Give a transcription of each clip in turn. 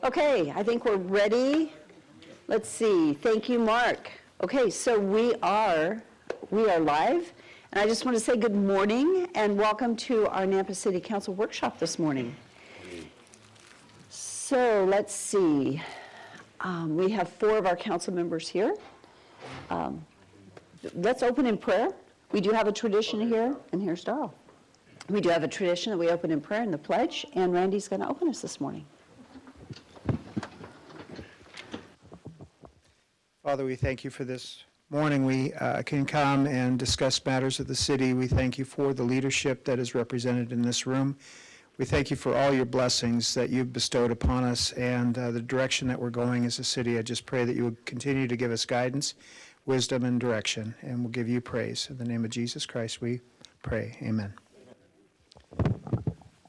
Okay, I think we're ready. Let's see. Thank you, Mark. Okay, so we are live, and I just want to say good morning and welcome to our Nampa City Council workshop this morning. So let's see. We have 4 of our council members here. Let's open in prayer. We do have a tradition here, and here's Darrell. We do have a tradition that we open in prayer in the pledge, and Randy's going to open us this morning. Father, we thank you for this morning. We can come and discuss matters of the city. We thank you for the leadership that is represented in this room. We thank you for all your blessings that you've bestowed upon us and the direction that we're going as a city. I just pray that you would continue to give us guidance, wisdom, and direction, and we'll give you praise. In the name of Jesus Christ, we pray. Amen.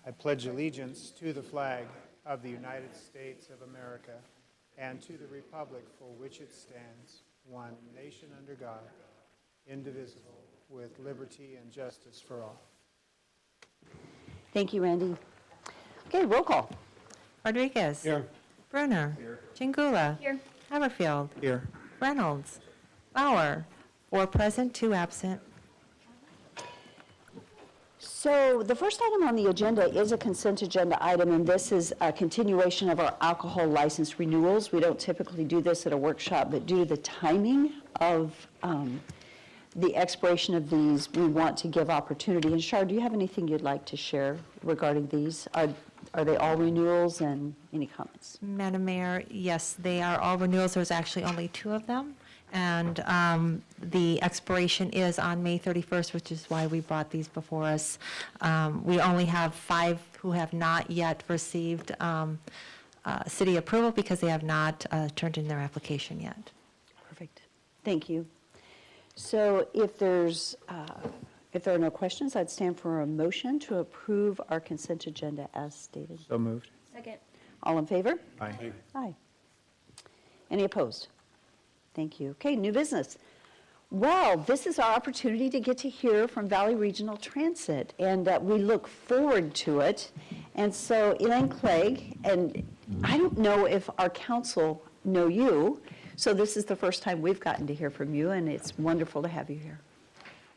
I pledge allegiance to the flag of the United States of America and to the republic for which it stands, one nation under God, indivisible, with liberty and justice for all. Thank you, Randy. Okay, roll call. Rodriguez. Here. Brunner. Here. Chingula. Here. Haverfield. Here. Reynolds. Bauer. 4 present, 2 absent. So the first item on the agenda is a consent agenda item, and this is a continuation of our alcohol license renewals. We don't typically do this at a workshop, but due to the timing of the expiration of these, we want to give opportunity. And Shar, do you have anything you'd like to share regarding these? Are they all renewals, and any comments? Madam Mayor, yes, they are all renewals. There's actually only 2 of them. And the expiration is on May 31st, which is why we brought these before us. We only have 5 who have not yet received city approval because they have not turned in their application yet. Perfect. Thank you. So if there are no questions, I'd stand for a motion to approve our consent agenda as stated. So moved. Second. All in favor? Aye. Aye. Any opposed? Thank you. Okay, new business. Well, this is our opportunity to get to hear from Valley Regional Transit, and we look forward to it. And so Elaine Clegg, and I don't know if our council know you, so this is the first time we've gotten to hear from you, and it's wonderful to have you here.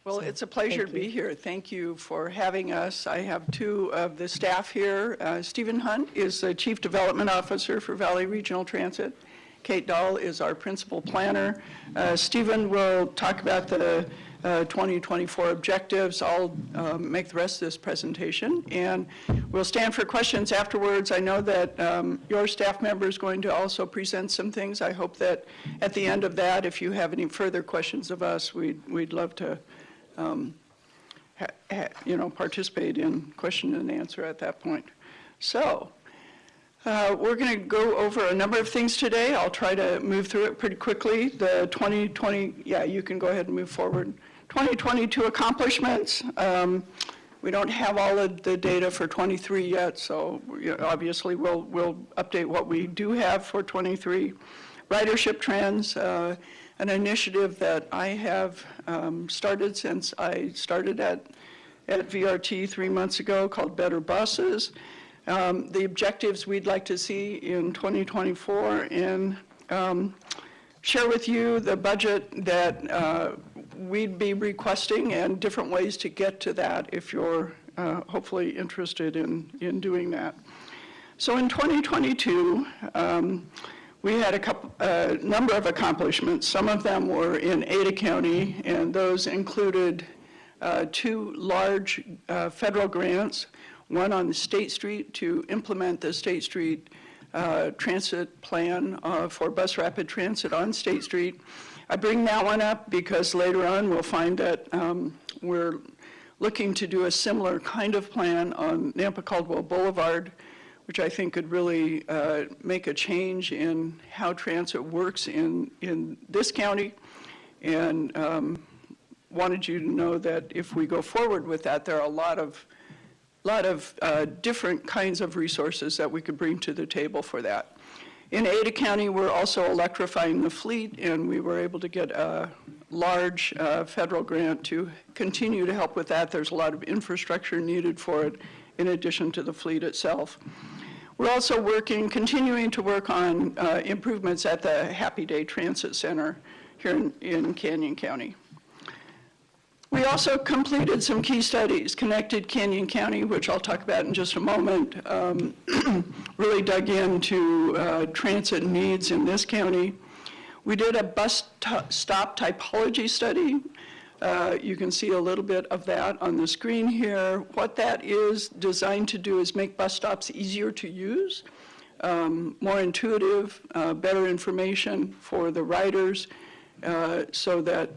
Well, it's a pleasure to be here. Thank you for having us. I have 2 of the staff here. Stephen Hunt is the Chief Development Officer for Valley Regional Transit. Kate Dahl is our Principal Planner. Stephen will talk about the 2024 objectives. I'll make the rest of this presentation, and we'll stand for questions afterwards. I know that your staff member is going to also present some things. I hope that at the end of that, if you have any further questions of us, we'd love to participate in question and answer at that point. So we're going to go over a number of things today. I'll try to move through it pretty quickly. The 2020, you can go ahead and move forward. 2022 accomplishments. We don't have all of the data for 23 yet, so obviously we'll update what we do have for 23. Ridership trends, an initiative that I have started since I started at VRT 3 months ago called Better Buses. The objectives we'd like to see in 2024 and share with you the budget that we'd be requesting and different ways to get to that if you're hopefully interested in doing that. So in 2022, we had a number of accomplishments. Some of them were in Ada County, and those included 2 large federal grants, one on the State Street to implement the State Street transit plan for bus rapid transit on State Street. I bring that one up because later on we'll find that we're looking to do a similar kind of plan on Nampa Caldwell Boulevard, which I think could really make a change in how transit works in this county. And wanted you to know that if we go forward with that, there are a lot of different kinds of resources that we could bring to the table for that. In Ada County, we're also electrifying the fleet, and we were able to get a large federal grant to continue to help with that. There's a lot of infrastructure needed for it in addition to the fleet itself. We're also continuing to work on improvements at the Happy Day Transit Center here in Canyon County. We also completed some key studies. Connected Canyon County, which I'll talk about in just a moment, really dug into transit needs in this county. We did a bus stop typology study. You can see a little bit of that on the screen here. What that is designed to do is make bus stops easier to use, more intuitive, better information for the riders, so that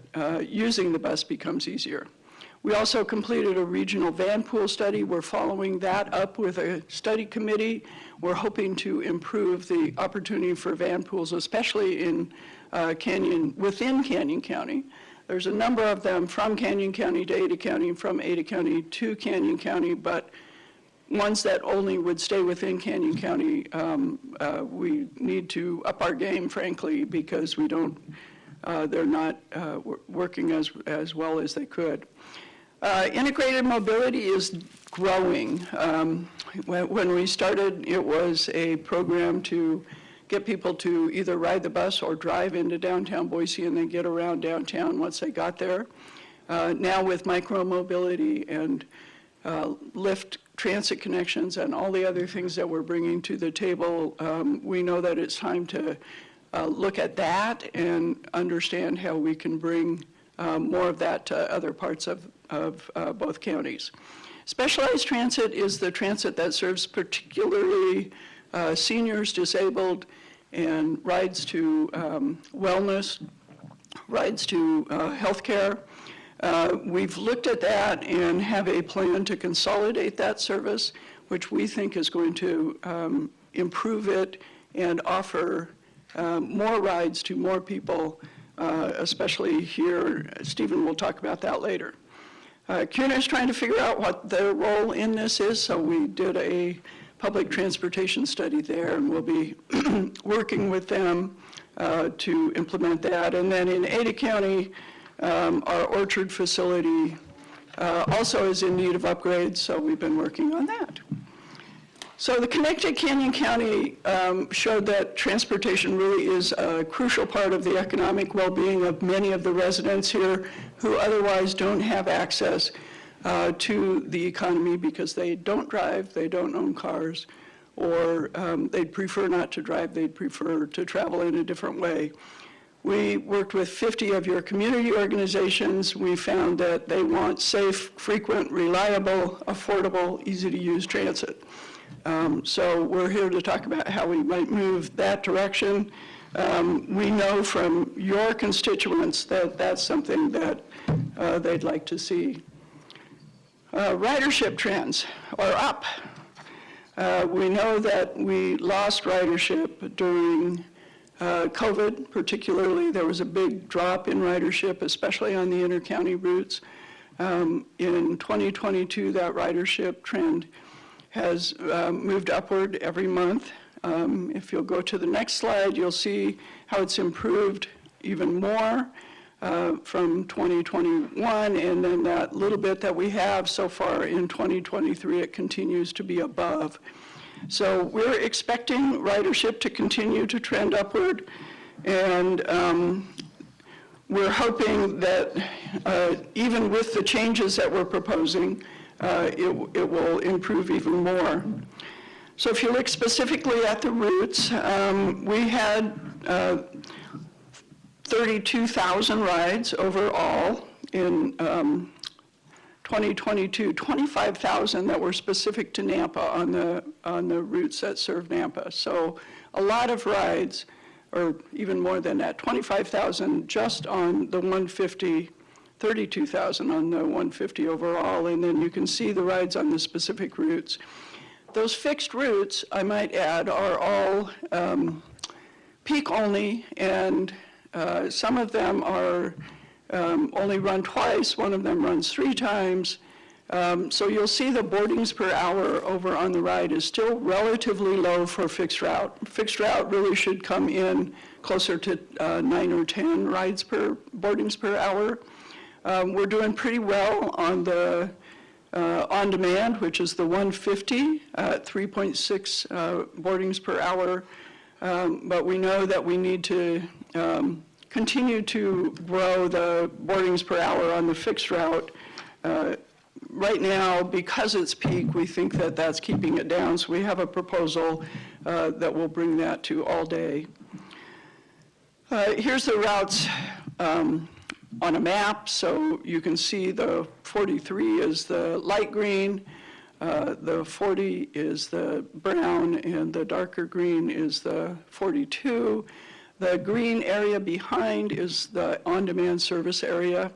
using the bus becomes easier. We also completed a regional van pool study. We're following that up with a study committee. We're hoping to improve the opportunity for van pools, especially in within Canyon County. There's a number of them from Canyon County to Ada County, and from Ada County to Canyon County, but ones that only would stay within Canyon County, we need to up our game, frankly, because they're not working as well as they could. Integrated mobility is growing. When we started, it was a program to get people to either ride the bus or drive into downtown Boise and then get around downtown once they got there. Now with micro-mobility and Lyft transit connections and all the other things that we're bringing to the table, we know that it's time to look at that and understand how we can bring more of that to other parts of both counties. Specialized transit is the transit that serves particularly seniors, disabled, and rides to wellness, rides to healthcare. We've looked at that and have a plan to consolidate that service, which we think is going to improve it and offer more rides to more people, especially here. Stephen will talk about that later. CUNA is trying to figure out what their role in this is, so we did a public transportation study there, and we'll be working with them to implement that. And then in Ada County, our Orchard facility also is in need of upgrades, so we've been working on that. So the Connected Canyon County showed that transportation really is a crucial part of the economic well-being of many of the residents here who otherwise don't have access to the economy because they don't drive, they don't own cars, or they'd prefer not to drive, they'd prefer to travel in a different way. We worked with 50 of your community organizations. We found that they want safe, frequent, reliable, affordable, easy-to-use transit. So we're here to talk about how we might move that direction. We know from your constituents that that's something that they'd like to see. Ridership trends are up. We know that we lost ridership during COVID, particularly. There was a big drop in ridership, especially on the inter-county routes. In 2022, that ridership trend has moved upward every month. If you'll go to the next slide, you'll see how it's improved even more from 2021, and then that little bit that we have so far in 2023, it continues to be above. So we're expecting ridership to continue to trend upward, and we're hoping that even with the changes that we're proposing, it will improve even more. So if you look specifically at the routes, we had 32,000 rides overall in 2022, 25,000 that were specific to Nampa on the routes that serve Nampa. So a lot of rides, or even more than that, 25,000 just on the 150, 32,000 on the 150 overall, and then you can see the rides on the specific routes. Those fixed routes, I might add, are all peak only, and some of them are only run twice, one of them runs 3 times. So you'll see the boardings per hour over on the right is still relatively low for fixed route. Fixed route really should come in closer to 9 or 10 boardings per hour. We're doing pretty well on the On demand, which is the 150 at 3.6 boardings per hour. But we know that we need to continue to grow the boardings per hour on the fixed route. Right now, because it's peak, we think that that's keeping it down. So we have a proposal that will bring that to all day. Here's the routes on a map, so you can see the 43 is the light green, the 40 is the brown, and the darker green is the 42. The green area behind is the on-demand service area.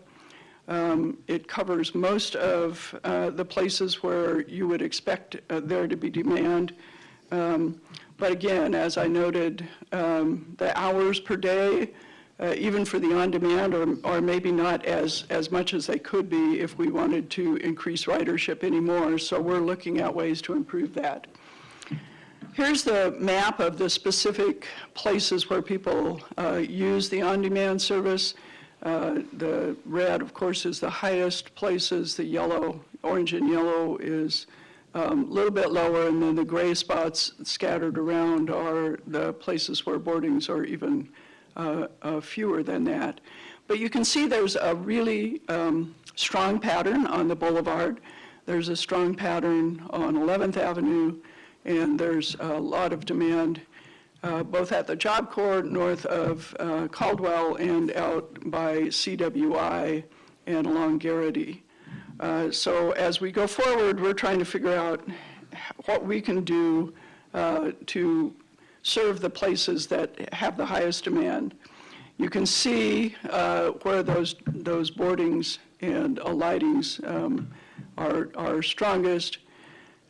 It covers most of the places where you would expect there to be demand. But again, as I noted, the hours per day, even for the on-demand, are maybe not as much as they could be if we wanted to increase ridership anymore. So we're looking at ways to improve that. Here's the map of the specific places where people use the on-demand service. The red, of course, is the highest places. The yellow, orange and yellow is a little bit lower, and then the gray spots scattered around are the places where boardings are even fewer than that. But you can see there's a really strong pattern on the boulevard. There's a strong pattern on 11th Avenue, and there's a lot of demand both at the Job Corps north of Caldwell and out by CWI and along Garrity. So as we go forward, we're trying to figure out what we can do to serve the places that have the highest demand. You can see where those boardings and alightings are strongest.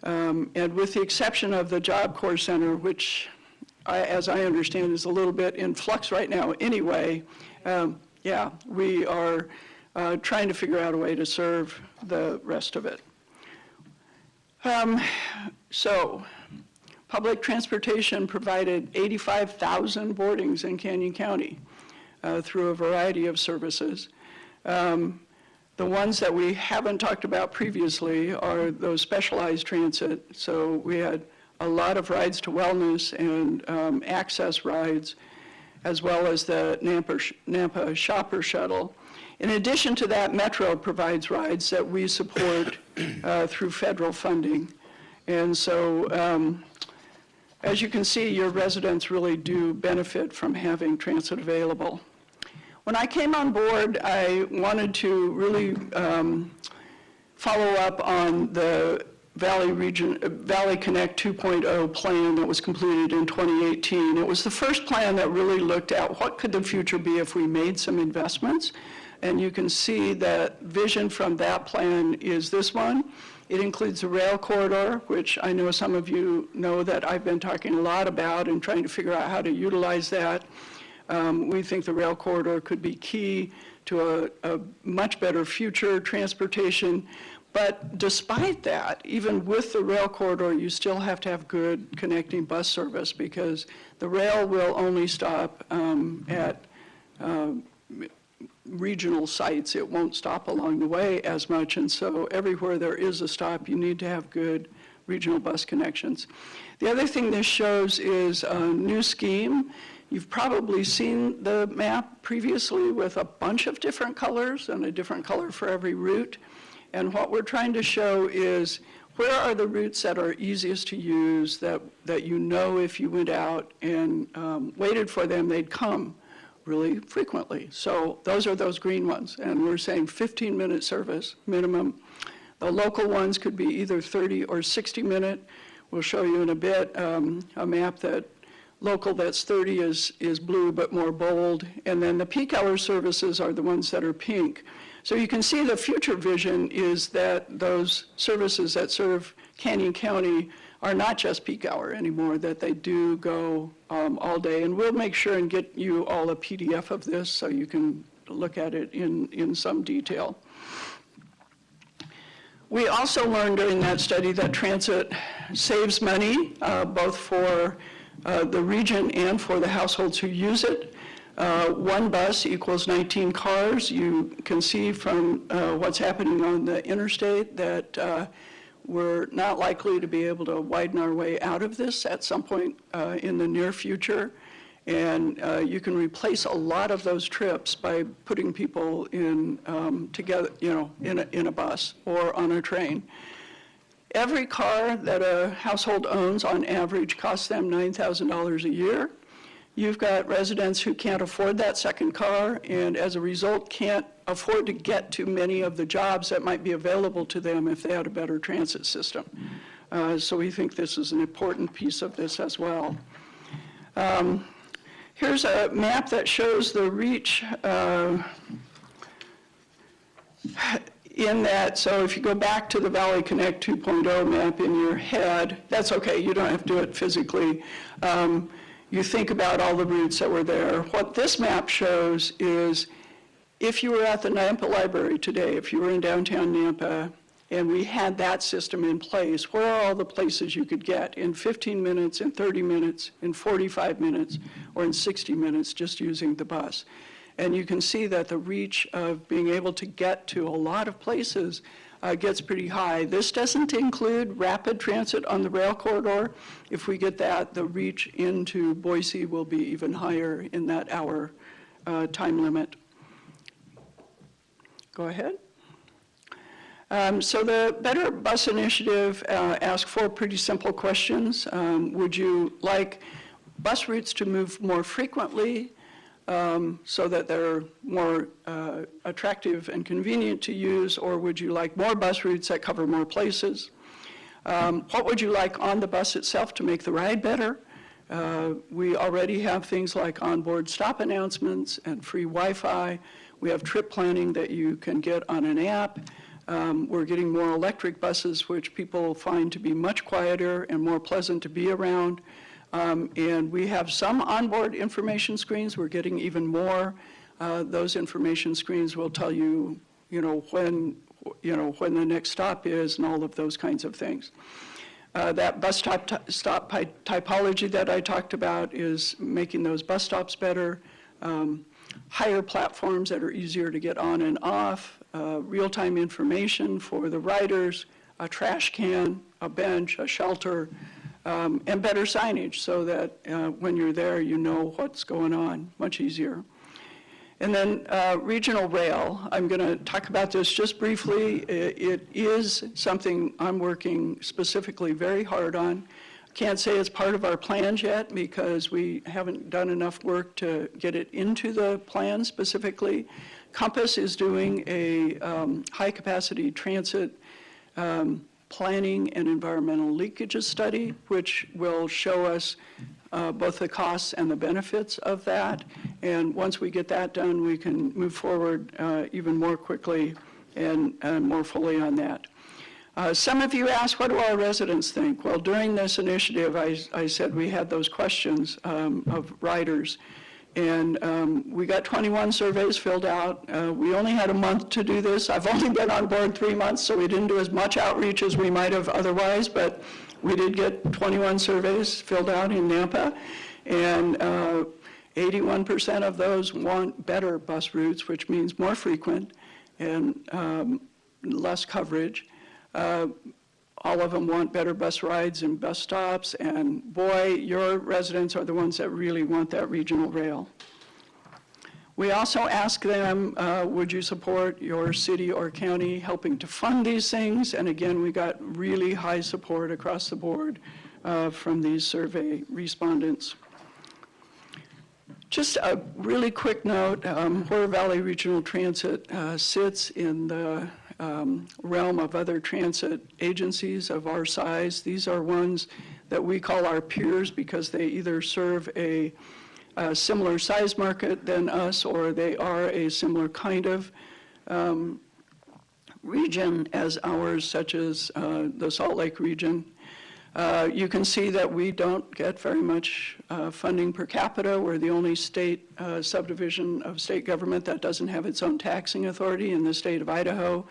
And with the exception of the Job Corps Center, which as I understand is a little bit in flux right now anyway, yeah, we are trying to figure out a way to serve the rest of it. So public transportation provided 85,000 boardings in Canyon County through a variety of services. The ones that we haven't talked about previously are those specialized transit. So we had a lot of rides to wellness and access rides, as well as the Nampa Shopper Shuttle. In addition to that, Metro provides rides that we support through federal funding. And so, as you can see, your residents really do benefit from having transit available. When I came on board, I wanted to really follow up on the Valley Connect 2.0 plan that was completed in 2018. It was the first plan that really looked at what could the future be if we made some investments. And you can see that vision from that plan is this one. It includes a rail corridor, which I know some of you know that I've been talking a lot about and trying to figure out how to utilize that. We think the rail corridor could be key to a much better future transportation. But despite that, even with the rail corridor, you still have to have good connecting bus service, because the rail will only stop at regional sites. It won't stop along the way as much, and so everywhere there is a stop, you need to have good regional bus connections. The other thing this shows is a new scheme. You've probably seen the map previously with a bunch of different colors and a different color for every route. And what we're trying to show is where are the routes that are easiest to use, that you know if you went out and waited for them, they'd come really frequently. So those are those green ones, and we're saying 15-minute service minimum. The local ones could be either 30 or 60-minute. We'll show you in a bit a map that local that's 30 is blue but more bold, and then the peak hour services are the ones that are pink. So you can see the future vision is that those services that serve Canyon County are not just peak hour anymore, that they do go all day. And we'll make sure and get you all a PDF of this so you can look at it in some detail. We also learned during that study that transit saves money, both for the region and for the households who use it. One bus equals 19 cars. You can see from what's happening on the interstate that we're not likely to be able to widen our way out of this at some point in the near future. And you can replace a lot of those trips by putting people in together, in a bus or on a train. Every car that a household owns on average costs them $9,000 a year. You've got residents who can't afford that second car and as a result can't afford to get to many of the jobs that might be available to them if they had a better transit system. So we think this is an important piece of this as well. Here's a map that shows the reach in that, so if you go back to the Valley Connect 2.0 map in your head, that's okay, you don't have to do it physically. You think about all the routes that were there. What this map shows is if you were at the Nampa Library today, if you were in downtown Nampa, and we had that system in place, where are all the places you could get in 15 minutes, in 30 minutes, in 45 minutes, or in 60 minutes just using the bus? And you can see that the reach of being able to get to a lot of places gets pretty high. This doesn't include rapid transit on the rail corridor. If we get that, the reach into Boise will be even higher in that hour time limit. Go ahead. So the Better Bus Initiative asked 4 pretty simple questions. Would you like bus routes to move more frequently so that they're more attractive and convenient to use, or would you like more bus routes that cover more places? What would you like on the bus itself to make the ride better? We already have things like onboard stop announcements and free Wi-Fi. We have trip planning that you can get on an app. We're getting more electric buses, which people find to be much quieter and more pleasant to be around. And we have some onboard information screens. We're getting even more. Those information screens will tell you, when the next stop is and all of those kinds of things. That bus stop typology that I talked about is making those bus stops better. Higher platforms that are easier to get on and off, real-time information for the riders, a trash can, a bench, a shelter, and better signage so that when you're there, you know what's going on, much easier. And then regional rail, I'm going to talk about this just briefly. It is something I'm working specifically very hard on. Can't say it's part of our plans yet because we haven't done enough work to get it into the plan specifically. Compass is doing a high-capacity transit planning and environmental leakages study, which will show us both the costs and the benefits of that. And once we get that done, we can move forward even more quickly and more fully on that. Some of you asked, what do our residents think? Well, during this initiative, I said we had those questions of riders. And we got 21 surveys filled out. We only had a month to do this. I've only been on board 3 months, so we didn't do as much outreach as we might have otherwise, but we did get 21 surveys filled out in Nampa. And 81% of those want better bus routes, which means more frequent and less coverage. All of them want better bus rides and bus stops, and boy, your residents are the ones that really want that regional rail. We also ask them, would you support your city or county helping to fund these things? And again, we got really high support across the board from these survey respondents. Just a really quick note, where Valley Regional Transit sits in the realm of other transit agencies of our size. These are ones that we call our peers because they either serve a similar size market than us or they are a similar kind of region as ours, such as the Salt Lake region. You can see that we don't get very much funding per capita. We're the only state subdivision of state government that doesn't have its own taxing authority in the state of Idaho.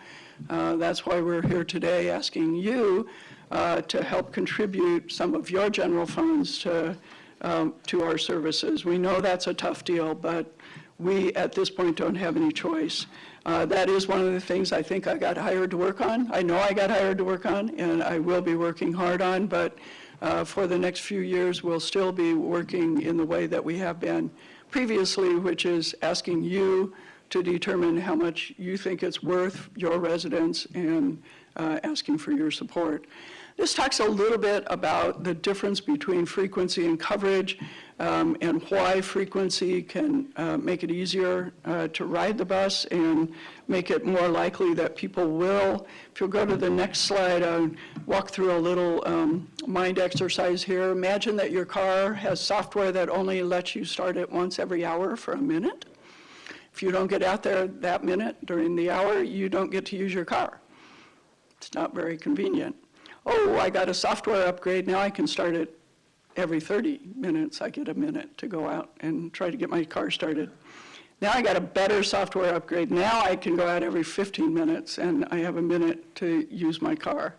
That's why we're here today asking you to help contribute some of your general funds to to our services. We know that's a tough deal, but we, at this point, don't have any choice. That is one of the things I think I got hired to work on. I know I got hired to work on, and I will be working hard on, but for the next few years, we'll still be working in the way that we have been previously, which is asking you to determine how much you think it's worth, your residents, and asking for your support. This talks a little bit about the difference between frequency and coverage, and why frequency can make it easier to ride the bus and make it more likely that people will. If you'll go to the next slide, I'll walk through a little mind exercise here. Imagine that your car has software that only lets you start it once every hour for a minute. If you don't get out there that minute during the hour, you don't get to use your car. It's not very convenient. Oh, I got a software upgrade, now I can start it every 30 minutes. I get a minute to go out and try to get my car started. Now I got a better software upgrade. Now I can go out every 15 minutes and I have a minute to use my car.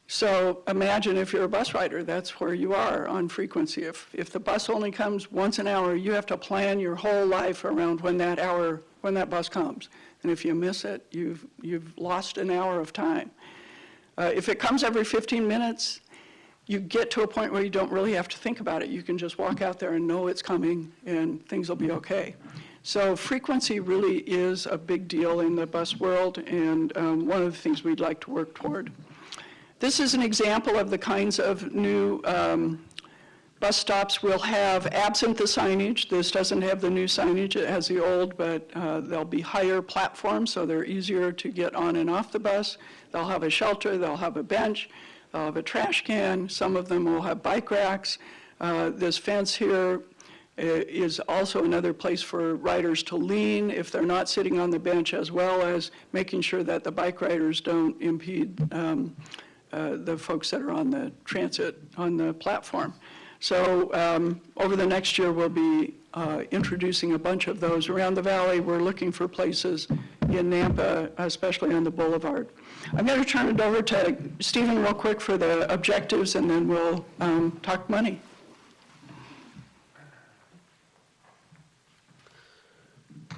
So imagine if you're a bus rider, that's where you are on frequency. If the bus only comes once an hour, you have to plan your whole life around when that bus comes. And if you miss it, you've lost an hour of time. If it comes every 15 minutes, you get to a point where you don't really have to think about it. You can just walk out there and know it's coming and things will be okay. So frequency really is a big deal in the bus world, and one of the things we'd like to work toward. This is an example of the kinds of new bus stops we'll have absent the signage. This doesn't have the new signage, it has the old, but they'll be higher platforms, so they're easier to get on and off the bus. They'll have a shelter, they'll have a bench, they'll have a trash can. Some of them will have bike racks. This fence here is also another place for riders to lean if they're not sitting on the bench, as well as making sure that the bike riders don't impede the folks that are on the transit, on the platform. So over the next year, we'll be introducing a bunch of those around the valley. We're looking for places in Nampa, especially on the boulevard. I'm going to turn it over to Stephen real quick for the objectives, and then we'll talk money.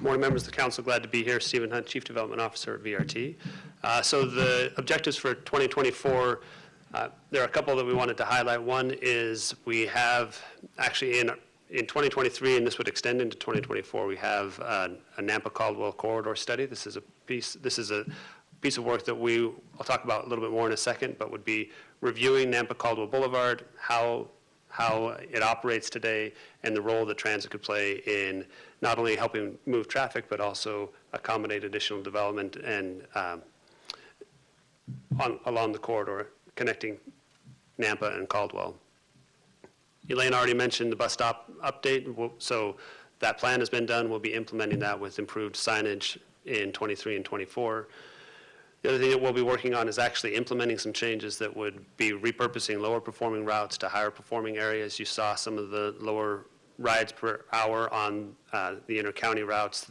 Morning, members of the council. Glad to be here. Stephen Hunt, Chief Development Officer at VRT. So the objectives for 2024, there are a couple that we wanted to highlight. One is we have actually in 2023, and this would extend into 2024, we have a Nampa Caldwell corridor study. This is a piece of work that I'll talk about a little bit more in a second, but would be reviewing Nampa Caldwell Boulevard, how it operates today, and the role that transit could play in not only helping move traffic, but also accommodate additional development and along the corridor connecting Nampa and Caldwell. Elaine already mentioned the bus stop update. So that plan has been done. We'll be implementing that with improved signage in 23 and 24. The other thing that we'll be working on is actually implementing some changes that would be repurposing lower performing routes to higher performing areas. You saw some of the lower rides per hour on the inter-county routes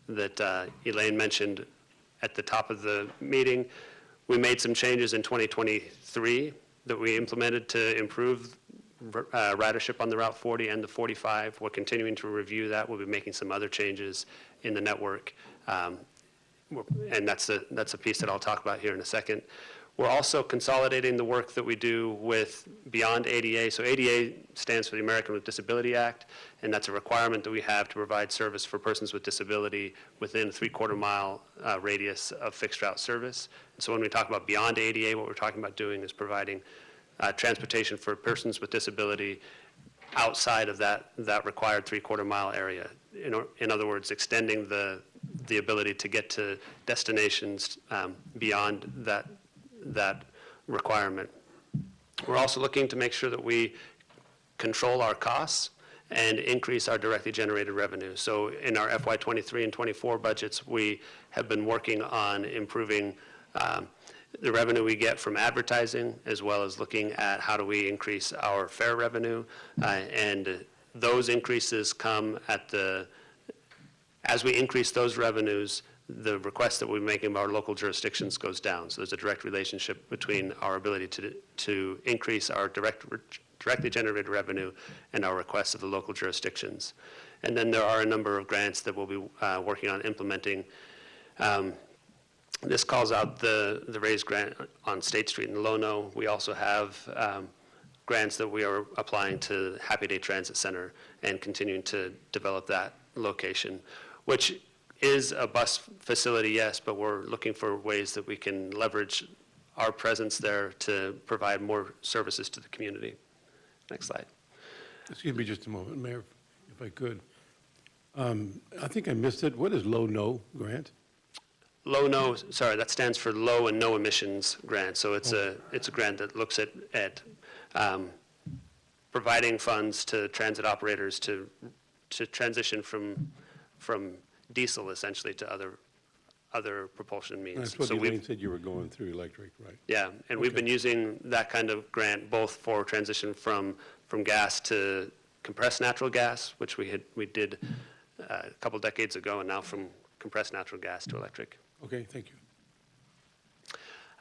that Elaine mentioned at the top of the meeting. We made some changes in 2023 that we implemented to improve ridership on the Route 40 and the 45. We're continuing to review that. We'll be making some other changes in the network. And that's a piece that I'll talk about here in a second. We're also consolidating the work that we do with Beyond ADA. So ADA stands for the American with Disability Act, and that's a requirement that we have to provide service for persons with disability within a 3/4 mile radius of fixed route service. And so when we talk about Beyond ADA, what we're talking about doing is providing transportation for persons with disability outside of that required 3/4 mile area. In other words, extending the ability to get to destinations beyond that requirement. We're also looking to make sure that we control our costs and increase our directly generated revenue. So in our FY23 and 24 budgets, we have been working on improving the revenue we get from advertising, as well as looking at how do we increase our fare revenue. And those increases come as we increase those revenues, the request that we're making about our local jurisdictions goes down. So there's a direct relationship between our ability to increase our direct directly generated revenue and our requests of the local jurisdictions. And then there are a number of grants that we'll be working on implementing. This calls out the raised grant on State Street in Lono. We also have grants that we are applying to Happy Day Transit Center and continuing to develop that location, which is a bus facility, yes, but we're looking for ways that we can leverage our presence there to provide more services to the community. Next slide. Excuse me just a moment, Mayor, if I could. I think I missed it. What is Low-No grant? Low-No, sorry, that stands for Low and No Emissions Grant. So it's a grant that looks at providing funds to transit operators to transition from diesel essentially to other propulsion means. That's what So Elaine said you were going through electric, right? Yeah, and we've Okay. been using that kind of grant both for transition from gas to compressed natural gas, which we did a couple decades ago, and now from compressed natural gas to electric. Okay, thank you.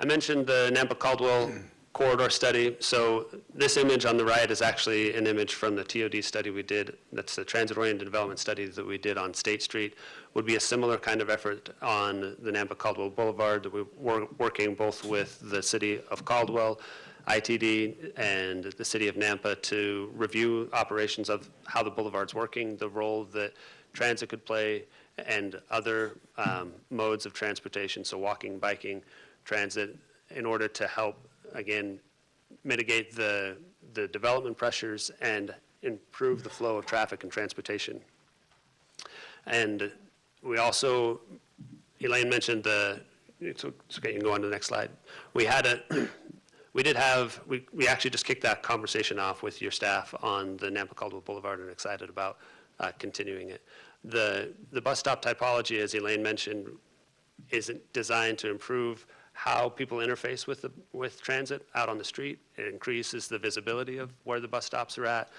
I mentioned the Nampa-Caldwell corridor study. So this image on the right is actually an image from the TOD study we did. That's the transit-oriented development study that we did on State Street. Would be a similar kind of effort on the Nampa-Caldwell Boulevard that we're working both with the city of Caldwell, ITD, and the city of Nampa to review operations of how the boulevard's working, the role that transit could play, and other modes of transportation, so walking, biking, transit, in order to help, again, mitigate the development pressures and improve the flow of traffic and transportation. And we also, Elaine mentioned it's okay, you can go on to the next slide. We actually just kicked that conversation off with your staff on the Nampa-Caldwell Boulevard and excited about continuing it. The bus stop typology, as Elaine mentioned, is designed to improve how people interface with transit out on the street. It increases the visibility of where the bus stops are at.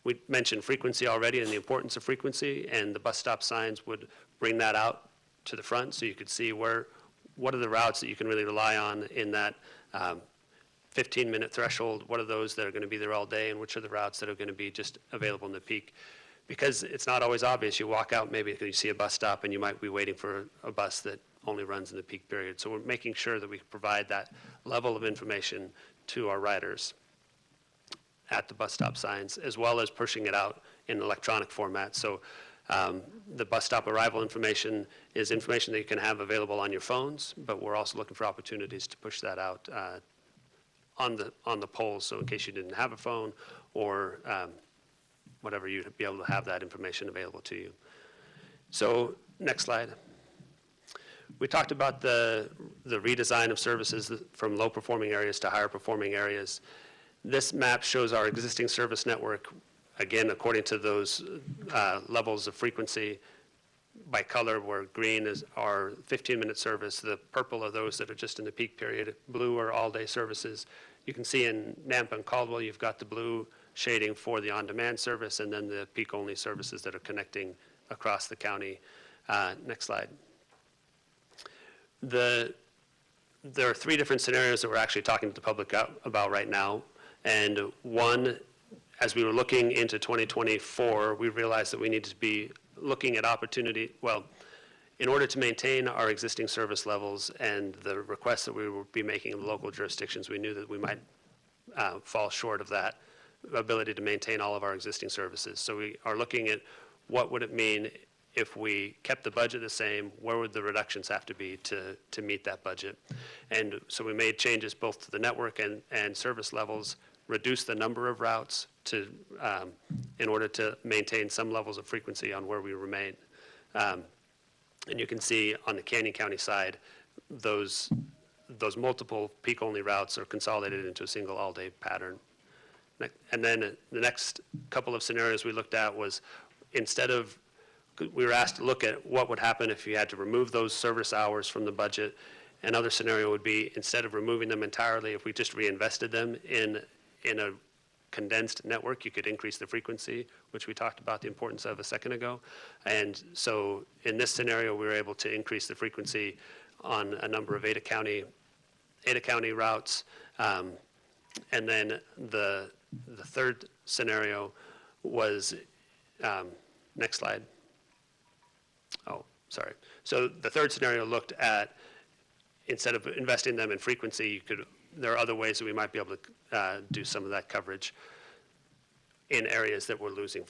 We mentioned frequency already and the importance of frequency, and the bus stop signs would bring that out to the front so you could see what are the routes that you can really rely on in that 15-minute threshold. What are those that are going to be there all day, and which are the routes that are going to be just available in the peak? Because it's not always obvious. You walk out, maybe you see a bus stop, and you might be waiting for a bus that only runs in the peak period. So we're making sure that we provide that level of information to our riders at the bus stop signs, as well as pushing it out in electronic format. So the bus stop arrival information is information that you can have available on your phones, but we're also looking for opportunities to push that out on the poles. So in case you didn't have a phone or whatever, you'd be able to have that information available to you. So next slide. We talked about the redesign of services from low-performing areas to higher-performing areas. This map shows our existing service network, again, according to those levels of frequency by color, where green is our 15-minute service, the purple are those that are just in the peak period, blue are all-day services. You can see in Nampa and Caldwell, you've got the blue shading for the on-demand service, and then the peak-only services that are connecting across the county. Next slide. There are three different scenarios that we're actually talking to the public about right now. And one, as we were looking into 2024, we realized that we need to be looking at opportunity, well, in order to maintain our existing service levels and the requests that we will be making in the local jurisdictions, we knew that we might fall short of that ability to maintain all of our existing services. So we are looking at what would it mean if we kept the budget the same, where would the reductions have to be to meet that budget? And so we made changes both to the network and service levels, reduced the number of routes in order to maintain some levels of frequency on where we remain. And you can see on the Canyon County side, those multiple peak-only routes are consolidated into a single all-day pattern. And then the next couple of scenarios we looked at was, we were asked to look at what would happen if you had to remove those service hours from the budget. Another scenario would be, instead of removing them entirely, if we just reinvested them in a condensed network, you could increase the frequency, which we talked about the importance of a second ago. And so in this scenario, we were able to increase the frequency on a number of Ada County routes, And then the third scenario was, next slide. Oh, sorry. So the third scenario looked at, instead of investing them in frequency, there are other ways that we might be able to do some of that coverage in areas that we're losing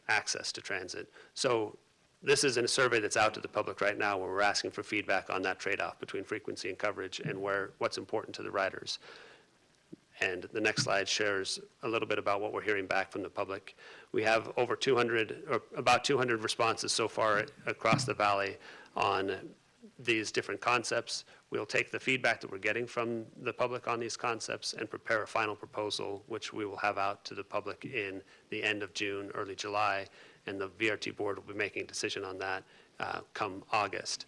access to transit. So this is in a survey that's out to the public right now, where we're asking for feedback on that trade-off between frequency and coverage and what's important to the riders. And the next slide shares a little bit about what we're hearing back from the public. We have over 200, or about 200 responses so far across the valley on these different concepts. We'll take the feedback that we're getting from the public on these concepts and prepare a final proposal, which we will have out to the public in the end of June, early July, and the VRT board will be making a decision on that come August.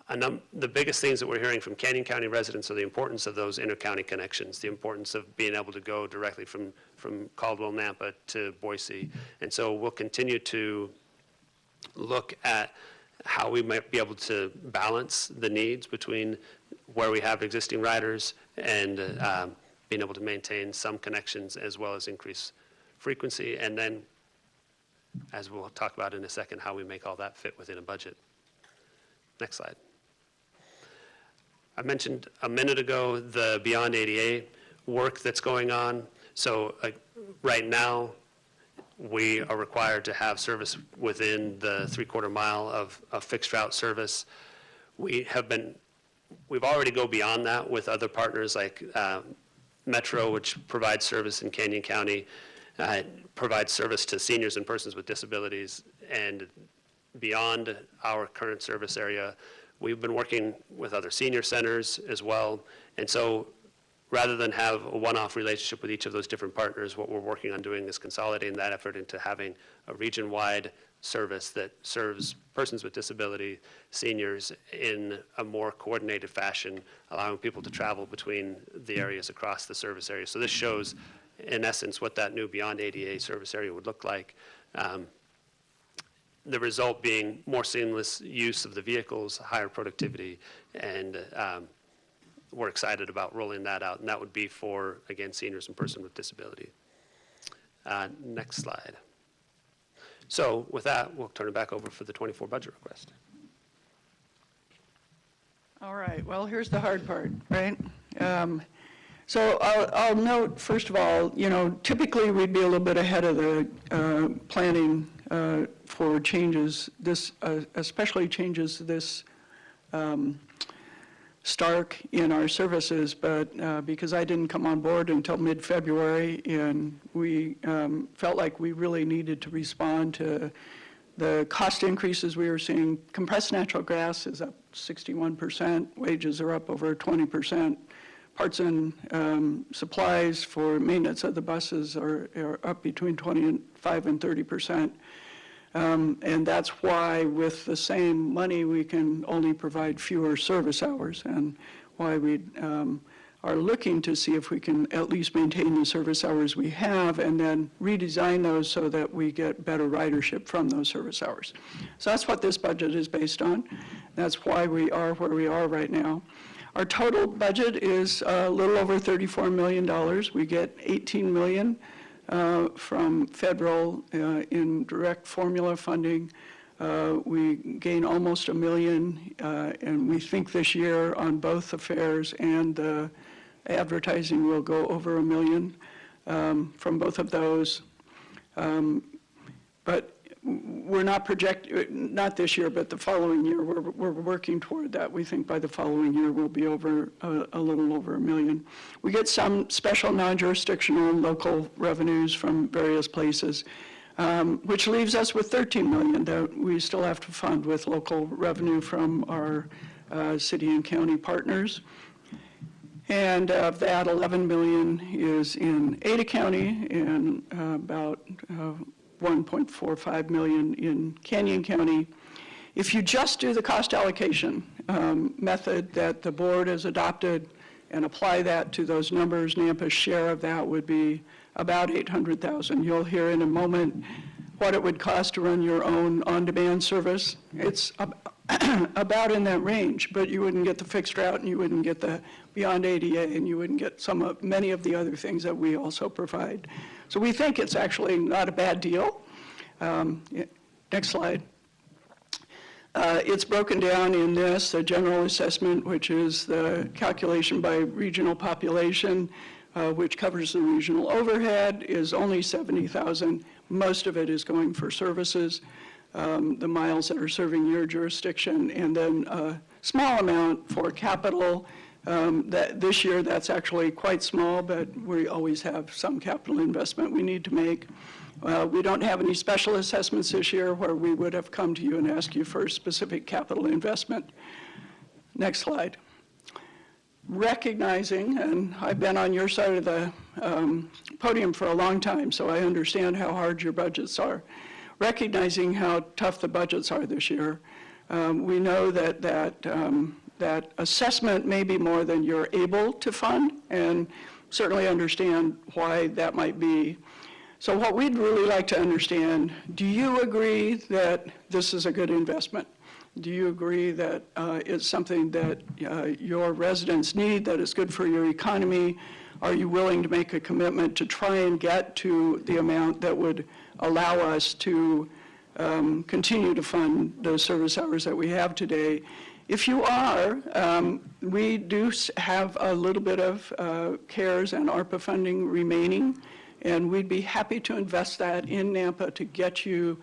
The biggest things that we're hearing from Canyon County residents are the importance of those inter-county connections, the importance of being able to go directly from Caldwell, Nampa to Boise. And so we'll continue to look at how we might be able to balance the needs between where we have existing riders and being able to maintain some connections as well as increase frequency. And then, as we'll talk about in a second, how we make all that fit within a budget. Next slide. I mentioned a minute ago the Beyond ADA work that's going on. So right now, we are required to have service within the 3/4 mile of fixed route service. We've already go beyond that with other partners like Metro, which provides service in Canyon County, provides service to seniors and persons with disabilities. And beyond our current service area, we've been working with other senior centers as well. And so rather than have a one-off relationship with each of those different partners, what we're working on doing is consolidating that effort into having a region-wide service that serves persons with disability, seniors, in a more coordinated fashion, allowing people to travel between the areas across the service area. So this shows, in essence, what that new Beyond ADA service area would look like. The result being more seamless use of the vehicles, higher productivity, and we're excited about rolling that out. And that would be for, again, seniors and persons with disability. Next slide. So with that, we'll turn it back over for the 24 budget request. All right, well, here's the hard part, right? So I'll note, first of all, typically we'd be a little bit ahead of the planning for changes, especially changes this stark in our services, but because I didn't come on board until mid-February, and we felt like we really needed to respond to the cost increases we were seeing. Compressed natural gas is up 61%, wages are up over 20%, parts and supplies for maintenance of the buses are up between 25 and 30%. And that's why with the same money, we can only provide fewer service hours, and why we are looking to see if we can at least maintain the service hours we have and then redesign those so that we get better ridership from those service hours. So that's what this budget is based on. That's why we are where we are right now. Our total budget is a little over $34 million. We get $18 million from federal in direct formula funding. We gain almost $1 million, and we think this year on both the fares and the advertising will go over $1 million from both of those. But we're not not this year, but the following year, we're working toward that. We think by the following year, we'll be over a little over $1 million. We get some special non-jurisdictional local revenues from various places, which leaves us with $13 million that we still have to fund with local revenue from our city and county partners. And of that, $11 million is in Ada County and about 1.45 million in Canyon County. If you just do the cost allocation method that the board has adopted and apply that to those numbers, Nampa's share of that would be about $800,000. You'll hear in a moment what it would cost to run your own on-demand service. It's about in that range, but you wouldn't get the fixed route, and you wouldn't get the Beyond ADA, and you wouldn't get many of the other things that we also provide. So we think it's actually not a bad deal. Next slide. It's broken down in this, the general assessment, which is the calculation by regional population, which covers the regional overhead, is only $70,000. Most of it is going for services, the miles that are serving your jurisdiction, and then a small amount for capital. This year, that's actually quite small, but we always have some capital investment we need to make. We don't have any special assessments this year where we would have come to you and asked you for a specific capital investment. Next slide. Recognizing, and I've been on your side of the podium for a long time, so I understand how hard your budgets are. Recognizing how tough the budgets are this year, we know that assessment may be more than you're able to fund, and certainly understand why that might be. So what we'd really like to understand, do you agree that this is a good investment? Do you agree that it's something that your residents need, that is good for your economy? Are you willing to make a commitment to try and get to the amount that would allow us to continue to fund the service hours that we have today? If you are, we do have a little bit of CARES and ARPA funding remaining, and we'd be happy to invest that in Nampa to get you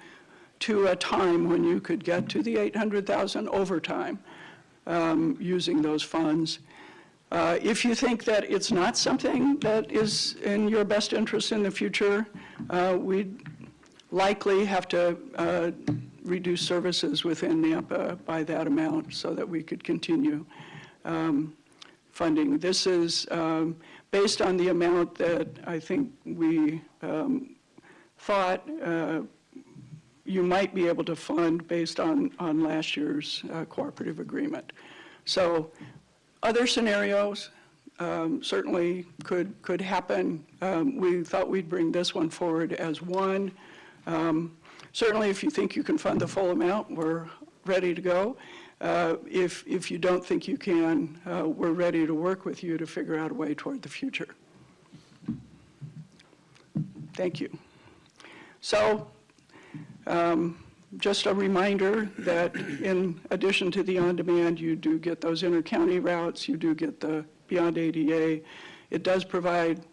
to a time when you could get to the 800,000 over time using those funds. If you think that it's not something that is in your best interest in the future, we'd likely have to reduce services within Nampa by that amount so that we could continue funding. This is based on the amount that I think we thought you might be able to fund based on last year's cooperative agreement. So other scenarios certainly could happen. We thought we'd bring this one forward as one. Certainly, if you think you can fund the full amount, we're ready to go. If you don't think you can, we're ready to work with you to figure out a way toward the future. Thank you. So, just a reminder that in addition to the on-demand, you do get those inter-county routes, you do get the Beyond ADA. It does provide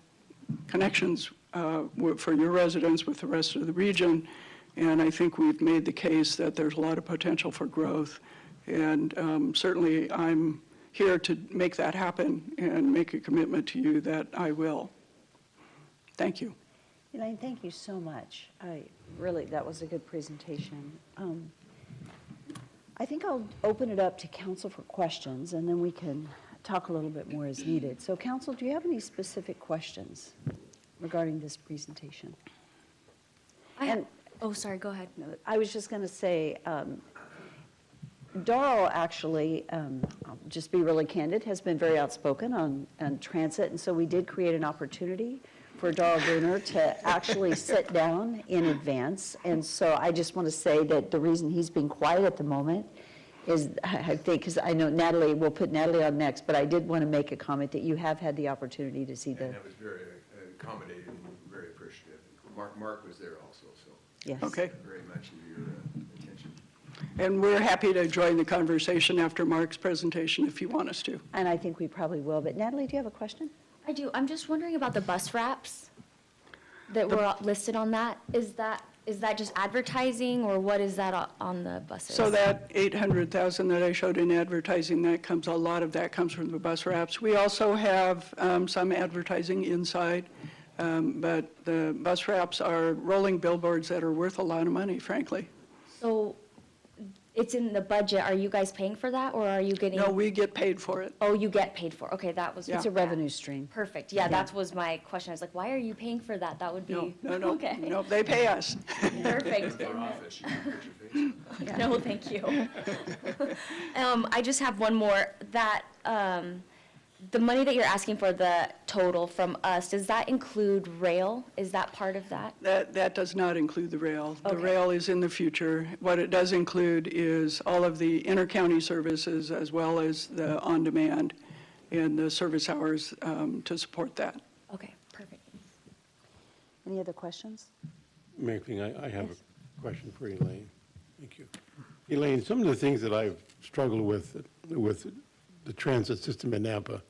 connections for your residents with the rest of the region, and I think we've made the case that there's a lot of potential for growth. And certainly I'm here to make that happen and make a commitment to you that I will. Thank you. Elaine, thank you so much. That was a good presentation. I think I'll open it up to council for questions, and then we can talk a little bit more as needed. So council, do you have any specific questions regarding this presentation? Oh, sorry, go ahead. No, I was just going to say, Darrell actually, I'll just be really candid, has been very outspoken on transit, and so we did create an opportunity for Darrell Bruner to actually sit down in advance. And so I just want to say that the reason he's being quiet at the moment is, I think, because I know Natalie, we'll put Natalie on next, but I did want to make a comment that you have had the opportunity to see the. And that was very accommodating and very appreciative. Mark was there also, so. Yes. Okay. Very much of your attention. And we're happy to join the conversation after Mark's presentation if you want us to. And I think we probably will. But Natalie, do you have a question? I do. I'm just wondering about the bus wraps that were listed on that. Is that just advertising, or what is that on the buses? So that 800,000 that I showed in advertising, a lot of that comes from the bus wraps. We also have some advertising inside, but the bus wraps are rolling billboards that are worth a lot of money, frankly. So it's in the budget. Are you guys paying for that, or are you getting? No, we get paid for it. Oh, you get paid for. Okay, that was. It's a revenue stream. Perfect. Yeah, that was my question. I was like, why are you paying for that? That would be. No, Okay. no, they pay us. Perfect. Our office, you can put your face. No, thank you. I just have one more. That the money that you're asking for, the total from us, does that include rail? Is that part of that? That does not include the rail. The Okay. rail is in the future. What it does include is all of the inter-county services as well as the on-demand and the service hours to support that. Okay, perfect. Any other questions? Mayor King, I have a question for Elaine. Thank you. Elaine, some of the things that I've struggled with the transit system in Nampa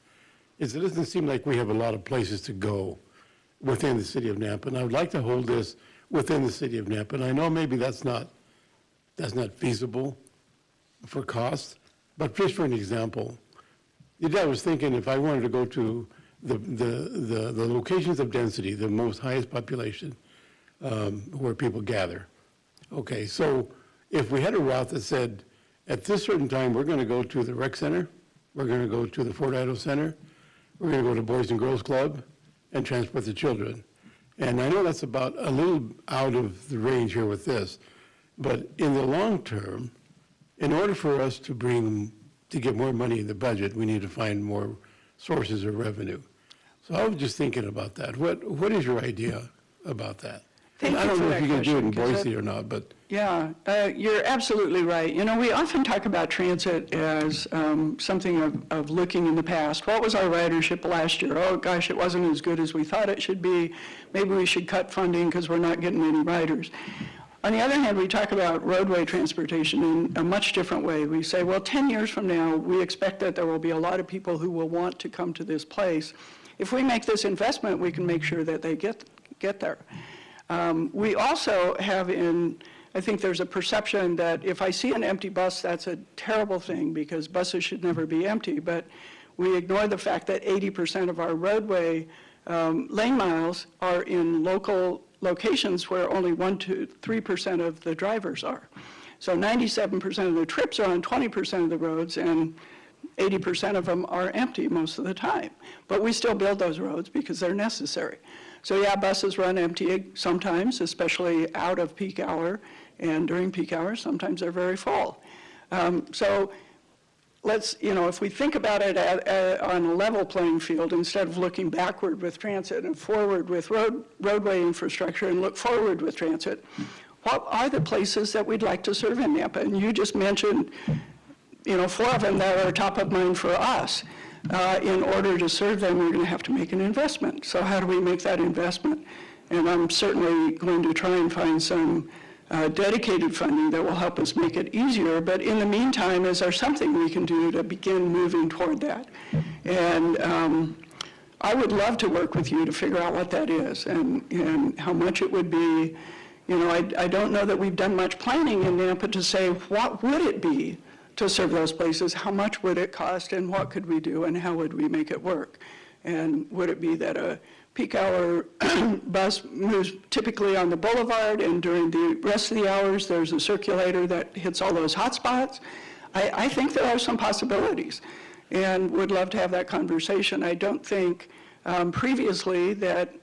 is it doesn't seem like we have a lot of places to go within the city of Nampa. And I would like to hold this within the city of Nampa. And I know maybe that's not feasible for cost, but just for an example, I was thinking if I wanted to go to the locations of density, the most highest population, where people gather. Okay, so if we had a route that said, at this certain time, we're going to go to the rec center, we're going to go to the Fort Idaho Center, we're going to go to Boys and Girls Club and transport the children. And I know that's about a little out of the range here with this, but in the long term, in order for us to get more money in the budget, we need to find more sources of revenue. So I was just thinking about that. What is your idea about that? Thank And I you don't for know if that you can do it in question, 'cause Boise or not, but Yeah, you're absolutely right. You know, we often talk about transit as something of looking in the past. What was our ridership last year? Oh, gosh, it wasn't as good as we thought it should be. Maybe we should cut funding because we're not getting any riders. On the other hand, we talk about roadway transportation in a much different way. We say, well, 10 years from now, we expect that there will be a lot of people who will want to come to this place. If we make this investment, we can make sure that they get there. We also have I think there's a perception that if I see an empty bus, that's a terrible thing because buses should never be empty. But we ignore the fact that 80% of our roadway lane miles are in local locations where only 1% to 3% of the drivers are. So 97% of the trips are on 20% of the roads, and 80% of them are empty most of the time. But we still build those roads because they're necessary. So yeah, buses run empty sometimes, especially out of peak hour, and during peak hours, sometimes they're very full. So let's, if we think about it on a level playing field, instead of looking backward with transit and forward with roadway infrastructure and look forward with transit, what are the places that we'd like to serve in Nampa? And you just mentioned, 4 of them that are top of mind for us. In order to serve them, we're going to have to make an investment. So how do we make that investment? And I'm certainly going to try and find some dedicated funding that will help us make it easier. But in the meantime, is there something we can do to begin moving toward that? And I would love to work with you to figure out what that is and how much it would be. I don't know that we've done much planning in Nampa to say, what would it be to serve those places? How much would it cost, and what could we do, and how would we make it work? And would it be that a peak hour bus moves typically on the boulevard, and during the rest of the hours, there's a circulator that hits all those hot spots? I think there are some possibilities, and would love to have that conversation. I don't think previously that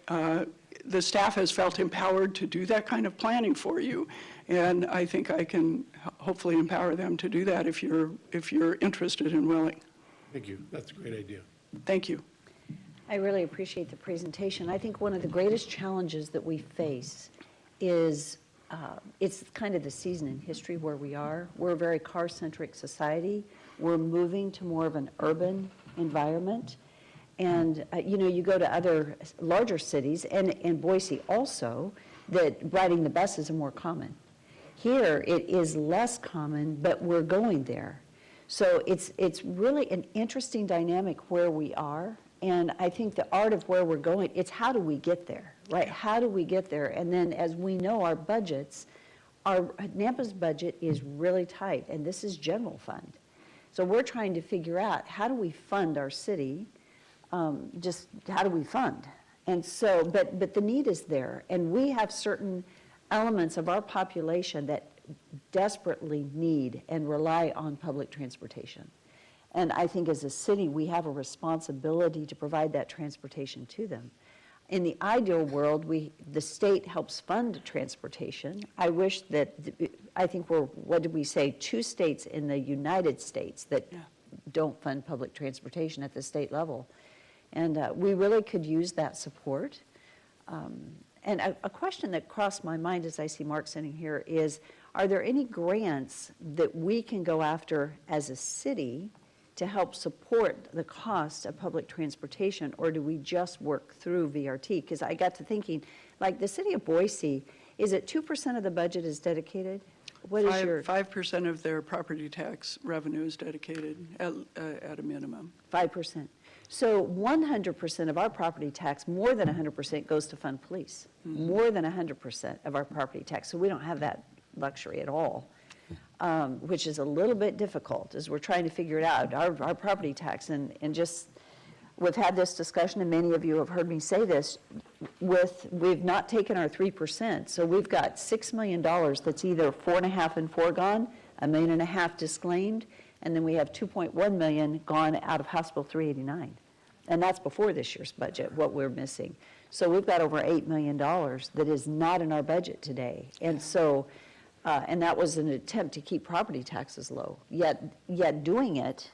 the staff has felt empowered to do that kind of planning for you. And I think I can hopefully empower them to do that if you're interested and willing. thank you. That's a great idea. Thank you. I really appreciate the presentation. I think one of the greatest challenges that we face is, it's kind of the season in history where we are. We're a very car-centric society. We're moving to more of an urban environment. And, you go to other larger cities, and Boise also, that riding the buses are more common. Here, it is less common, but we're going there. So it's really an interesting dynamic where we are, and I think the art of where we're going, it's how do we get there, right? How do we get there? And then, as we know, our budgets, Nampa's budget is really tight, and this is general fund. So we're trying to figure out, how do we fund our city? Just how do we fund? And so, but the need is there, and we have certain elements of our population that desperately need and rely on public transportation. And I think as a city, we have a responsibility to provide that transportation to them. In the ideal world, the state helps fund transportation. I wish that, I think we're, what did we say, 2 states in the United States that don't fund public transportation at the state level. And we really could use that support. And a question that crossed my mind as I see Mark sitting here is, are there any grants that we can go after as a city to help support the cost of public transportation, or do we just work through VRT? Because I got to thinking, like the city of Boise, is it 2% of the budget is dedicated? What is your? 5% of their property tax revenue is dedicated at a minimum. 5%. So 100% of our property tax, more than 100% goes to fund police. More than 100% of our property tax. So we don't have that luxury at all, which is a little bit difficult as we're trying to figure it out. Our property tax, and just, we've had this discussion, and many of you have heard me say this, we've not taken our 3%. So we've got $6 million that's either 4.5 and foregone, $1.5 million disclaimed, and then we have 2.1 million gone out of House Bill 389. And that's before this year's budget, what we're missing. So we've got over $8 million that is not in our budget today. And so, and that was an attempt to keep property taxes low. Yet doing it,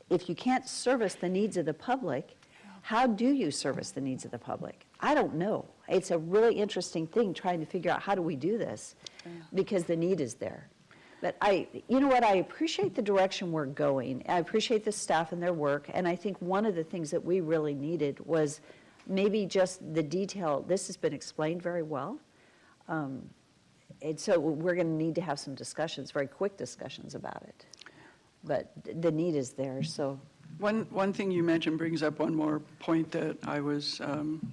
if you can't service the needs of the public, how do you service the needs of the public? I don't know. It's a really interesting thing trying to figure out how do we do this, because the need is there. But you know what, I appreciate the direction we're going. I appreciate the staff and their work, and I think one of the things that we really needed was maybe just the detail. This has been explained very well. And so we're going to need to have some discussions, very quick discussions about it. But the need is there, so. One thing you mentioned brings up one more point that I was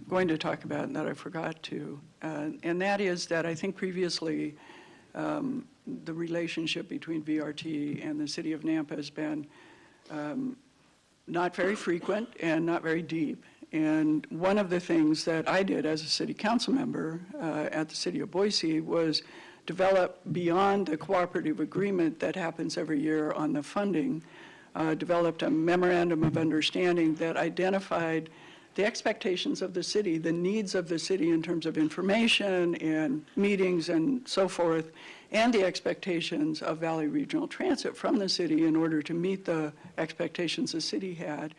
going to talk about and that I forgot to. And that is that I think previously the relationship between VRT and the city of Nampa has been not very frequent and not very deep. And one of the things that I did as a city council member at the city of Boise was develop, beyond the cooperative agreement that happens every year on the funding, developed a memorandum of understanding that identified the expectations of the city, the needs of the city in terms of information and meetings and so forth, and the expectations of Valley Regional Transit from the city in order to meet the expectations the city had,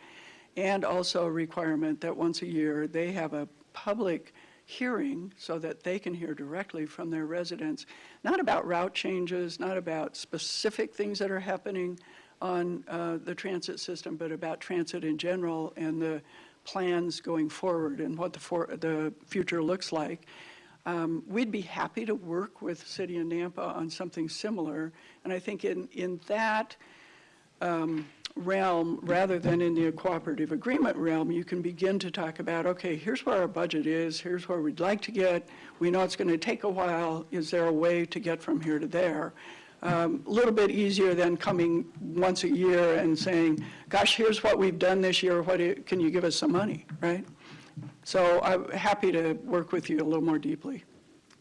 and also a requirement that once a year they have a public hearing so that they can hear directly from their residents, not about route changes, not about specific things that are happening on the transit system, but about transit in general and the plans going forward and what the future looks like. We'd be happy to work with the city of Nampa on something similar. And I think in that realm, rather than in the cooperative agreement realm, you can begin to talk about, okay, here's where our budget is, here's where we'd like to get. We know it's going to take a while. Is there a way to get from here to there? A little bit easier than coming once a year and saying, gosh, here's what we've done this year. Can you give us some money, right? So I'm happy to work with you a little more deeply.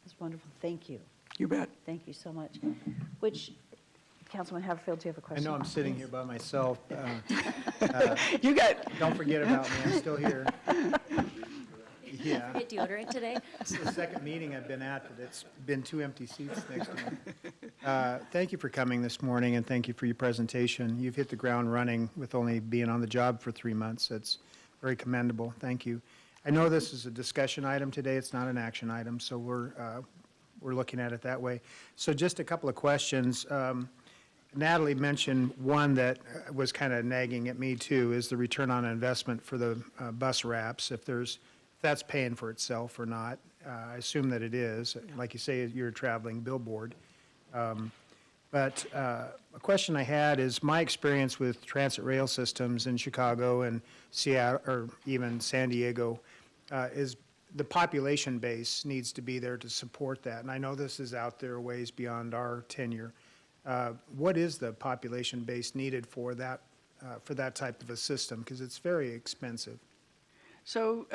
That's wonderful. Thank you. You bet. Thank you so much. Which, Councilman Haverfield, do you have a I question? know I'm sitting here by myself. You got, Don't forget about me, I'm still here. Yeah, Get deodorant today? it's the second meeting I've been at, but it's been 2 empty seats next to me. Thank you for coming this morning, and thank you for your presentation. You've hit the ground running with only being on the job for 3 months. It's very commendable. Thank you. I know this is a discussion item today. It's not an action item, so we're looking at it that way. So just a couple of questions. Natalie mentioned one that was kind of nagging at me too, is the return on investment for the bus wraps, if that's paying for itself or not. I assume that it is. Like you say, you're a traveling billboard. But a question I had is my experience with transit rail systems in Chicago and Seattle, or even San Diego, is the population base needs to be there to support that. And I know this is out there ways beyond our tenure. What is the population base needed for that type of a system? Because it's very expensive. so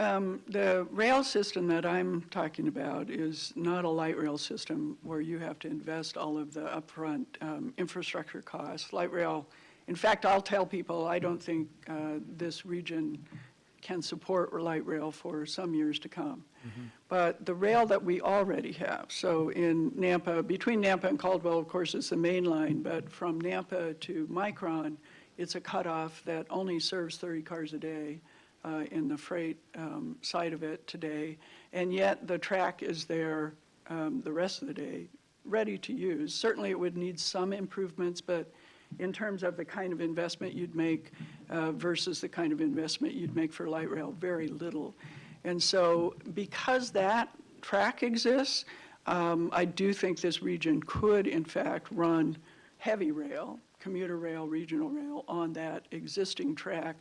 the rail system that I'm talking about is not a light rail system where you have to invest all of the upfront infrastructure costs. Light rail, in fact, I'll tell people I don't think this region can support light rail for some years to come. But the rail that we already have, so in Nampa, between Nampa and Caldwell, of course, is the main line, but from Nampa to Micron it's a cutoff that only serves 30 cars a day in the freight side of it today, and yet the track is there the rest of the day, ready to use. Certainly, it would need some improvements, but in terms of the kind of investment you'd make versus the kind of investment you'd make for light rail, very little. And so because that track exists, I do think this region could, in fact, run heavy rail, commuter rail, regional rail on that existing track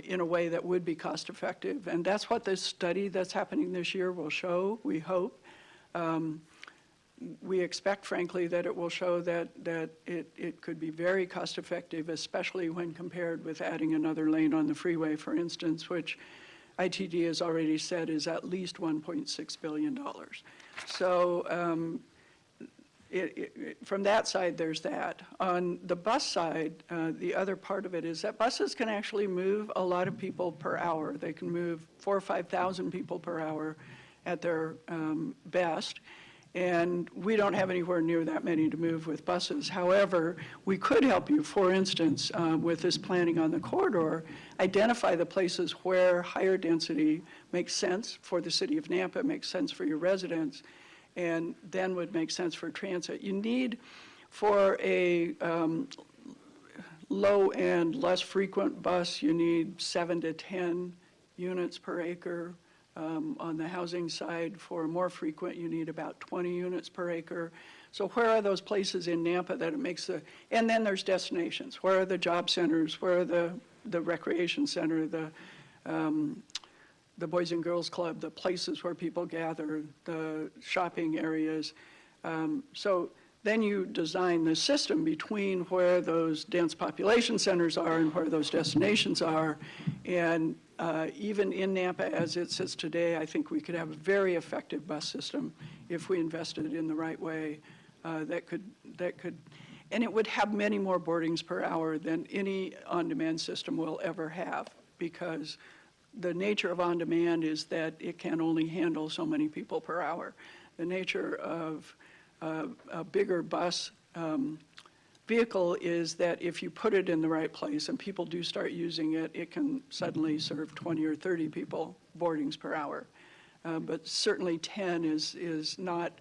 in a way that would be cost effective. And that's what this study that's happening this year will show, we hope. We expect, frankly, that it will show that it could be very cost effective, especially when compared with adding another lane on the freeway, for instance, which ITD has already said is at least $1.6 billion. So from that side, there's that. On the bus side, the other part of it is that buses can actually move a lot of people per hour. They can move 4,000 or 5,000 people per hour at their best. And we don't have anywhere near that many to move with buses. However, we could help you, for instance, with this planning on the corridor, identify the places where higher density makes sense for the city of Nampa, makes sense for your residents, and then would make sense for transit. You need, for a low-end, less frequent bus, you need 7 to 10 units per acre. On the housing side, for more frequent, you need about 20 units per acre. So where are those places in Nampa that it makes and then there's destinations. Where are the job centers? Where are the recreation center, the Boys and Girls Club, the places where people gather, the shopping areas? So then you design the system between where those dense population centers are and where those destinations are. And even in Nampa as it sits today, I think we could have a very effective bus system if we invested in the right way that could, and it would have many more boardings per hour than any on-demand system will ever have, because the nature of on-demand is that it can only handle so many people per hour. The nature of a bigger bus vehicle is that if you put it in the right place and people do start using it, it can suddenly serve 20 or 30 people boardings per hour. But certainly 10 is not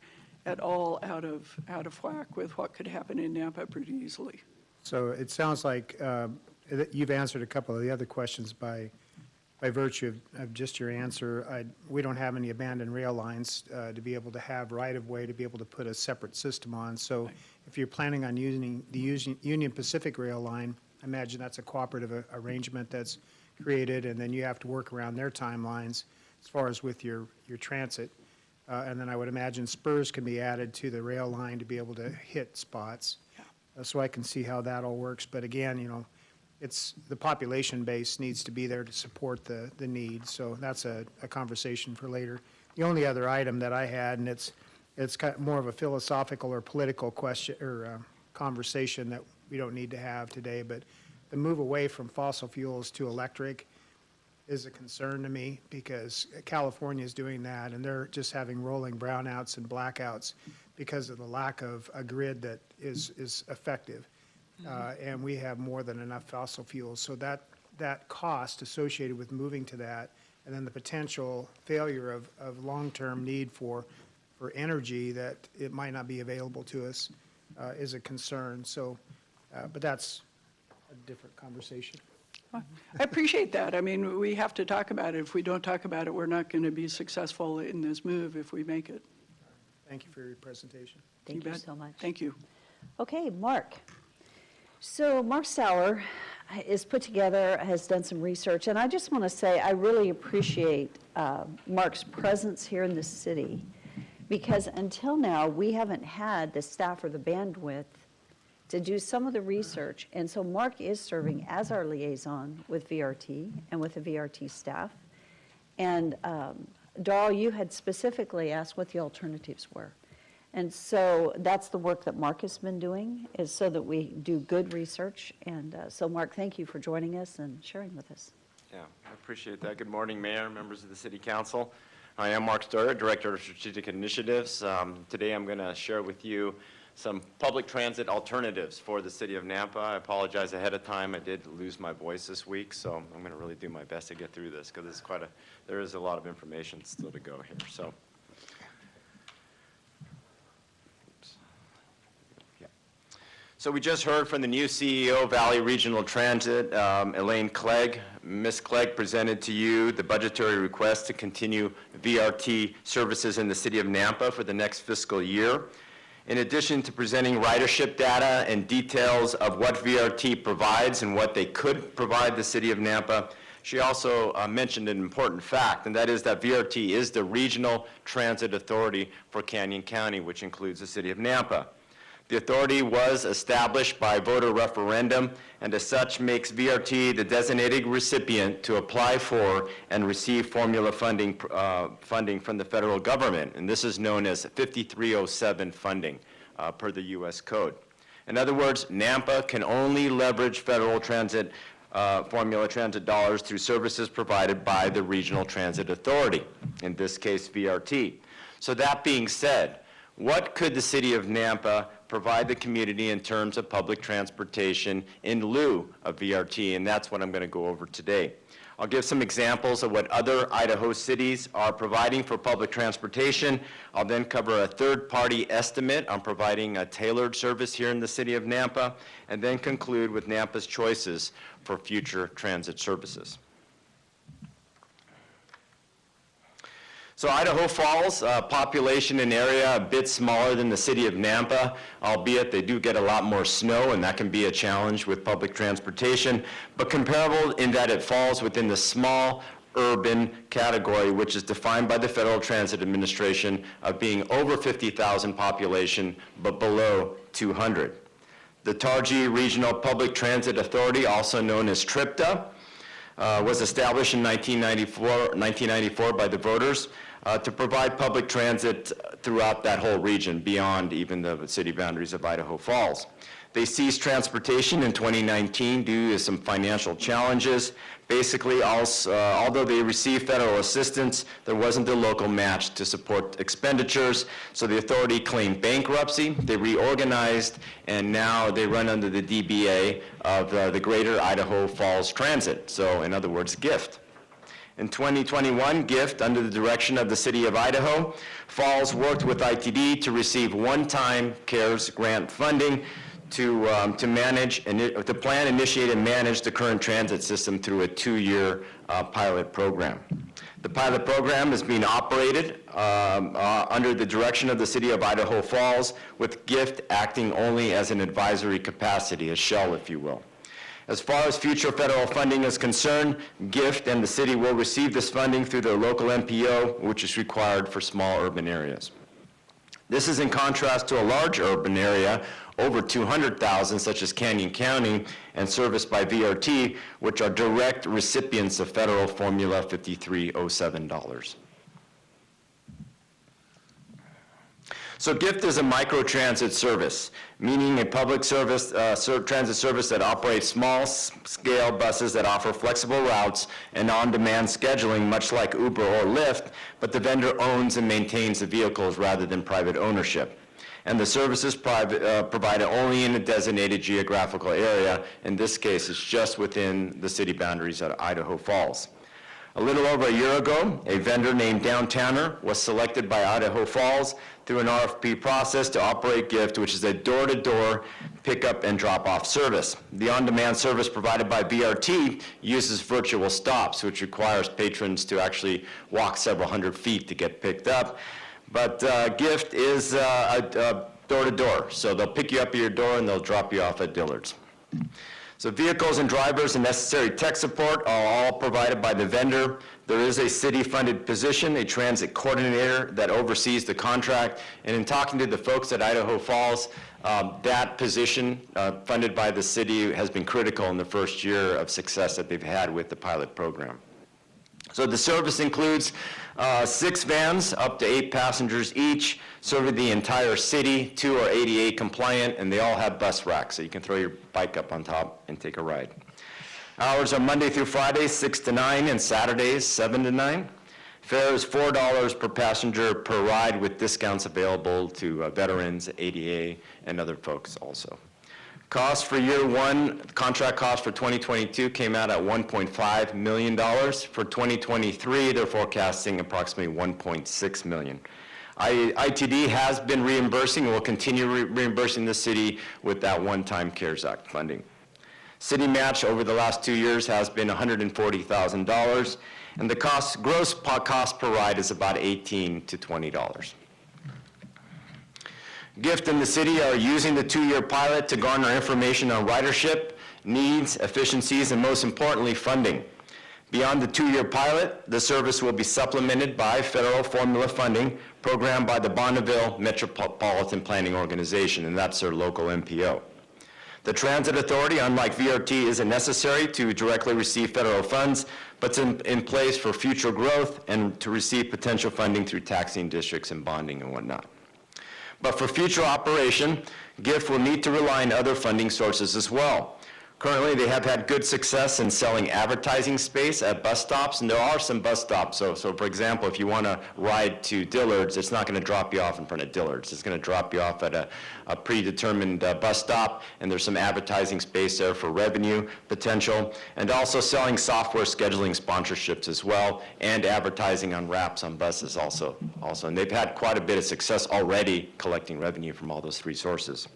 at all out of whack with what could happen in Nampa pretty easily. So it sounds like that you've answered a couple of the other questions by virtue of just your answer. We don't have any abandoned rail lines to be able to have right-of-way to be able to put a separate system on. So if you're planning on using the Union Pacific Rail line, I imagine that's a cooperative arrangement that's created, and then you have to work around their timelines as far as with your transit. And then I would imagine spurs can be added to the rail line to be able to hit spots. So I can see how that all works. But again, it's the population base needs to be there to support the need. So that's a conversation for later. The only other item that I had, and it's kind of more of a philosophical or political question or conversation that we don't need to have today, but the move away from fossil fuels to electric is a concern to me, because California is doing that, and they're just having rolling brownouts and blackouts because of the lack of a grid that is effective. And we have more than enough fossil fuels. So that cost associated with moving to that, and then the potential failure of long-term need for energy that it might not be available to us is a concern. So, but that's a different conversation. I appreciate that. I mean, we have to talk about it. If we don't talk about it, we're not going to be successful in this move if we make it. Thank you for your presentation. Thank you bet. so much. Thank you. Okay, Mark. So Mark Sauer is put together, has done some research, and I just want to say I really appreciate Mark's presence here in the city, because until now, we haven't had the staff or the bandwidth to do some of the research. And so Mark is serving as our liaison with VRT and with the VRT staff. And Darrell, you had specifically asked what the alternatives were. And so that's the work that Mark has been doing, is so that we do good research. And so Mark, thank you for joining us and sharing with us. Yeah, I appreciate that. Good morning, Mayor, members of the City Council. I am Mark Storer, Director of Strategic Initiatives. Today I'm going to share with you some public transit alternatives for the city of Nampa. I apologize ahead of time. I did lose my voice this week, so I'm going to really do my best to get through this because it's there is a lot of information still to go here. So. So we just heard from the new CEO of Valley Regional Transit, Elaine Clegg. Ms. Clegg presented to you the budgetary request to continue VRT services in the city of Nampa for the next fiscal year. In addition to presenting ridership data and details of what VRT provides and what they could provide the city of Nampa, she also mentioned an important fact, and that is that VRT is the regional transit authority for Canyon County, which includes the city of Nampa. The authority was established by voter referendum and as such makes VRT the designated recipient to apply for and receive formula funding from the federal government. And this is known as 5307 funding per the U.S. Code. In other words, Nampa can only leverage federal transit formula transit dollars through services provided by the Regional Transit Authority, in this case VRT. So that being said, what could the city of Nampa provide the community in terms of public transportation in lieu of VRT? And that's what I'm going to go over today. I'll give some examples of what other Idaho cities are providing for public transportation. I'll then cover a third-party estimate on providing a tailored service here in the city of Nampa, and then conclude with Nampa's choices for future transit services. So Idaho Falls, population and area a bit smaller than the city of Nampa, albeit they do get a lot more snow, and that can be a challenge with public transportation, but comparable in that it falls within the small urban category, which is defined by the Federal Transit Administration of being over 50,000 population, but below 200. The Targhee Regional Public Transit Authority, also known as TRIPTA, was established in 1994 by the voters to provide public transit throughout that whole region, beyond even the city boundaries of Idaho Falls. They ceased transportation in 2019 due to some financial challenges. Basically, although they received federal assistance, there wasn't a local match to support expenditures, so the authority claimed bankruptcy. They reorganized, and now they run under the DBA of the Greater Idaho Falls Transit, so in other words, GIFT. In 2021, GIFT, under the direction of the City of Idaho Falls, worked with ITD to receive one-time CARES grant funding to manage, to plan, initiate, and manage the current transit system through a 2-year pilot program. The pilot program is being operated under the direction of the City of Idaho Falls, with GIFT acting only as an advisory capacity, a shell, if you will. As far as future federal funding is concerned, GIFT and the city will receive this funding through their local MPO, which is required for small urban areas. This is in contrast to a large urban area, over 200,000, such as Canyon County, and serviced by VRT, which are direct recipients of federal formula 5307 dollars. So GIFT is a microtransit service, meaning a public service, transit service that operates small-scale buses that offer flexible routes and on-demand scheduling, much like Uber or Lyft, but the vendor owns and maintains the vehicles rather than private ownership. And the service is provided only in a designated geographical area. In this case, it's just within the city boundaries of Idaho Falls. A little over a year ago, a vendor named Downtowner was selected by Idaho Falls through an RFP process to operate GIFT, which is a door-to-door pickup and drop-off service. The on-demand service provided by VRT uses virtual stops, which requires patrons to actually walk several hundred feet to get picked up. But GIFT is door-to-door, so they'll pick you up at your door and they'll drop you off at Dillard's. So vehicles and drivers and necessary tech support are all provided by the vendor. There is a city-funded position, a transit coordinator that oversees the contract. And in talking to the folks at Idaho Falls, that position funded by the city has been critical in the first year of success that they've had with the pilot program. So the service includes 6 vans, up to 8 passengers each, serving the entire city. 2 are ADA compliant, and they all have bus racks, so you can throw your bike up on top and take a ride. Hours are Monday through Friday, 6 to 9, and Saturdays, 7 to 9. Fare is $4 per passenger per ride, with discounts available to veterans, ADA, and other folks also. Cost for year one, contract cost for 2022 came out at $1.5 million. For 2023, they're forecasting approximately $1.6 million. ITD has been reimbursing and will continue reimbursing the city with that one-time CARES Act funding. City match over the last 2 years has been $140,000, and the gross cost per ride is about $18 to $20. Gift and the city are using the 2-year pilot to garner information on ridership, needs, efficiencies, and most importantly, funding. Beyond the 2-year pilot, the service will be supplemented by federal formula funding programmed by the Bonneville Metropolitan Planning Organization, and that's their local MPO. The Transit Authority, unlike VRT, isn't necessary to directly receive federal funds, but it's in place for future growth and to receive potential funding through taxing districts and bonding and whatnot. But for future operation, GIF will need to rely on other funding sources as well. Currently, they have had good success in selling advertising space at bus stops, and there are some bus stops. So for example, if you want to ride to Dillard's, it's not going to drop you off in front of Dillard's. It's going to drop you off at a predetermined bus stop, and there's some advertising space there for revenue potential, and also selling software scheduling sponsorships as well, and advertising on wraps on buses also. And they've had quite a bit of success already collecting revenue from all those three sources.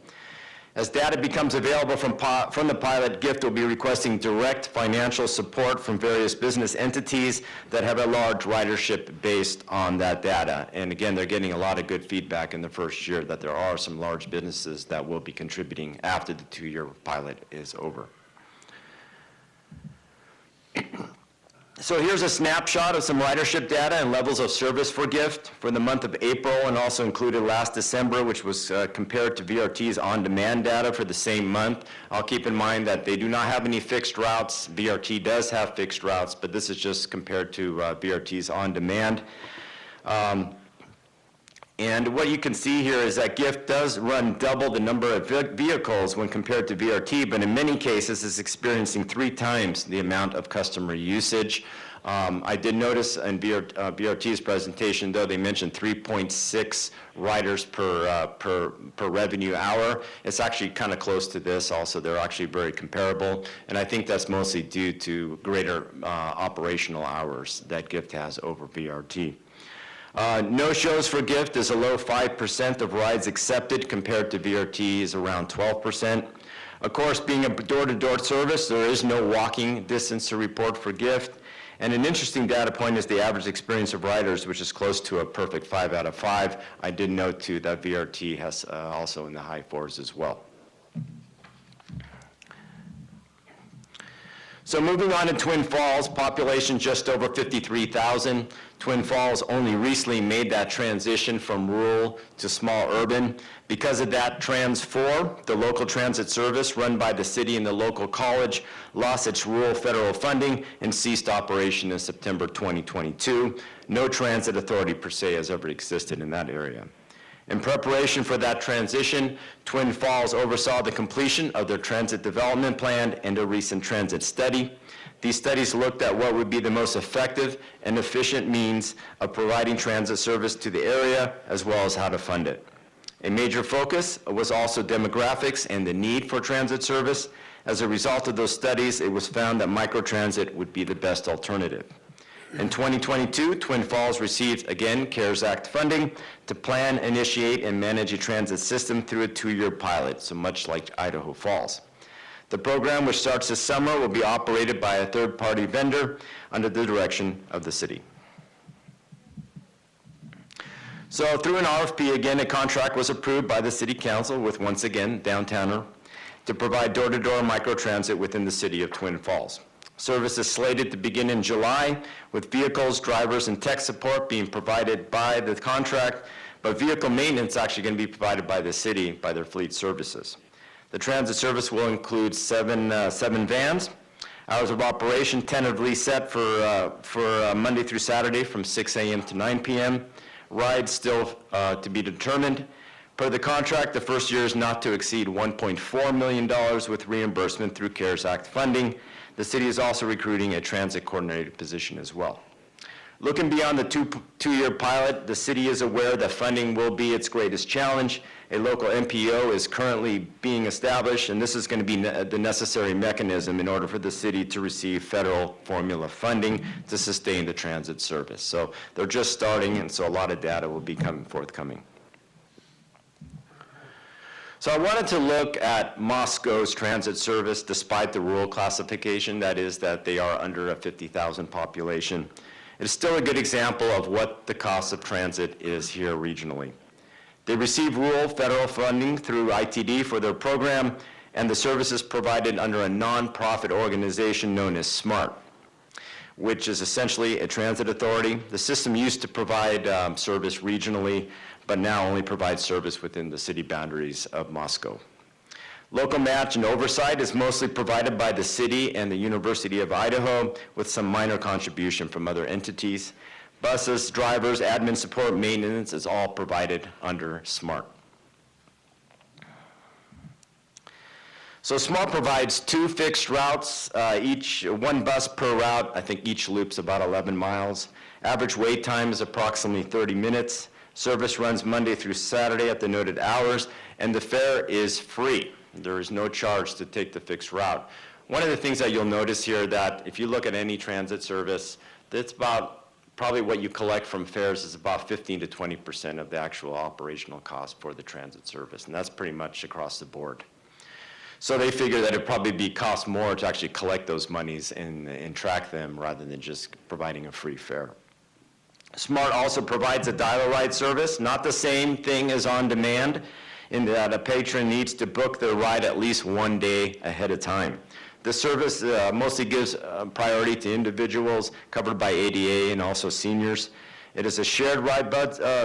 As data becomes available from the pilot, GIFT will be requesting direct financial support from various business entities that have a large ridership based on that data. And again, they're getting a lot of good feedback in the first year that there are some large businesses that will be contributing after the 2-year pilot is over. So here's a snapshot of some ridership data and levels of service for GIFT for the month of April, and also included last December, which was compared to VRT's on-demand data for the same month. I'll keep in mind that they do not have any fixed routes. VRT does have fixed routes, but this is just compared to VRT's on-demand. And what you can see here is that GIFT does run double the number of vehicles when compared to VRT, but in many cases is experiencing 3 times the amount of customer usage. I did notice in VRT's presentation, though, they mentioned 3.6 riders per revenue hour. It's actually kind of close to this also. They're actually very comparable, and I think that's mostly due to greater operational hours that GIFT has over VRT. No-shows for GIFT is a low 5% of rides accepted, compared to VRT is around 12%. Of course, being a door-to-door service, there is no walking distance to report for GIFT. And an interesting data point is the average experience of riders, which is close to a perfect 5 out of 5. I did note, too, that VRT has also in the high 4s as well. So moving on to Twin Falls, population just over 53,000. Twin Falls only recently made that transition from rural to small urban. Because of that, Trans 4, the local transit service run by the city and the local college, lost its rural federal funding and ceased operation in September 2022. No transit authority per se has ever existed in that area. In preparation for that transition, Twin Falls oversaw the completion of their transit development plan and a recent transit study. These studies looked at what would be the most effective and efficient means of providing transit service to the area, as well as how to fund it. A major focus was also demographics and the need for transit service. As a result of those studies, it was found that microtransit would be the best alternative. In 2022, Twin Falls received, again, CARES Act funding to plan, initiate, and manage a transit system through a 2-year pilot, so much like Idaho Falls. The program, which starts this summer, will be operated by a third-party vendor under the direction of the city. So through an RFP, again, a contract was approved by the City Council with, once again, Downtowner, to provide door-to-door microtransit within the city of Twin Falls. Service is slated to begin in July, with vehicles, drivers, and tech support being provided by the contract, but vehicle maintenance is actually going to be provided by the city, by their fleet services. The transit service will include seven vans. Hours of operation tentatively set for Monday through Saturday from 6 a.m. to 9 p.m. Rides still to be determined. Per the contract, the first year is not to exceed $1.4 million with reimbursement through CARES Act funding. The city is also recruiting a transit coordinator position as well. Looking beyond the two-year pilot, the city is aware that funding will be its greatest challenge. A local MPO is currently being established, and this is going to be the necessary mechanism in order for the city to receive federal formula funding to sustain the transit service. So they're just starting, and so a lot of data will be forthcoming. So I wanted to look at Moscow's transit service despite the rural classification, that is that they are under a 50,000 population. It is still a good example of what the cost of transit is here regionally. They receive rural federal funding through ITD for their program, and the service is provided under a nonprofit organization known as SMART, which is essentially a transit authority. The system used to provide service regionally, but now only provides service within the city boundaries of Moscow. Local match and oversight is mostly provided by the city and the University of Idaho, with some minor contribution from other entities. Buses, drivers, admin support, maintenance is all provided under SMART. So SMART provides 2 fixed routes, one bus per route. I think each loop's about 11 miles. Average wait time is approximately 30 minutes. Service runs Monday through Saturday at the noted hours, and the fare is free. There is no charge to take the fixed route. One of the things that you'll notice here that if you look at any transit service, that's about probably what you collect from fares is about 15 to 20% of the actual operational cost for the transit service, and that's pretty much across the board. So they figure that it'd probably cost more to actually collect those monies and track them rather than just providing a free fare. SMART also provides a dial-a-ride service, not the same thing as on demand, in that a patron needs to book their ride at least one day ahead of time. This service mostly gives priority to individuals covered by ADA and also seniors. It is a shared ride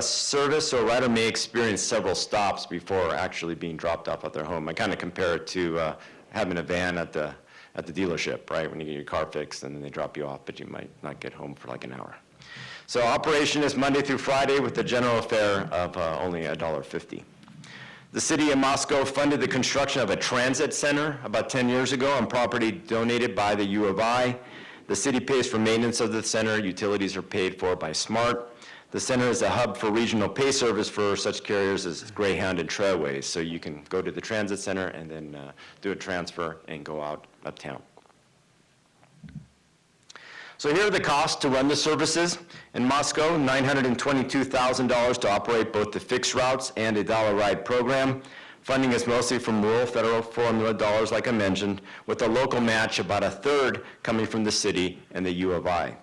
service, so a rider may experience several stops before actually being dropped off at their home. I kind of compare it to having a van at the dealership, right? When you get your car fixed and then they drop you off, but you might not get home for like an hour. So operation is Monday through Friday with a general fare of only $1.50. The city of Moscow funded the construction of a transit center about 10 years ago on property donated by the U of I. The city pays for maintenance of the center. Utilities are paid for by SMART. The center is a hub for regional pay service for such carriers as Greyhound and Trailways. So you can go to the transit center and then do a transfer and go out of town. So here are the costs to run the services. In Moscow, $922,000 to operate both the fixed routes and a dollar-ride program. Funding is mostly from rural federal formula dollars, like I mentioned, with a local match about a third coming from the city and the U of I.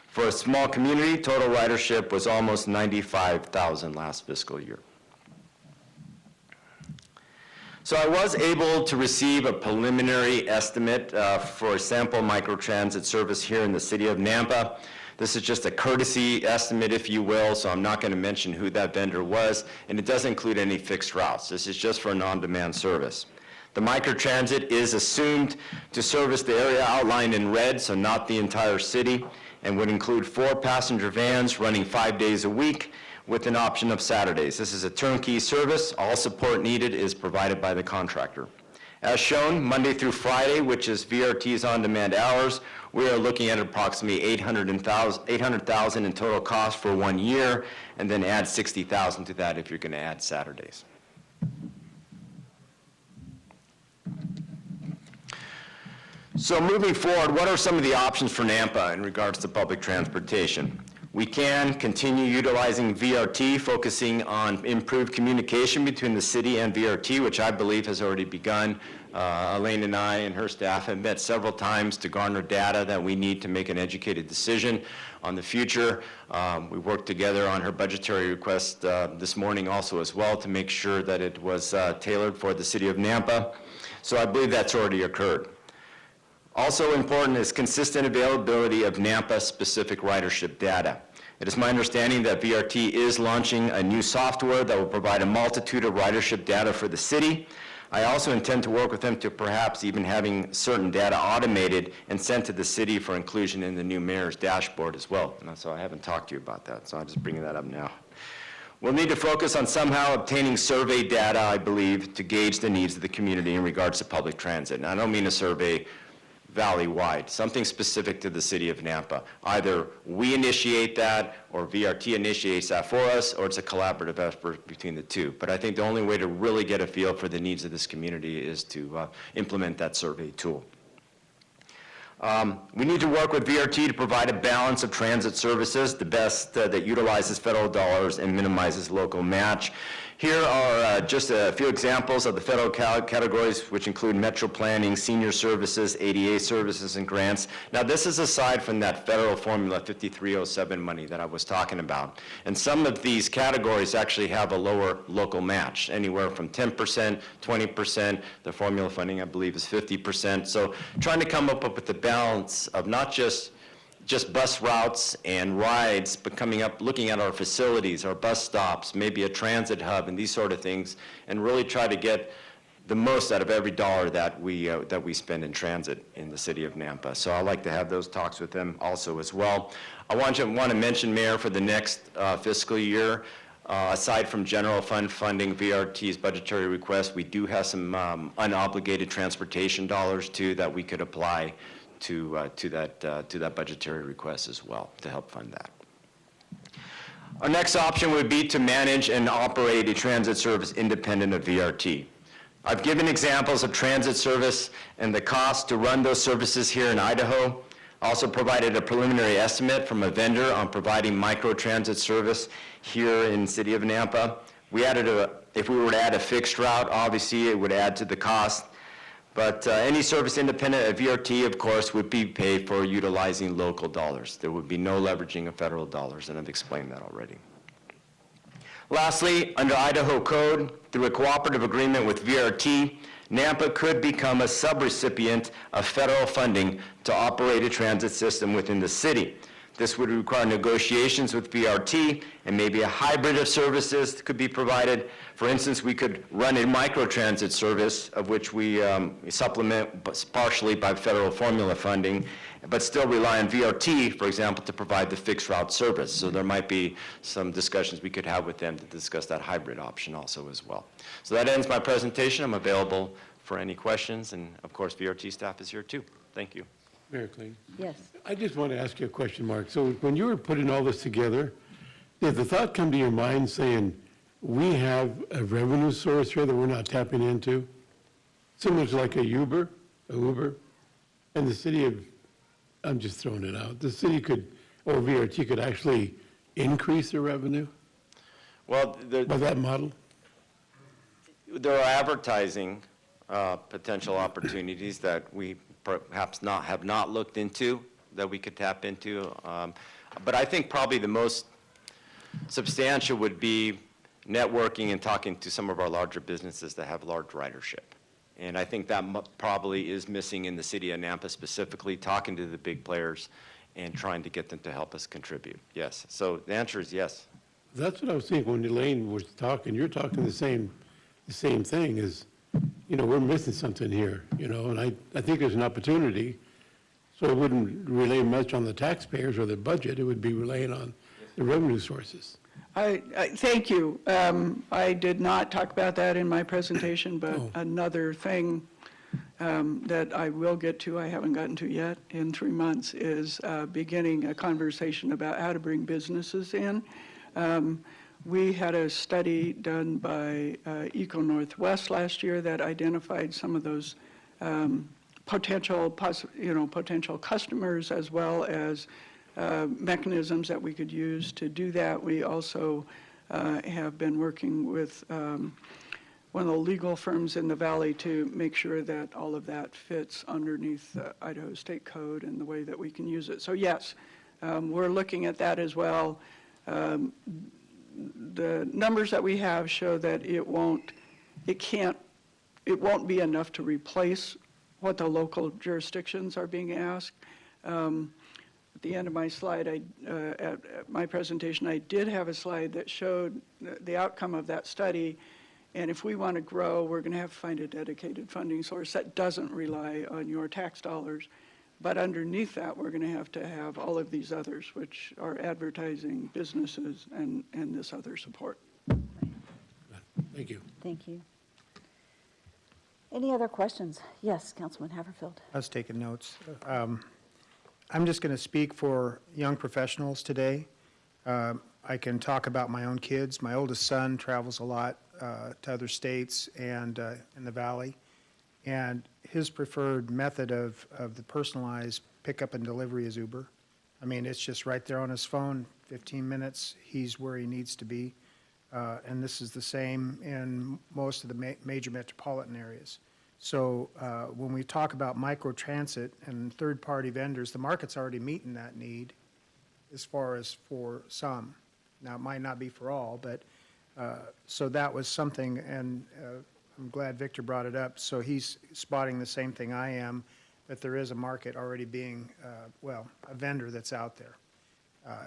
For a small community, total ridership was almost 95,000 last fiscal year. So I was able to receive a preliminary estimate for a sample microtransit service here in the city of Nampa. This is just a courtesy estimate, if you will, so I'm not going to mention who that vendor was, and it doesn't include any fixed routes. This is just for an on-demand service. The microtransit is assumed to service the area outlined in red, so not the entire city, and would include 4 passenger vans running 5 days a week, with an option of Saturdays. This is a turnkey service. All support needed is provided by the contractor. As shown, Monday through Friday, which is VRT's on-demand hours, we are looking at approximately $800,000 in total cost for 1 year, and then add $60,000 to that if you're going to add Saturdays. So moving forward, what are some of the options for Nampa in regards to public transportation? We can continue utilizing VRT, focusing on improved communication between the city and VRT, which I believe has already begun. Elaine and I and her staff have met several times to garner data that we need to make an educated decision on the future. We worked together on her budgetary request this morning also as well to make sure that it was tailored for the city of Nampa. So I believe that's already occurred. Also important is consistent availability of Nampa-specific ridership data. It is my understanding that VRT is launching a new software that will provide a multitude of ridership data for the city. I also intend to work with them to perhaps even having certain data automated and sent to the city for inclusion in the new mayor's dashboard as well. And so I haven't talked to you about that, so I'm just bringing that up now. We'll need to focus on somehow obtaining survey data, I believe, to gauge the needs of the community in regards to public transit. And I don't mean a survey valley-wide, something specific to the city of Nampa. Either we initiate that, or VRT initiates that for us, or it's a collaborative effort between the two. But I think the only way to really get a feel for the needs of this community is to implement that survey tool. We need to work with VRT to provide a balance of transit services, the best that utilizes federal dollars and minimizes local match. Here are just a few examples of the federal categories, which include metro planning, senior services, ADA services, and grants. Now, this is aside from that federal Formula 5307 money that I was talking about. And some of these categories actually have a lower local match, anywhere from 10%, 20%. The formula funding, I believe, is 50%. So trying to come up with the balance of not just bus routes and rides, but looking at our facilities, our bus stops, maybe a transit hub, and these sort of things, and really try to get the most out of every dollar that we spend in transit in the city of Nampa. So I'd like to have those talks with them also as well. I want to mention, Mayor, for the next fiscal year, aside from general fund funding, VRT's budgetary request, we do have some unobligated transportation dollars too that we could apply to that budgetary request as well to help fund that. Our next option would be to manage and operate a transit service independent of VRT. I've given examples of transit service and the cost to run those services here in Idaho. Also provided a preliminary estimate from a vendor on providing micro-transit service here in the city of Nampa. If we were to add a fixed route, obviously it would add to the cost. But any service independent of VRT, of course, would be paid for utilizing local dollars. There would be no leveraging of federal dollars, and I've explained that already. Lastly, under Idaho Code, through a cooperative agreement with VRT, Nampa could become a subrecipient of federal funding to operate a transit system within the city. This would require negotiations with VRT, and maybe a hybrid of services could be provided. For instance, we could run a microtransit service, of which we supplement partially by federal formula funding, but still rely on VRT, for example, to provide the fixed route service. So there might be some discussions we could have with them to discuss that hybrid option also as well. So that ends my presentation. I'm available for any questions, and of course, VRT staff is here too. Thank you. Mayor Kling, Yes. I just want to ask you a question, Mark. So when you were putting all this together, did the thought come to your mind saying, we have a revenue source here that we're not tapping into? Similar to like a Uber, and the city of, I'm just throwing it out, the city could, or VRT could actually increase their revenue Well, by that model? there are advertising potential opportunities that we perhaps have not looked into, that we could tap into. But I think probably the most substantial would be networking and talking to some of our larger businesses that have large ridership. And I think that probably is missing in the city of Nampa specifically, talking to the big players and trying to get them to help us contribute. Yes. So the answer is yes. That's what I was thinking when Elaine was talking. You're talking the same thing is, we're missing something here, and I think there's an opportunity. So it wouldn't relay much on the taxpayers or the budget. It would be relaying on the revenue sources. Thank you. I did not talk about that in my presentation, but another thing that I will get to, I haven't gotten to yet in 3 months, is beginning a conversation about how to bring businesses in. We had a study done by Eco Northwest last year that identified some of those potential customers, as well as mechanisms that we could use to do that. We also have been working with one of the legal firms in the valley to make sure that all of that fits underneath the Idaho State Code and the way that we can use it. So yes, we're looking at that as well. The numbers that we have show that it won't be enough to replace what the local jurisdictions are being asked. At the end of my slide, at my presentation, I did have a slide that showed the outcome of that study. And if we want to grow, we're going to have to find a dedicated funding source that doesn't rely on your tax dollars. But underneath that, we're going to have all of these others, which are advertising, businesses, and this other support. Thank you. Thank you. Any other questions? Yes, Councilman Haverfield. I was taking notes. I'm just going to speak for young professionals today. I can talk about my own kids. My oldest son travels a lot to other states and in the Valley, and his preferred method of the personalized pickup and delivery is Uber. I mean, it's just right there on his phone, 15 minutes, he's where he needs to be. And this is the same in most of the major metropolitan areas. So when we talk about microtransit and third-party vendors, the market's already meeting that need as far as for some. Now, it might not be for all, but, so that was something, and I'm glad Victor brought it up. So he's spotting the same thing I am, that there is a market already being, well, a vendor that's out there.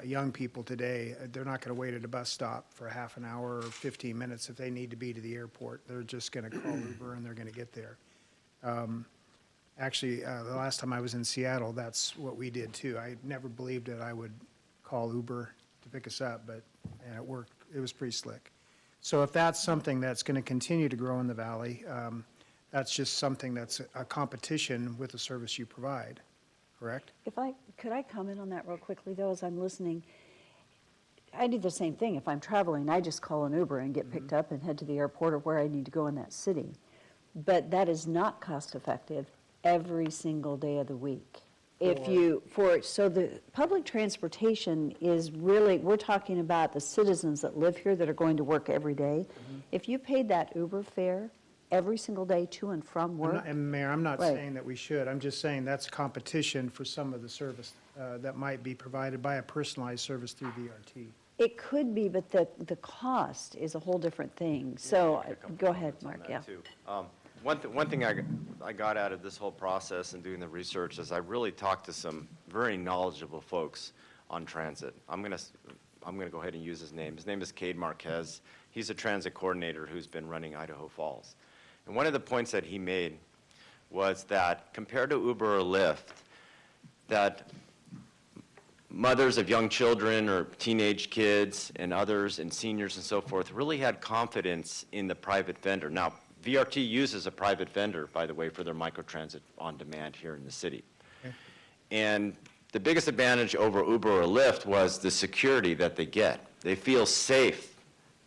Young people today, they're not going to wait at a bus stop for half an hour or 15 minutes if they need to be to the airport. They're just going to call Uber and they're going to get there. Actually, the last time I was in Seattle, that's what we did too. I never believed that I would call Uber to pick us up, but and it worked. It was pretty slick. So if that's something that's going to continue to grow in the Valley, that's just something that's a competition with the service you provide, correct? Could I comment on that real quickly, though, as I'm listening? I do the same thing. If I'm traveling, I just call an Uber and get picked up and head to the airport or where I need to go in that city. But that is not cost-effective every single day of the week. So the public transportation is really, we're talking about the citizens that live here that are going to work every day. If you paid that Uber fare every single day to and from work. And Mayor, I'm not Right. saying that we should. I'm just saying that's competition for some of the service that might be provided by a personalized service through VRT. It could be, but the cost is a whole different thing. So, go ahead, Mark, yeah. One thing I got out of this whole process and doing the research is I really talked to some very knowledgeable folks on transit. I'm gonna go ahead and use his name. His name is Cade Marquez. He's a transit coordinator who's been running Idaho Falls. And one of the points that he made was that compared to Uber or Lyft, that mothers of young children or teenage kids and others and seniors and so forth really had confidence in the private vendor. Now, VRT uses a private vendor, by the way, for their microtransit on demand here in the city. Okay. And the biggest advantage over Uber or Lyft was the security that they get. They feel safe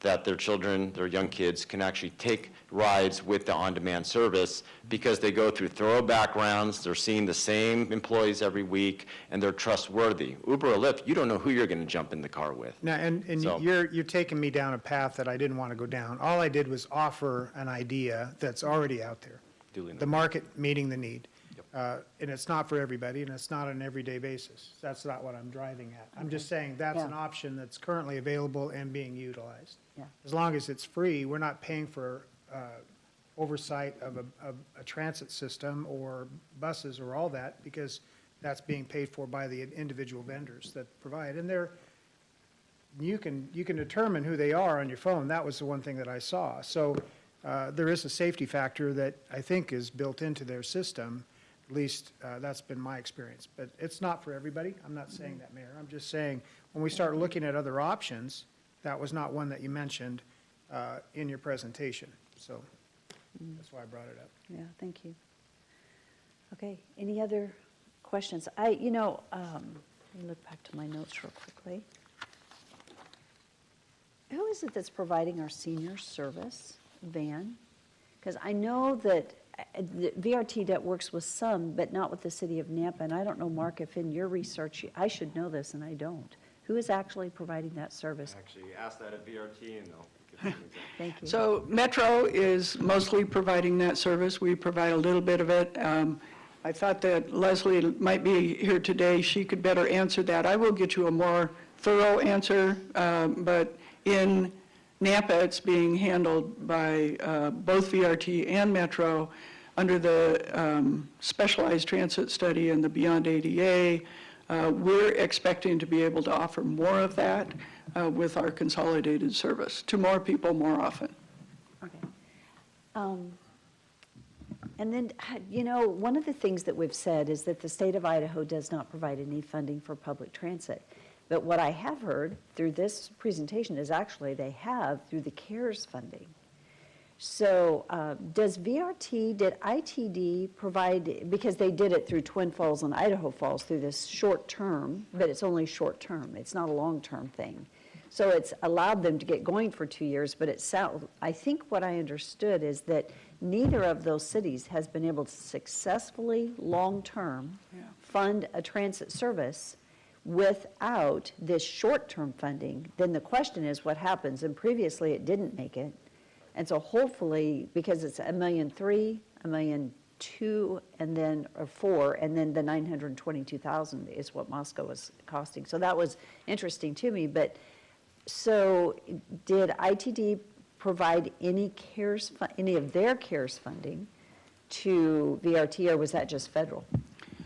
that their children, their young kids, can actually take rides with the on-demand service because they go through thorough backgrounds, they're seeing the same employees every week, and they're trustworthy. Uber or Lyft, you don't know who you're going to jump in the car with. Now, and So- you're taking me down a path that I didn't want to go down. All I did was offer an idea that's already out there. Duly noted. The market meeting the need. And it's not for everybody, and it's not on an everyday basis. That's not what I'm driving at. I'm just saying that's an Yeah. option that's currently available and being utilized. Yeah. As long as it's free, we're not paying for oversight of a transit system or buses or all that, because that's being paid for by the individual vendors that provide. And you can determine who they are on your phone. That was the one thing that I saw. So there is a safety factor that I think is built into their system. At least that's been my experience. But it's not for everybody. I'm not saying that, Mayor. I'm just saying, when we start looking at other options, that was not one that you mentioned in your presentation. So that's why I brought it up. Yeah, thank you. Okay, any other questions? Let me look back to my notes real quickly. Who is it that's providing our senior service van? Because I know that the VRT works with some, but not with the city of Nampa. And I don't know, Mark, if in your research, I should know this and I don't. Who is actually providing that service? Actually, ask that at VRT and they'll give you an example. Thank you. So Metro is mostly providing that service. We provide a little bit of it. I thought that Leslie might be here today. She could better answer that. I will get you a more thorough answer, but in Nampa, it's being handled by both VRT and Metro under the specialized transit study and the Beyond ADA. We're expecting to be able to offer more of that with our consolidated service to more people more often. Okay. And then, one of the things that we've said is that the state of Idaho does not provide any funding for public transit. But what I have heard through this presentation is actually they have through the CARES funding. So does VRT, did ITD provide, because they did it through Twin Falls and Idaho Falls through this short term, but it's only short term, it's not a long-term thing. So it's allowed them to get going for 2 years, but I think what I understood is that neither of those cities has been able to successfully, long-term, fund a transit service without this short-term funding. Then the question is what happens? And previously it didn't make it. And so hopefully, because it's $1.3 million, $1.2 million, and then, or $4 million, and then the $922,000 is what Moscow was costing. So that was interesting to me. But so did ITD provide any of their CARES funding to VRT, or was that just federal?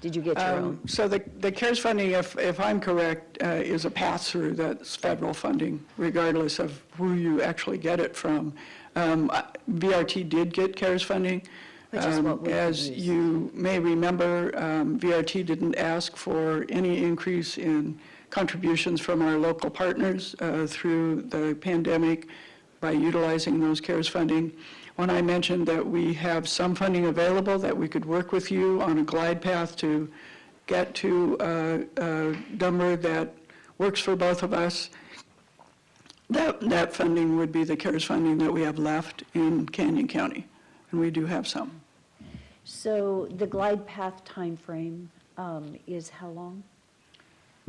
Did you get your own? So the CARES funding, if I'm correct, is a pass-through. That's federal funding, regardless of who you actually get it from. VRT did get CARES funding. Which is what we could As use. you may remember, VRT didn't ask for any increase in contributions from our local partners through the pandemic by utilizing those CARES funding. When I mentioned that we have some funding available, that we could work with you on a glide path to get to a number that works for both of us, that funding would be the CARES funding that we have left in Canyon County, and we do have some. So the glide path timeframe is how long?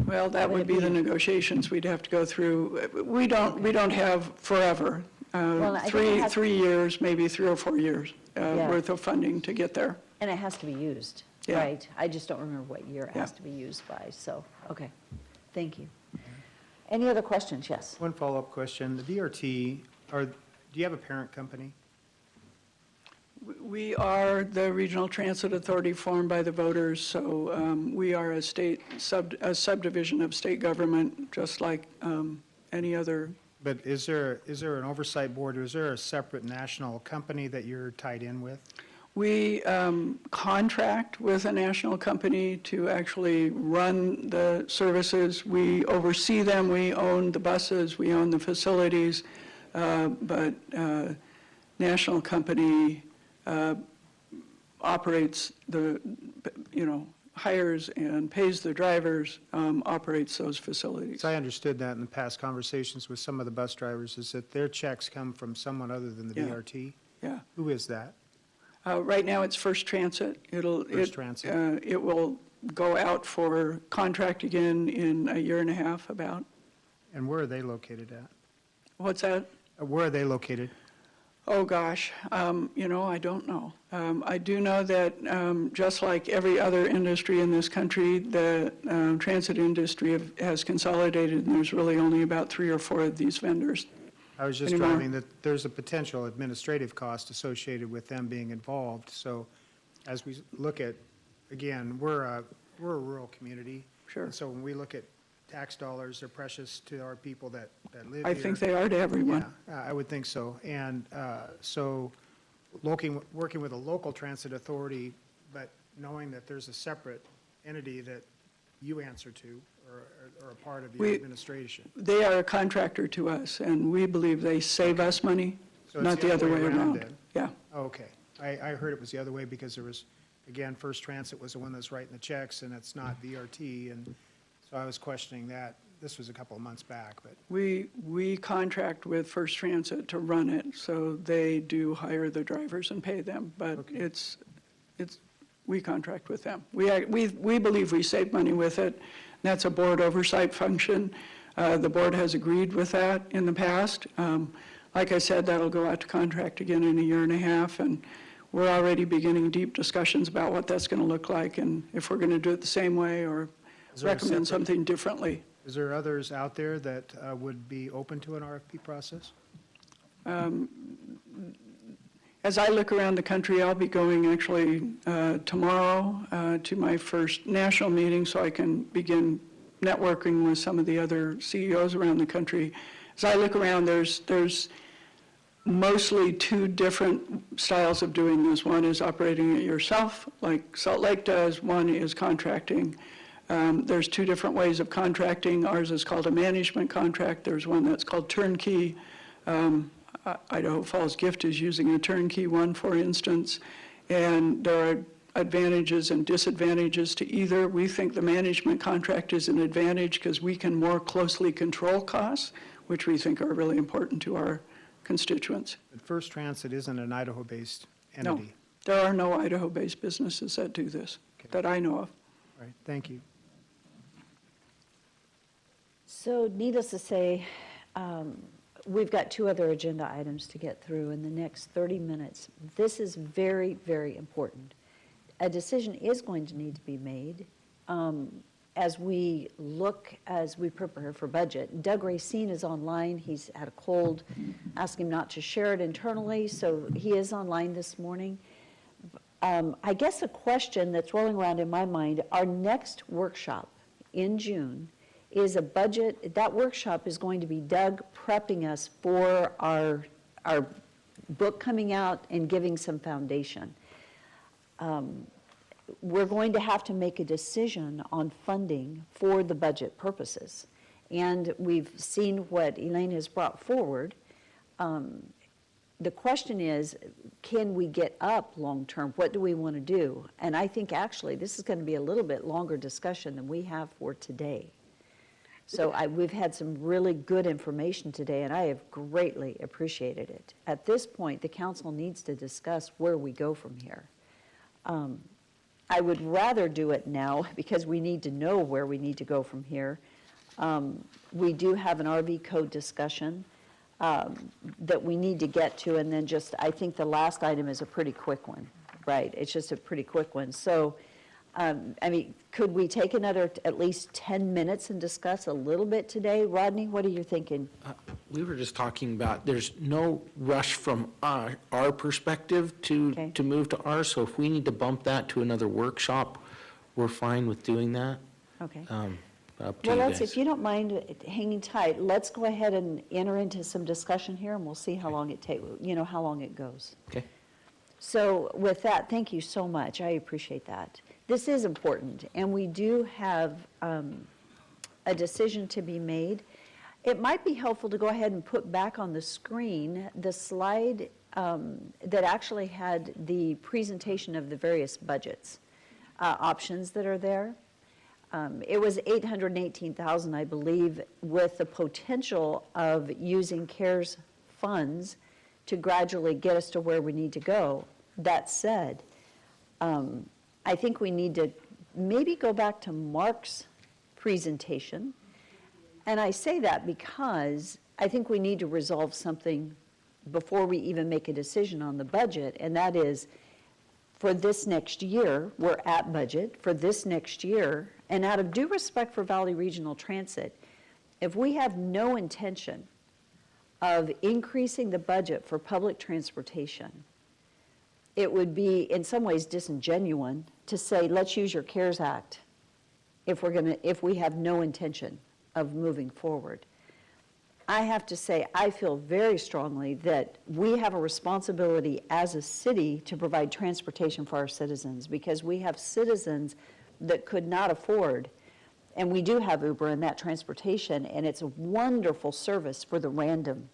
Well, that would be the negotiations we'd have to go through. We don't have forever. Well, I think it has- 3 years, maybe 3 or 4 years Yeah. worth of funding to get there. And it has to be used, Yeah. right? I just don't remember what year it has Yeah. to be used by, so, okay, thank you. Any other questions? Yes. One follow-up question. The VRT, do you have a parent company? We are the Regional Transit Authority formed by the voters, so we are a subdivision of state government, just like any other. But is there an oversight board, or is there a separate national company that you're tied in with? We contract with a national company to actually run the services. We oversee them, we own the buses, we own the facilities, but national company operates hires and pays the drivers, operates those facilities. So I understood that in the past conversations with some of the bus drivers, is that their checks come from someone other than the Yeah. VRT? Yeah. Who is that? Right now, it's First Transit. First Transit. It will go out for contract again in a year and a half about. And where are they located at? What's that? Where are they located? Oh, gosh, I don't know. I do know that just like every other industry in this country, the transit industry has consolidated, and there's really only about 3 or 4 of these vendors. I was just Anymore? driving that there's a potential administrative cost associated with them being involved. So as we look at, again, we're a rural community. Sure. And so when we look at tax dollars, they're precious to our people that live here. I think they are to everyone. Yeah, I would think so. And so working with a local transit authority, but knowing that there's a separate entity that you answer to or a part of your We- administration. They are a contractor to us, and we believe they save us money, So it's not the other way around. then? Yeah. Oh, okay. I heard it was the other way because there was, again, First Transit was the one that's writing the checks, and it's not VRT, and so I was questioning that. This was a couple of months back, but, We contract with First Transit to run it, so they do hire the drivers and pay them, but Okay. we contract with them. We believe we save money with it. That's a board oversight function. The board has agreed with that in the past. Like I said, that'll go out to contract again in a year and a half, and we're already beginning deep discussions about what that's going to look like and if we're going to do it the same way or Is there a recommend separate- something differently. is there others out there that would be open to an RFP process? As I look around the country, I'll be going actually tomorrow to my first national meeting so I can begin networking with some of the other CEOs around the country. As I look around, there's mostly 2 different styles of doing this. One is operating it yourself, like Salt Lake does. One is contracting. There's 2 different ways of contracting. Ours is called a management contract. There's one that's called turnkey. Idaho Falls Gift is using a turnkey one, for instance, and there are advantages and disadvantages to either. We think the management contract is an advantage because we can more closely control costs, which we think are really important to our constituents. But First Transit isn't an Idaho-based No, entity. there are no Idaho-based businesses that do this, that I know of. Right, thank you. So needless to say, we've got 2 other agenda items to get through in the next 30 minutes. This is very, very important. A decision is going to need to be made as we prepare for budget. Doug Racine is online. He's had a cold. Ask him not to share it internally, so he is online this morning. I guess a question that's rolling around in my mind, our next workshop in June is a budget. That workshop is going to be Doug prepping us for our book coming out and giving some foundation. We're going to have to make a decision on funding for the budget purposes. And we've seen what Elaine has brought forward. The question is, can we get up long-term? What do we want to do? And I think actually this is going to be a little bit longer discussion than we have for today. So we've had some really good information today, and I have greatly appreciated it. At this point, the council needs to discuss where we go from here. I would rather do it now because we need to know where we need to go from here. We do have an RV code discussion that we need to get to, and then I think the last item is a pretty quick one, right? It's just a pretty quick one. So, could we take another at least 10 minutes and discuss a little bit today? Rodney, what are you thinking? We were just talking about, there's no rush from our perspective Okay. to move to ours, so if we need to bump that to another workshop, we're fine with doing that. Okay. Up to Well, you let's, guys. if you don't mind hanging tight, let's go ahead and enter into some discussion here, and we'll see how long it how long it goes. Okay. So with that, thank you so much. I appreciate that. This is important, and we do have a decision to be made. It might be helpful to go ahead and put back on the screen the slide that actually had the presentation of the various budgets options that are there. It was $818,000, I believe, with the potential of using CARES funds to gradually get us to where we need to go. That said, I think we need to maybe go back to Mark's presentation. And I say that because I think we need to resolve something before we even make a decision on the budget, and that is, for this next year, we're at budget for this next year, and out of due respect for Valley Regional Transit, if we have no intention of increasing the budget for public transportation, it would be in some ways disingenuous to say, let's use your CARES Act if we have no intention of moving forward. I have to say, I feel very strongly that we have a responsibility as a city to provide transportation for our citizens, because we have citizens that could not afford, and we do have Uber and that transportation, and it's a wonderful service for the random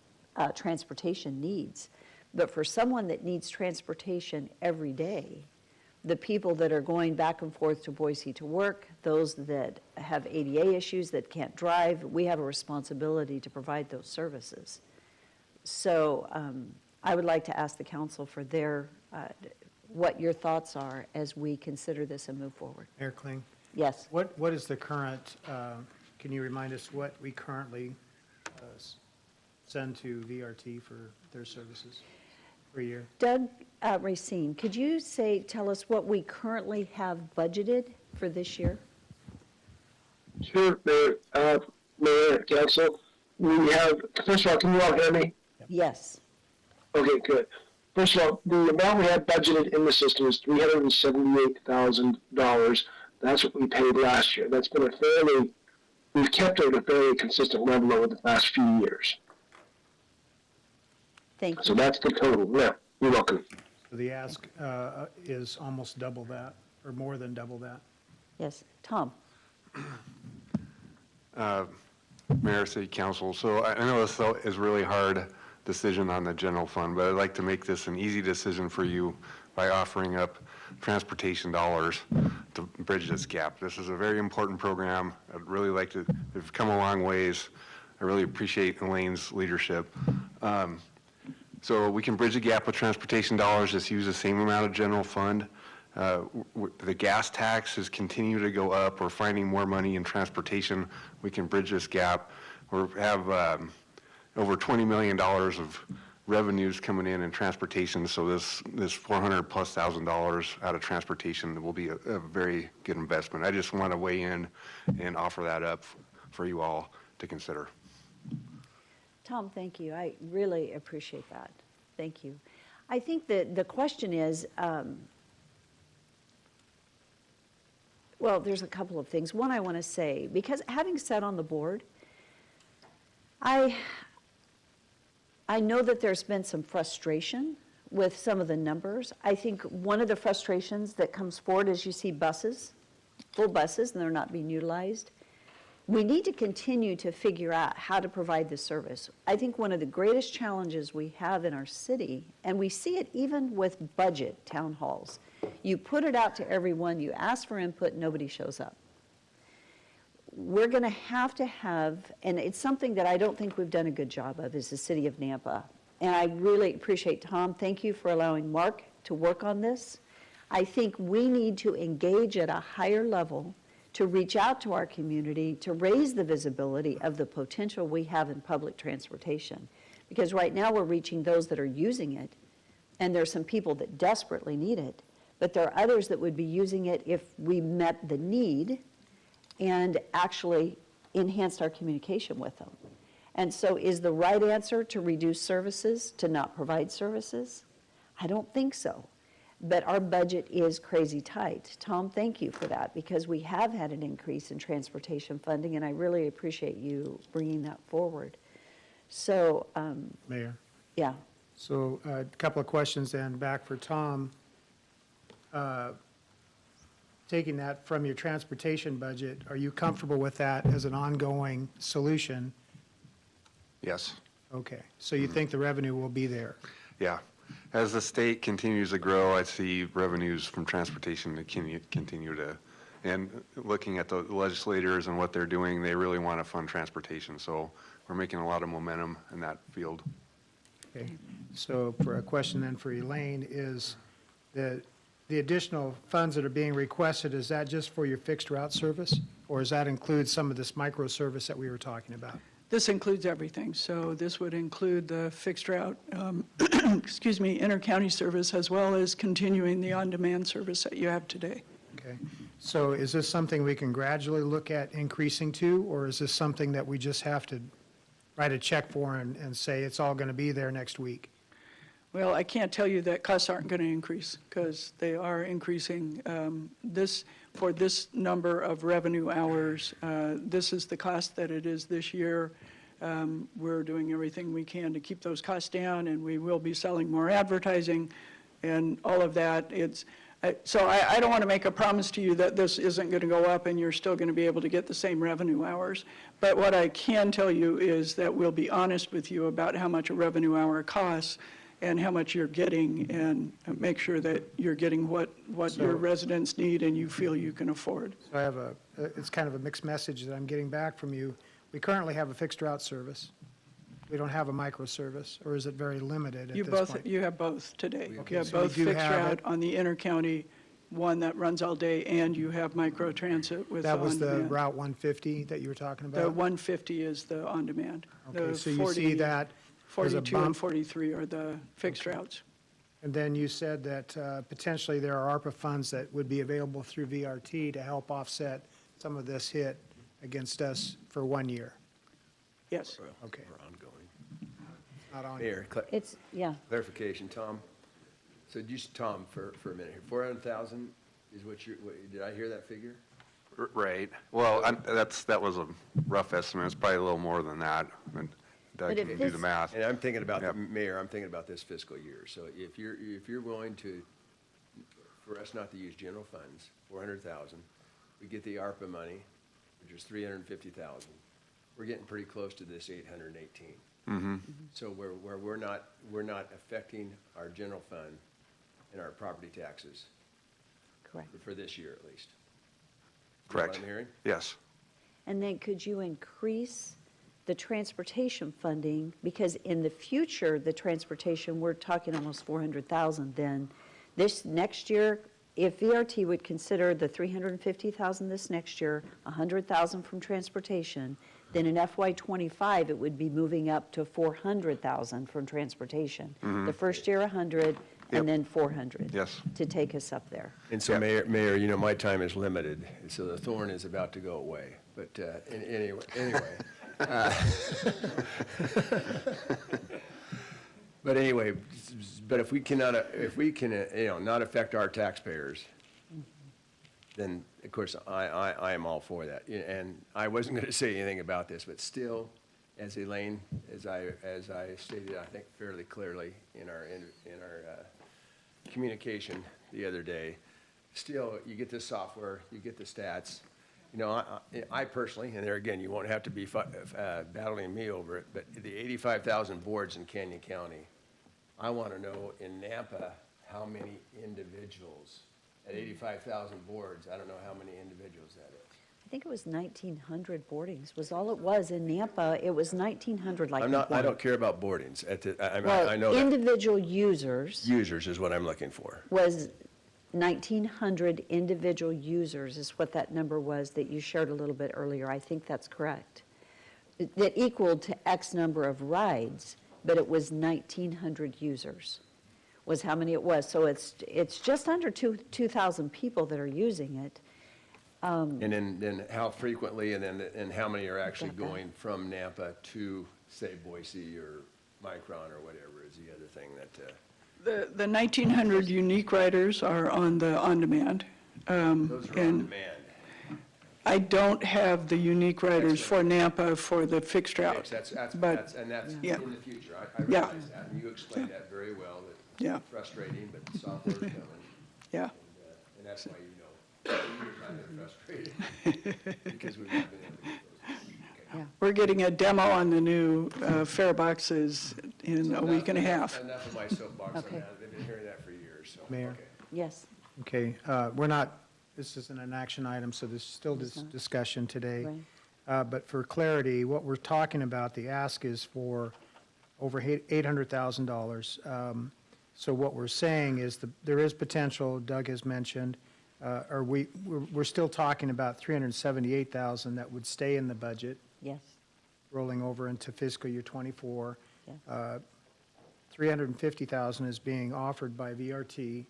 transportation needs. But for someone that needs transportation every day, the people that are going back and forth to Boise to work, those that have ADA issues that can't drive, we have a responsibility to provide those services. So I would like to ask the council for what your thoughts are as we consider this and move forward. Mayor Kling, Yes. what is the current, can you remind us what we currently send to VRT for their services per year? Doug Racine, could you tell us what we currently have budgeted for this year? Sure, Mayor, Council. We have, first of all, can you all hear me? Yes. Okay, good. First of all, the amount we had budgeted in the system is $378,000. That's what we paid last year. That's been we've kept it at a fairly consistent level over the past few years. Thank you. So that's the total. Yeah, you're welcome. So the ask is almost double that, or more than double that. Yes. Tom? Mayor, City Council, so I know this is really hard decision on the general fund, but I'd like to make this an easy decision for you by offering up transportation dollars to bridge this gap. This is a very important program. I'd really like to, they've come a long ways. I really appreciate Elaine's leadership. So we can bridge the gap with transportation dollars, just use the same amount of general fund. The gas taxes continue to go up. We're finding more money in transportation. We can bridge this gap. We have over $20 million of revenues coming in transportation, so this $400,000+ out of transportation will be a very good investment. I just want to weigh in and offer that up for you all to consider. Tom, thank you. I really appreciate that. Thank you. I think that the question is, well, there's a couple of things. One, I want to say, because having sat on the board, I know that there's been some frustration with some of the numbers. I think one of the frustrations that comes forward is you see buses, full buses, and they're not being utilized. We need to continue to figure out how to provide the service. I think one of the greatest challenges we have in our city, and we see it even with budget town halls, you put it out to everyone, you ask for input, nobody shows up. We're going to have, and it's something that I don't think we've done a good job of, is the city of Nampa. And I really appreciate, Tom, thank you for allowing Mark to work on this. I think we need to engage at a higher level to reach out to our community, to raise the visibility of the potential we have in public transportation. Because right now we're reaching those that are using it, and there's some people that desperately need it, but there are others that would be using it if we met the need and actually enhanced our communication with them. And so is the right answer to reduce services, to not provide services? I don't think so. But our budget is crazy tight. Tom, thank you for that, because we have had an increase in transportation funding, and I really appreciate you bringing that forward. So, Mayor. yeah. So a couple of questions then back for Tom. Taking that from your transportation budget, are you comfortable with that as an ongoing solution? Yes. Okay, so you think the revenue will be there? Yeah. As the state continues to grow, I see revenues from transportation to continue to, and looking at the legislators and what they're doing, they really want to fund transportation. So we're making a lot of momentum in that field. Okay, so for a question then for Elaine, is the additional funds that are being requested, is that just for your fixed route service? Or does that include some of this micro service that we were talking about? This includes everything. So this would include the fixed route, inter-county service, as well as continuing the on-demand service that you have today. Okay, so is this something we can gradually look at increasing to, or is this something that we just have to write a check for and say it's all going to be there next week? Well, I can't tell you that costs aren't going to increase, because they are increasing. For this number of revenue hours, this is the cost that it is this year. We're doing everything we can to keep those costs down, and we will be selling more advertising and all of that. So I don't want to make a promise to you that this isn't going to go up and you're still going to be able to get the same revenue hours. But what I can tell you is that we'll be honest with you about how much a revenue hour costs and how much you're getting, and make sure that you're getting what your residents need and you feel you can afford. So I have it's kind of a mixed message that I'm getting back from you. We currently have a fixed route service. We don't have a micro service, or is it very limited at this point? You have both today. Okay, You have so we both do fixed have route it. on the inter-county, one that runs all day, and you have micro transit with That was the on-demand. Route 150 that you were talking The about? 150 is the on-demand. Okay, The so you 40 see that as a 42 and bump? 43 are the fixed routes. And then you said that potentially there are ARPA funds that would be available through VRT to help offset some of this hit against us for 1 year. Yes. Okay. Ongoing. Not on. Mayor, It's, yeah. clarification, Tom. So just, Tom, for a minute here, 400,000 is did I hear that figure? Right. Well, that was a rough estimate. It's probably a little more than that. And Doug But if can do the this- math. And I'm thinking about, Yep. Mayor, I'm thinking about this fiscal year. So if you're willing to, for us not to use general funds, 400,000, we get the ARPA money, which is 350,000. We're getting pretty close to this 818. So where we're not affecting our general fund and our property taxes Correct. for this year at least. Is that Correct. what I'm hearing? Yes. And then could you increase the transportation funding? Because in the future, the transportation, we're talking almost 400,000 then. This next year, if VRT would consider the 350,000 this next year, 100,000 from transportation, then in FY '25, it would be moving up to 400,000 from transportation. The first year, 100, Yep. and then 400. Yes. To take us up there. And so Mayor, you know, my time is limited, and so the thorn is about to go away. But anyway. But anyway, but if we can, you know, not affect our taxpayers, then, of course, I am all for that. And I wasn't going to say anything about this, but still, as Elaine, as I stated, I think fairly clearly in our communication the other day, still, you get this software, you get the stats. You know, I personally, and there again, you won't have to be battling me over it, but the 85,000 boards in Canyon County, I want to know in Nampa how many individuals, at 85,000 boards, I don't know how many individuals that is. I think it was 1,900 boardings, was all it was. In Nampa, it was 1,900 like. I don't care about boardings. I Well, know that. individual users Users is what I'm looking for. was 1,900 individual users is what that number was that you shared a little bit earlier. I think that's correct. That equaled to X number of rides, but it was 1,900 users was how many it was. So it's just under 2,000 people that are using it. And then how frequently, and how many are actually Got that. going from Nampa to, say, Boise or Micron or whatever is the other thing that, The 1,900 unique riders are on the on-demand. those are on And demand. I don't have the unique riders for Nampa for the fixed Yes, route. that's But, in yeah. the future. I Yeah. realize that, and you explained that very well, that Yeah. it's frustrating, but the software's coming. yeah, And that's why you know, you're kind of frustrated, because we've not been able to get those. Okay. we're getting a demo on the new fare boxes in a week and a half. Enough of my soapbox on Okay. that. They've been hearing that for years, so. Mayor. okay. Yes, Okay, we're not, this isn't an action item, so there's still this discussion today. right. But for clarity, what we're talking about, the ask is for over $800,000. So what we're saying is there is potential, Doug has mentioned, or we're still talking about $378,000 that would stay in the budget, Yes, rolling over into fiscal year '24. yes. $350,000 is being offered by VRT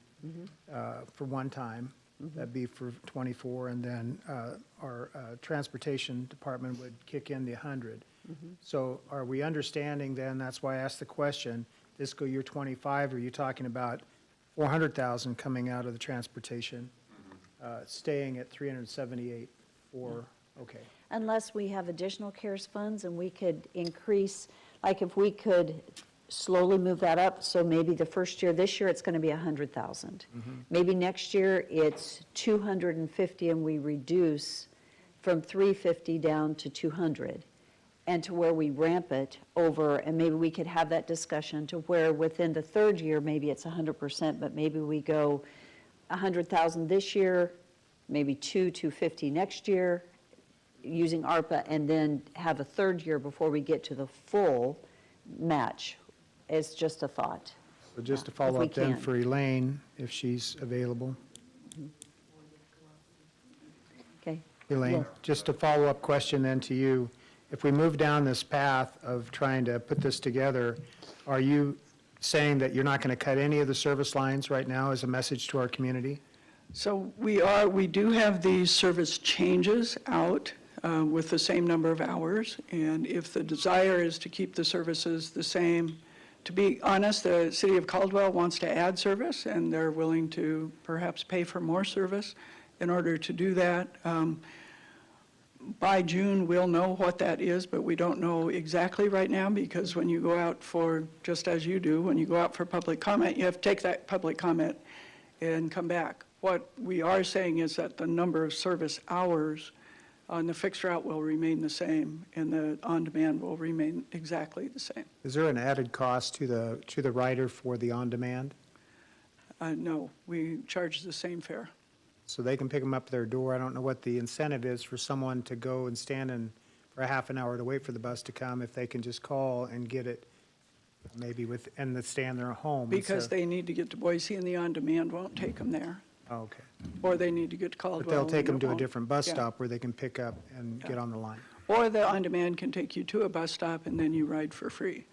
for one time. That'd be for '24, and then our transportation department would kick in the 100. So are we understanding then, that's why I asked the question, fiscal year '25, are you talking about 400,000 coming out of the transportation, staying at 378 for, okay. Unless we have additional CARES funds and we could increase, like if we could slowly move that up, so maybe the first year, this year, it's going to be 100,000. Maybe next year, it's 250 and we reduce from 350 down to 200. And to where we ramp it over, and maybe we could have that discussion to where within the third year, maybe it's 100%, but maybe we go 100,000 this year, maybe 250 next year, using ARPA, and then have a third year before we get to the full match. It's just a thought. So just to If follow we up then can. for Elaine, if she's available. Okay? Elaine, Yeah. just a follow-up question then to you. If we move down this path of trying to put this together, are you saying that you're not going to cut any of the service lines right now as a message to our community? So we do have these service changes out with the same number of hours, and if the desire is to keep the services the same, to be honest, the city of Caldwell wants to add service, and they're willing to perhaps pay for more service in order to do that. By June, we'll know what that is, but we don't know exactly right now, because when you go out for, just as you do, when you go out for public comment, you have to take that public comment and come back. What we are saying is that the number of service hours And the fixed route will remain the same, and the on-demand will remain exactly the same. Is there an added cost to the rider for the on-demand? No, we charge the same fare. So they can pick them up at their door? I don't know what the incentive is for someone to go and stand in for a half an hour to wait for the bus to come, if they can just call and get it maybe and the stand their home. Because they need to get to Boise, and the on-demand won't take them there. Oh, okay. Or they need to get to But Caldwell. they'll take and them to a won't. different bus Yeah. stop where they can pick up and get on the line. Or the on-demand can take you to a bus stop, and then you ride for free.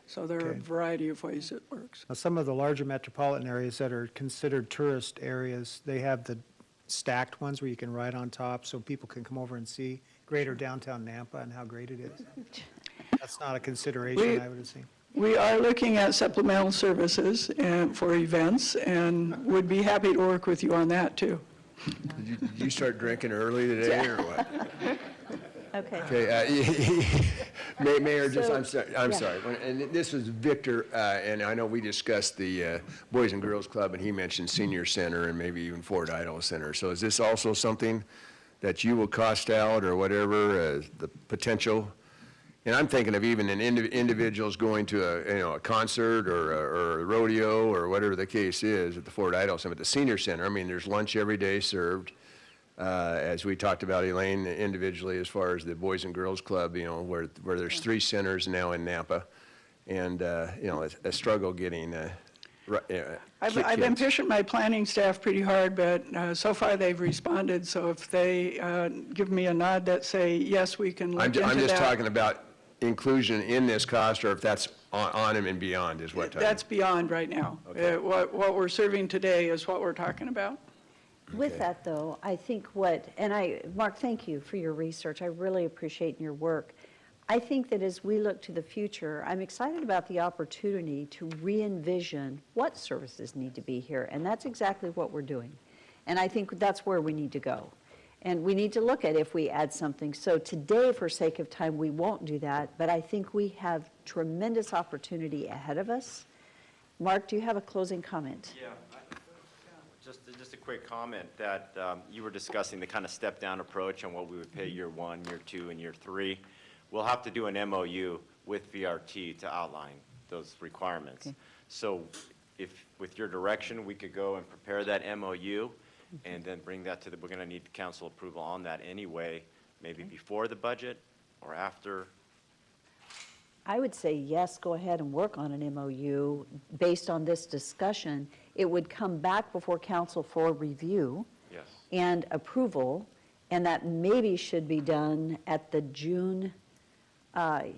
So there are a Okay. variety of ways it works. Now, some of the larger metropolitan areas that are considered tourist areas, they have the stacked ones where you can ride on top so people can come over and see greater downtown Nampa and how great it is. That's not a consideration, I would assume. We are looking at supplemental services for events, and would be happy to work with you on that, too. Did you start drinking early today, or what? Okay. Okay, Mayor, just, So- I'm yeah. sorry, and this was Victor, and I know we discussed the Boys and Girls Club, and he mentioned Senior Center and maybe even Fort Idaho Center. So is this also something that you will cost out or whatever, the potential? And I'm thinking of even individuals going to a concert or a rodeo or whatever the case is at the Fort Idaho Center. But the Senior Center, I mean, there's lunch every day served. As we talked about, Elaine, individually, as far as the Boys and Girls Club, where there's 3 centers now in Nampa, and, a struggle getting, I've been kids. pushing my planning staff pretty hard, but so far they've responded. So if they give me a nod that say, yes, we can look into that. I'm just talking about inclusion in this cost, or if that's on them and beyond, is what. That's beyond right now. What we're serving today is what we're talking about. With that, though, I think Mark, thank you for your research. I really appreciate your work. I think that as we look to the future, I'm excited about the opportunity to re-envision what services need to be here, and that's exactly what we're doing. And I think that's where we need to go. And we need to look at if we add something. So today, for sake of time, we won't do that, but I think we have tremendous opportunity ahead of us. Mark, do you have a closing comment? Yeah, just a quick comment that you were discussing the kind of step-down approach on what we would pay year 1, year 2, and year 3. We'll have to do an MOU with VRT to outline those requirements. Okay. So if, with your direction, we could go and prepare that MOU and then bring that to we're going to need council approval on that anyway, maybe before the budget or after. I would say yes, go ahead and work on an MOU based on this discussion. It would come back before council for review Yes. and approval, and that maybe should be done at the June, the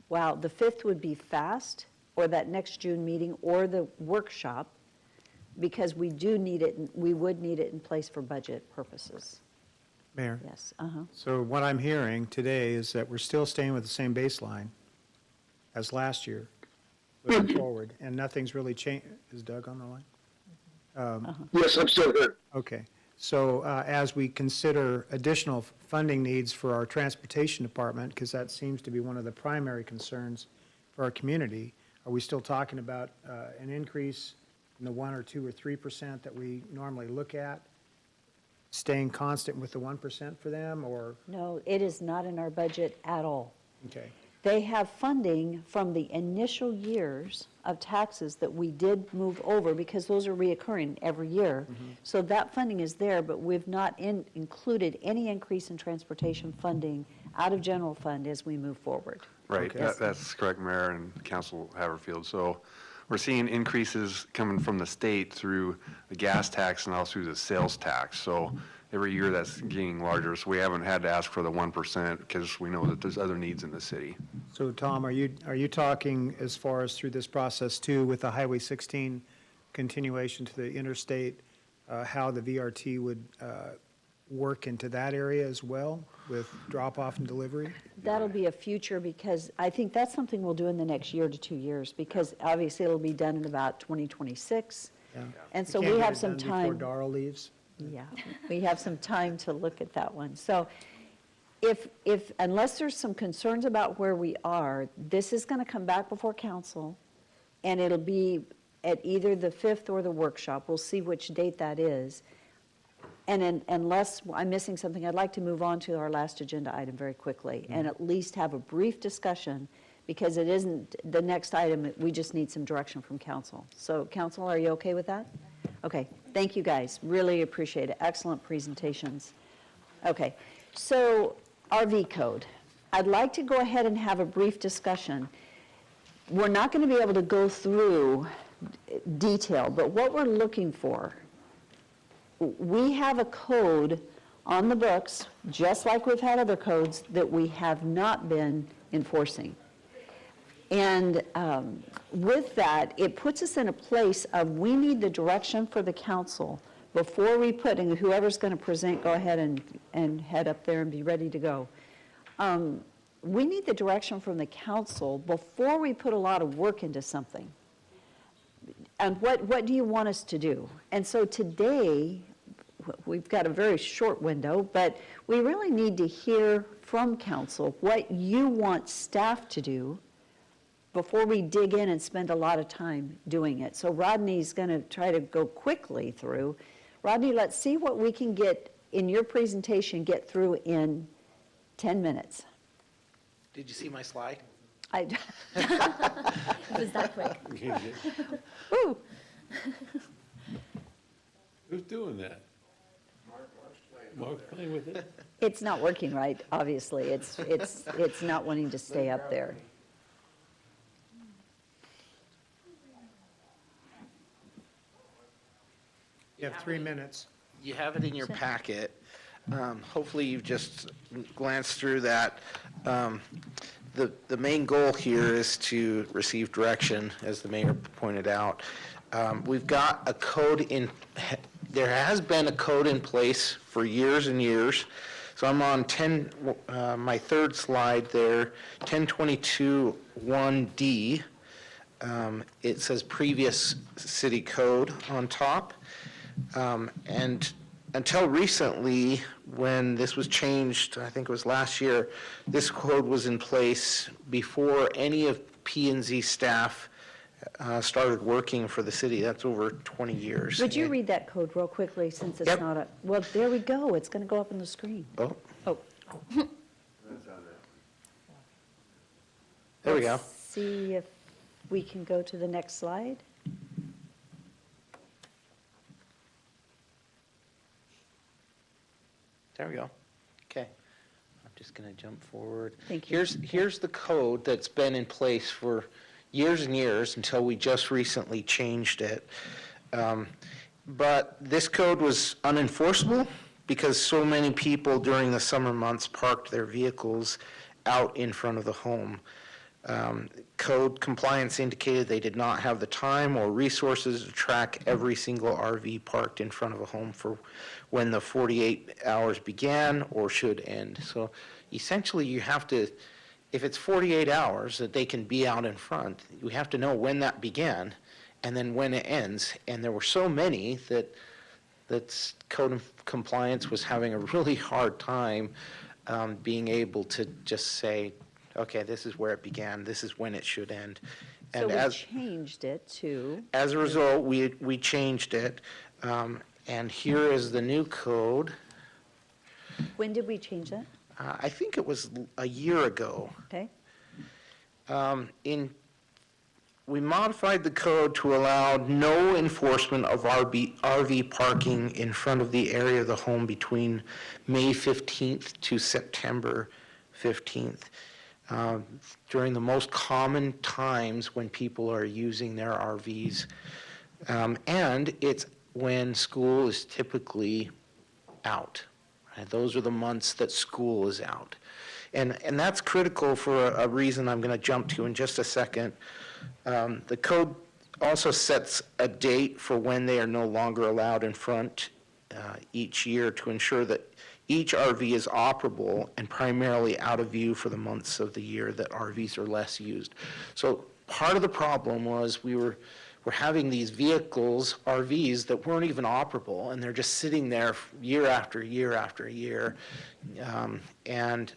5th would be fast, or that next June meeting, or the workshop, because we do need it, we would need it in place for budget purposes. Mayor? Yes, So what I'm hearing today is that we're still staying with the same baseline as last year, moving forward, and nothing's really changed. Is Doug on the line? Yes, I'm still here. Okay. So as we consider additional funding needs for our transportation department, because that seems to be one of the primary concerns for our community, are we still talking about an increase in the 1 or 2 or 3% that we normally look at? Staying constant with the 1% for them, or, No, it is not in our budget at all. okay. They have funding from the initial years of taxes that we did move over, because those are reoccurring every year. So that funding is there, but we've not included any increase in transportation funding out of general fund as we move forward. Right, Okay. that's correct, Mayor and Council Haverfield. So we're seeing increases coming from the state through the gas tax and also through the sales tax. So every year that's getting larger, so we haven't had to ask for the 1% because we know that there's other needs in the city. So Tom, are you talking as far as through this process too, with the Highway 16 continuation to the interstate, how the VRT would work into that area as well with drop-off and delivery? That'll be a future, because I think that's something we'll do in the next year to 2 years, because obviously it'll be done in about 2026. Yeah. And so can't we get have it some done time. Before Darrell leaves? Yeah, we have some time to look at that one. So unless there's some concerns about where we are, this is going to come back before council, and it'll be at either the 5th or the workshop. We'll see which date that is. Unless I'm missing something, I'd like to move on to our last agenda item very quickly and at least have a brief discussion, because it isn't the next item, we just need some direction from council. So council, are you okay with that? Okay, thank you guys, really appreciate it, excellent presentations. Okay, so RV code. I'd like to go ahead and have a brief discussion. We're not going to be able to go through detail, but what we're looking for, we have a code on the books, just like we've had other codes, that we have not been enforcing. And with that, it puts us in a place of, we need the direction for the council before we put, and whoever's going to present, go ahead and head up there and be ready to go. We need the direction from the council before we put a lot of work into something. And what do you want us to do? And so today, we've got a very short window, but we really need to hear from council what you want staff to do before we dig in and spend a lot of time doing it. So Rodney's going to try to go quickly through. Rodney, let's see what we can get in your presentation, get through in 10 minutes. Did you see my slide? It was that quick. Ooh. Who's doing that? Mark's playing with it? It's not working right, obviously. It's not wanting to stay up there. You have 3 minutes. You have it in your packet. Hopefully, you've just glanced through that. The main goal here is to receive direction, as the mayor pointed out. We've got a code there has been a code in place for years and years. So I'm on my third slide there, 1022-1D. It says previous city code on top. And until recently, when this was changed, I think it was last year, this code was in place before any of P&Z staff started working for the city. That's over 20 years. Would you read that code real quickly, since it's Yep. not a, well, there we go, it's going to go up on the screen. Oh, Oh. there we go. Let's see if we can go to the next slide. There we go. Okay. I'm just going to jump forward. Thank you. Here's the code that's been in place for years and years until we just recently changed it. But this code was unenforceable because so many people during the summer months parked their vehicles out in front of the home. Code compliance indicated they did not have the time or resources to track every single RV parked in front of a home for when the 48 hours began or should end. So essentially, you have to, if it's 48 hours that they can be out in front, we have to know when that began and then when it ends. And there were so many that code compliance was having a really hard time being able to just say, okay, this is where it began, this is when it should end. So And we as changed it to, as a result, we changed it. And here is the new code. when did we change that? I think it was a year ago. Okay, We modified the code to allow no enforcement of RV parking in front of the area of the home between May 15th to September 15th. During the most common times when people are using their RVs. And it's when school is typically out. Right? Those are the months that school is out. And that's critical for a reason I'm going to jump to in just a second. The code also sets a date for when they are no longer allowed in front each year to ensure that each RV is operable and primarily out of view for the months of the year that RVs are less used. So part of the problem was we're having these vehicles, RVs, that weren't even operable, and they're just sitting there year after year after year. And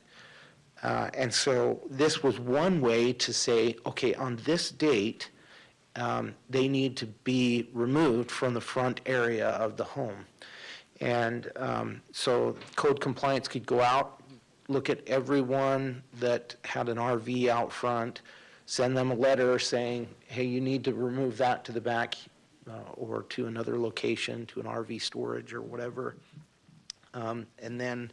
so this was one way to say, okay, on this date, they need to be removed from the front area of the home. And so code compliance could go out, look at everyone that had an RV out front, send them a letter saying, hey, you need to remove that to the back or to another location, to an RV storage or whatever. And then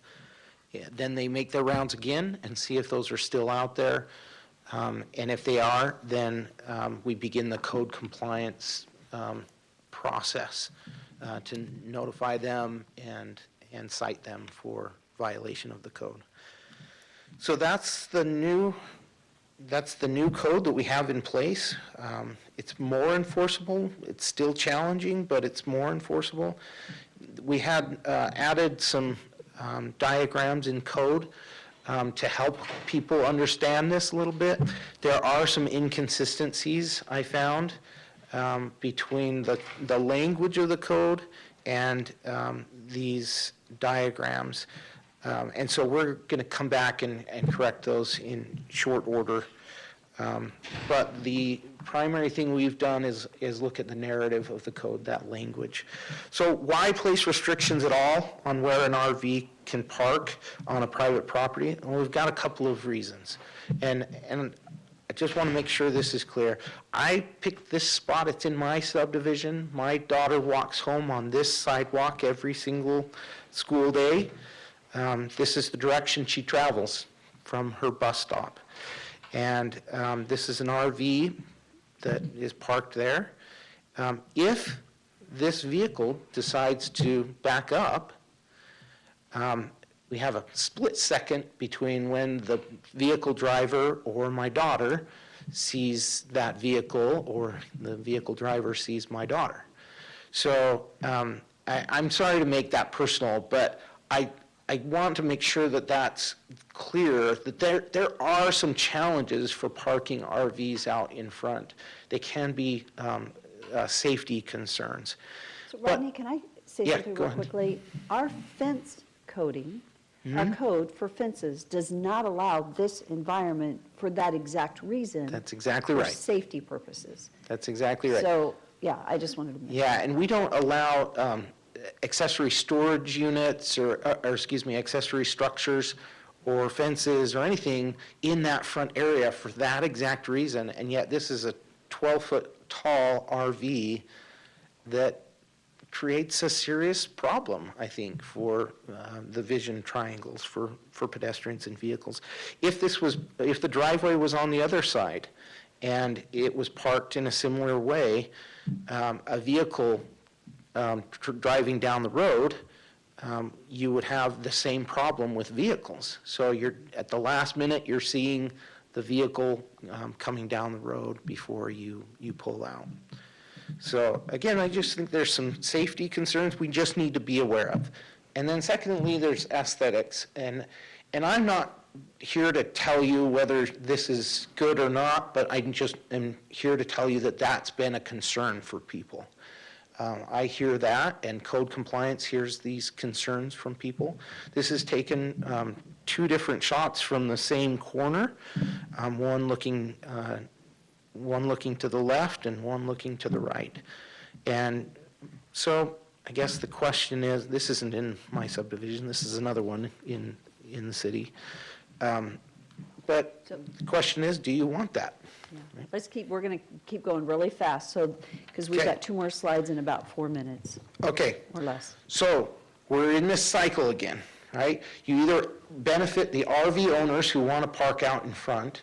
they make their rounds again and see if those are still out there. And if they are, then we begin the code compliance process to notify them and cite them for violation of the code. So that's the new code that we have in place. It's more enforceable. It's still challenging, but it's more enforceable. We had added some diagrams in code to help people understand this a little bit. There are some inconsistencies I found between the language of the code and these diagrams. And so we're going to come back and correct those in short order. But the primary thing we've done is look at the narrative of the code, that language. So why place restrictions at all on where an RV can park on a private property? Well, we've got a couple of reasons. And I just want to make sure this is clear. I picked this spot, it's in my subdivision. My daughter walks home on this sidewalk every single school day. This is the direction she travels from her bus stop. And this is an RV that is parked there. If this vehicle decides to back up, we have a split second between when the vehicle driver or my daughter sees that vehicle or the vehicle driver sees my daughter. So I'm sorry to make that personal, but I want to make sure that that's clear, that there are some challenges for parking RVs out in front. They can be safety concerns. So Rodney, can I say Yeah, something go real ahead. quickly? Our fence coding, our code for fences does not allow this environment for that exact reason. That's exactly For right. safety purposes. That's exactly right. So, yeah, I just wanted to make. Yeah, and we don't allow accessory storage units or excuse me, accessory structures or fences or anything in that front area for that exact reason, and yet this is a 12-foot tall RV that creates a serious problem, I think, for the vision triangles for pedestrians and vehicles. If the driveway was on the other side and it was parked in a similar way, a vehicle driving down the road, you would have the same problem with vehicles. So at the last minute, you're seeing the vehicle coming down the road before you pull out. So again, I just think there's some safety concerns we just need to be aware of. And then secondly, there's aesthetics. And I'm not here to tell you whether this is good or not, but I just am here to tell you that that's been a concern for people. I hear that, and code compliance hears these concerns from people. This has taken two different shots from the same corner, one looking to the left and one looking to the right. And so I guess the question is, this isn't in my subdivision, this is another one in the city. But the question is, do you want that? Yeah. We're going to keep going really fast, so, because we've Okay. got 2 more slides in about 4 minutes Okay. or less. So we're in this cycle again, right? You either benefit the RV owners who want to park out in front,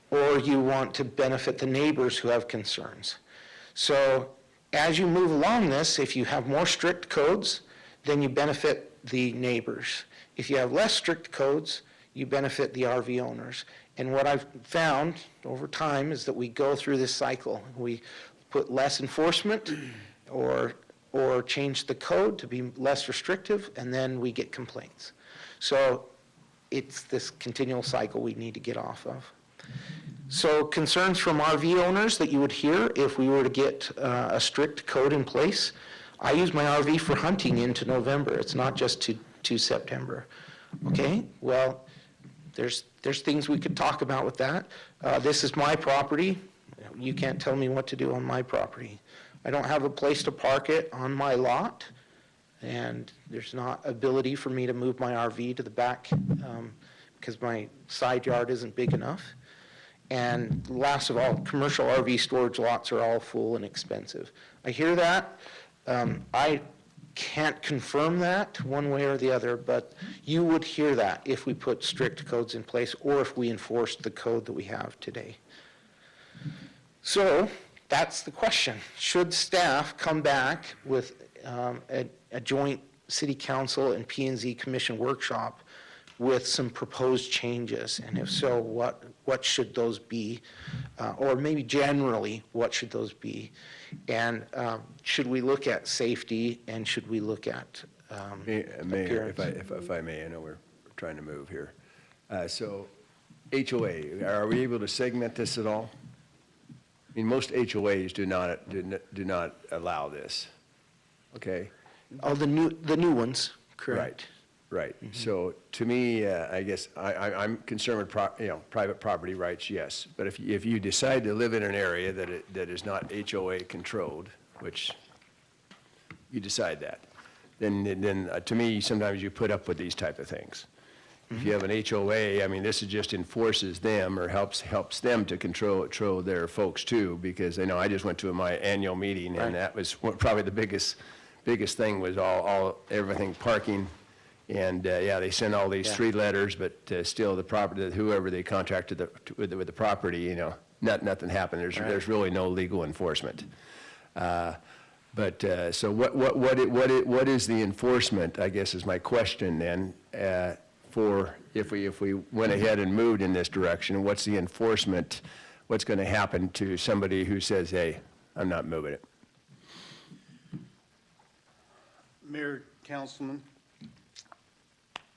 or you want to benefit the neighbors who have concerns. So as you move along this, if you have more strict codes, then you benefit the neighbors. If you have less strict codes, you benefit the RV owners. And what I've found over time is that we go through this cycle. We put less enforcement or change the code to be less restrictive, and then we get complaints. So it's this continual cycle we need to get off of. So concerns from RV owners that you would hear if we were to get a strict code in place. I use my RV for hunting into November. It's not just to September. Okay, well, there's things we could talk about with that. This is my property. You can't tell me what to do on my property. I don't have a place to park it on my lot, and there's not ability for me to move my RV to the back because my side yard isn't big enough. And last of all, commercial RV storage lots are all full and expensive. I hear that. I can't confirm that one way or the other, but you would hear that if we put strict codes in place or if we enforced the code that we have today. So that's the question. Should staff come back with a joint city council and P&Z commission workshop with some proposed changes? And if so, what should those be? Or maybe generally, what should those be? And should we look at safety and should we look at Mayor, appearance? if I may, I know we're trying to move here. So HOA, are we able to segment this at all? I mean, most HOAs do not allow this, okay? Oh, the new ones, correct. Right. So to me, I guess I'm concerned with, private property rights, yes. But if you decide to live in an area that is not HOA controlled, which you decide that, then to me, sometimes you put up with these type of things. If you have an HOA, I mean, this just enforces them or helps them to control their folks too, because I know I just went to my annual meeting and that was probably the biggest thing was everything parking. And, they sent all these 3 letters, but still the property, whoever they contracted with the property, nothing happened. There's really no legal enforcement. So what is the enforcement, I guess is my question then, for if we went ahead and moved in this direction, what's the enforcement, what's going to happen to somebody who says, hey, I'm not moving it? Mayor, Councilman,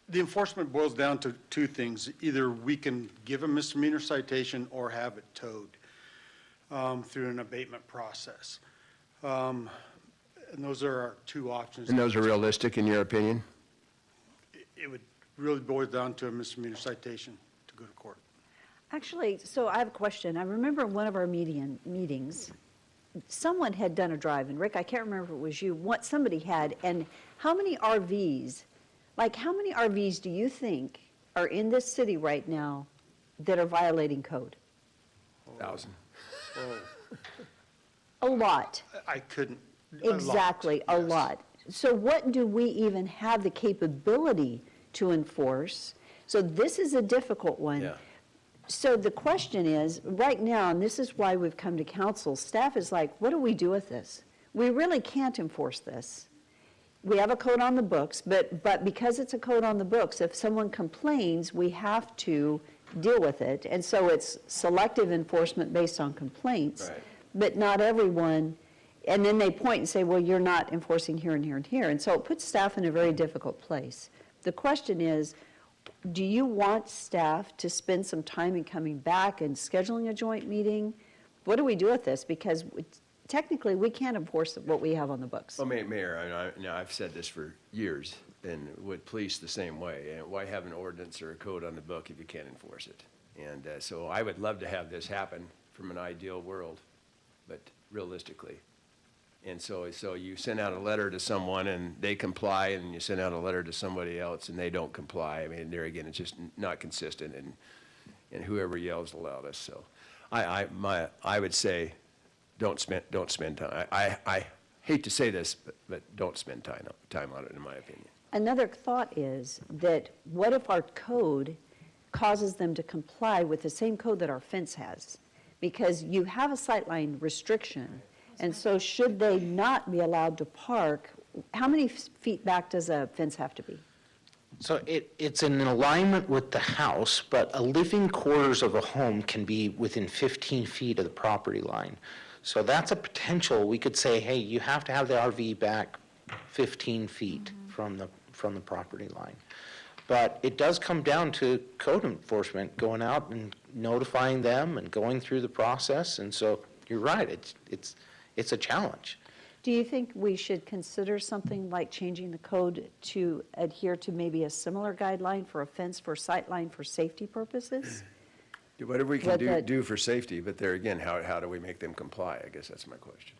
the enforcement boils down to 2 things. Either we can give a misdemeanor citation or have it towed through an abatement process. And those are our 2 options. And those are realistic in your opinion? It would really boil down to a misdemeanor citation to go to court. Actually, so I have a question. I remember in one of our meetings, someone had done a drive, and Rick, I can't remember if it was you, somebody had, and how many RVs do you think are in this city right now that are violating code? 1,000. A lot. I couldn't. Exactly, a yes. lot. So what do we even have the capability to enforce? So this is a difficult one. Yeah. So the question is, right now, and this is why we've come to council, staff is like, what do we do with this? We really can't enforce this. We have a code on the books, but because it's a code on the books, if someone complains, we have to deal with it. And so it's selective enforcement based on complaints. Right. But not everyone, and then they point and say, well, you're not enforcing here and here and here. And so it puts staff in a very difficult place. The question is, do you want staff to spend some time in coming back and scheduling a joint meeting? What do we do with this? Because technically, we can't enforce what we have on the books. Well, Mayor, I've said this for years, and with police the same way. And why have an ordinance or a code on the book if you can't enforce it? And so I would love to have this happen from an ideal world, but realistically. And so you send out a letter to someone and they comply, and you send out a letter to somebody else and they don't comply. I mean, there again, it's just not consistent, and whoever yells the loudest. So I would say, don't spend time. I hate to say this, but don't spend time on it, in my opinion. Another thought is that what if our code causes them to comply with the same code that our fence has? Because you have a sightline restriction, and so should they not be allowed to park, how many feet back does a fence have to be? So it's in alignment with the house, but a living quarters of a home can be within 15 feet of the property line. So that's a potential. We could say, hey, you have to have the RV back 15 feet from the property line. But it does come down to code enforcement, going out and notifying them and going through the process. And so you're right, it's a challenge. Do you think we should consider something like changing the code to adhere to maybe a similar guideline for a fence for sightline for safety purposes? Whatever we What can that- do for safety, but there again, how do we make them comply? I guess that's my question.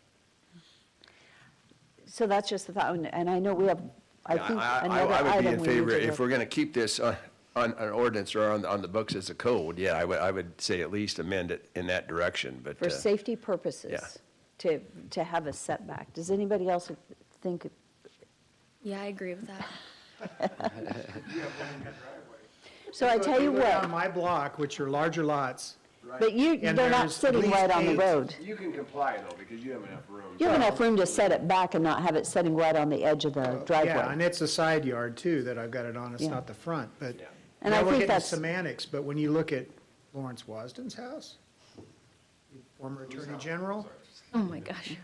So that's just the thought, and I know we have, I Yeah, think, I another would be item in we need favor, to if look- we're going to keep this on an ordinance or on the books as a code, yeah, I would say at least amend it in that direction, but. For safety purposes, yeah. to have a setback. Does anybody else think, Yeah, I agree with that. so I tell you go down what, my block, which are larger lots, but And they're not there's sitting at least right on the 8. road. You can comply though, because you have enough room. You have enough room to set it back and not have it sitting right on the edge of the yeah, and driveway. it's a side yard too that I've got it on, it's Yeah. not the front, but. And now I we're think getting that's- semantics, but when you look at Lawrence Wasden's house, former Attorney General, Oh, my gosh.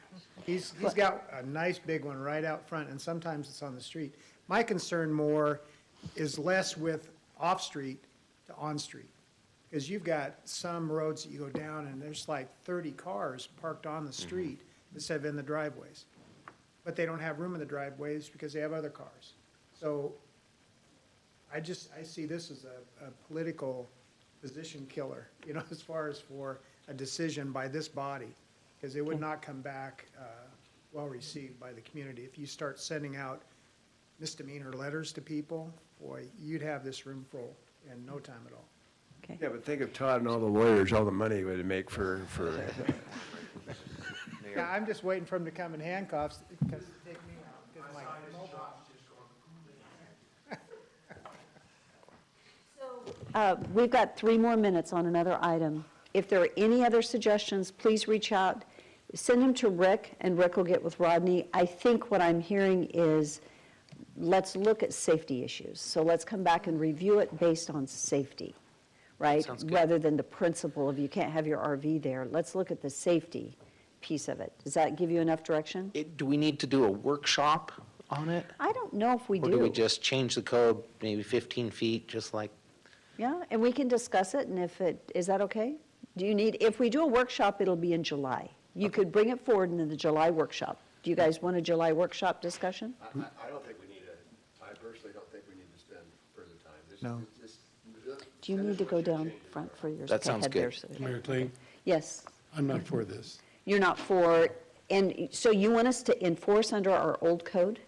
he's got a nice big one right out front, and sometimes it's on the street. My concern more is less with off-street to on-street. Because you've got some roads that you go down and there's like 30 cars parked on the street instead of in the driveways. But they don't have room in the driveways because they have other cars. So I see this as a political position killer, as far as for a decision by this body. Because it would not come back well-received by the community. If you start sending out misdemeanor letters to people, boy, you'd have this room full in no time at all. Okay. Yeah, but think of Todd and all the lawyers, all the money it would make for. Yeah, I'm just waiting for him to come in handcuffs, because take me out, because my mobile. We've got 3 more minutes on another item. If there are any other suggestions, please reach out. Send them to Rick, and Rick will get with Rodney. I think what I'm hearing is, let's look at safety issues. So let's come back and review it based on safety, right? Sounds good. Rather than the principle of you can't have your RV there. Let's look at the safety piece of it. Does that give you enough direction? Do we need to do a workshop on it? I don't know if we Or do we do. just change the code maybe 15 feet, just like? Yeah, and we can discuss it, and is that okay? If we do a workshop, it'll be in July. You could bring it forward in the July workshop. Do you guys want a July workshop discussion? I don't think we need I personally don't think we need to spend further time. No. Do you need to go down front for yours? That Okay, sounds head good. there so that- Mayor Clay, Yes, I'm not for this. you're not for, and so you want us to enforce under our old code?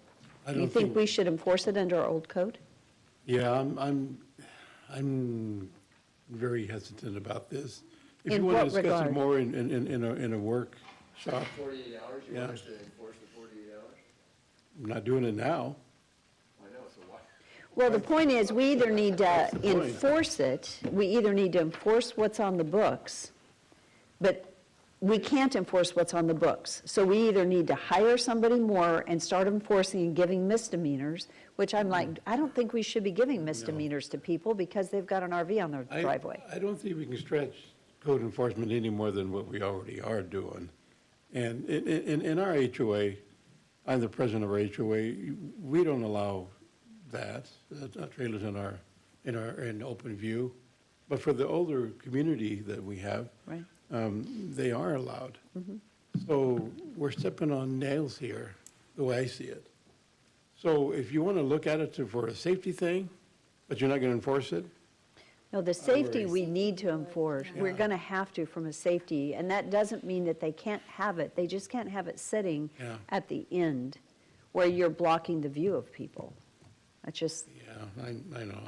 I You don't think we should enforce it under our old code? Yeah, I'm very hesitant about this. If In you want to what discuss regard? it more in a workshop, 48 hours, you Yeah. want us to enforce the 48 hours? I'm not doing it now. I know, so why? Well, the point is, we either need to the point. enforce it, we either need to enforce what's on the books, but we can't enforce what's on the books. So we either need to hire somebody more and start enforcing and giving misdemeanors, which I'm like, I don't think we should be giving misdemeanors to people because they've got an RV on their driveway. I don't think we can stretch code enforcement any more than what we already are doing. And in our HOA, I'm the president of our HOA, we don't allow that, trailers in open view. But for the older community that we have, Right. they are allowed. So we're stepping on nails here, the way I see it. So if you want to look at it for a safety thing, but you're not going to enforce it, No, the safety we need to enforce. We're Yeah. going to have to from a safety, and that doesn't mean that they can't have it. They just can't have it sitting Yeah. at the end where you're blocking the view of people. That's just, yeah, I know,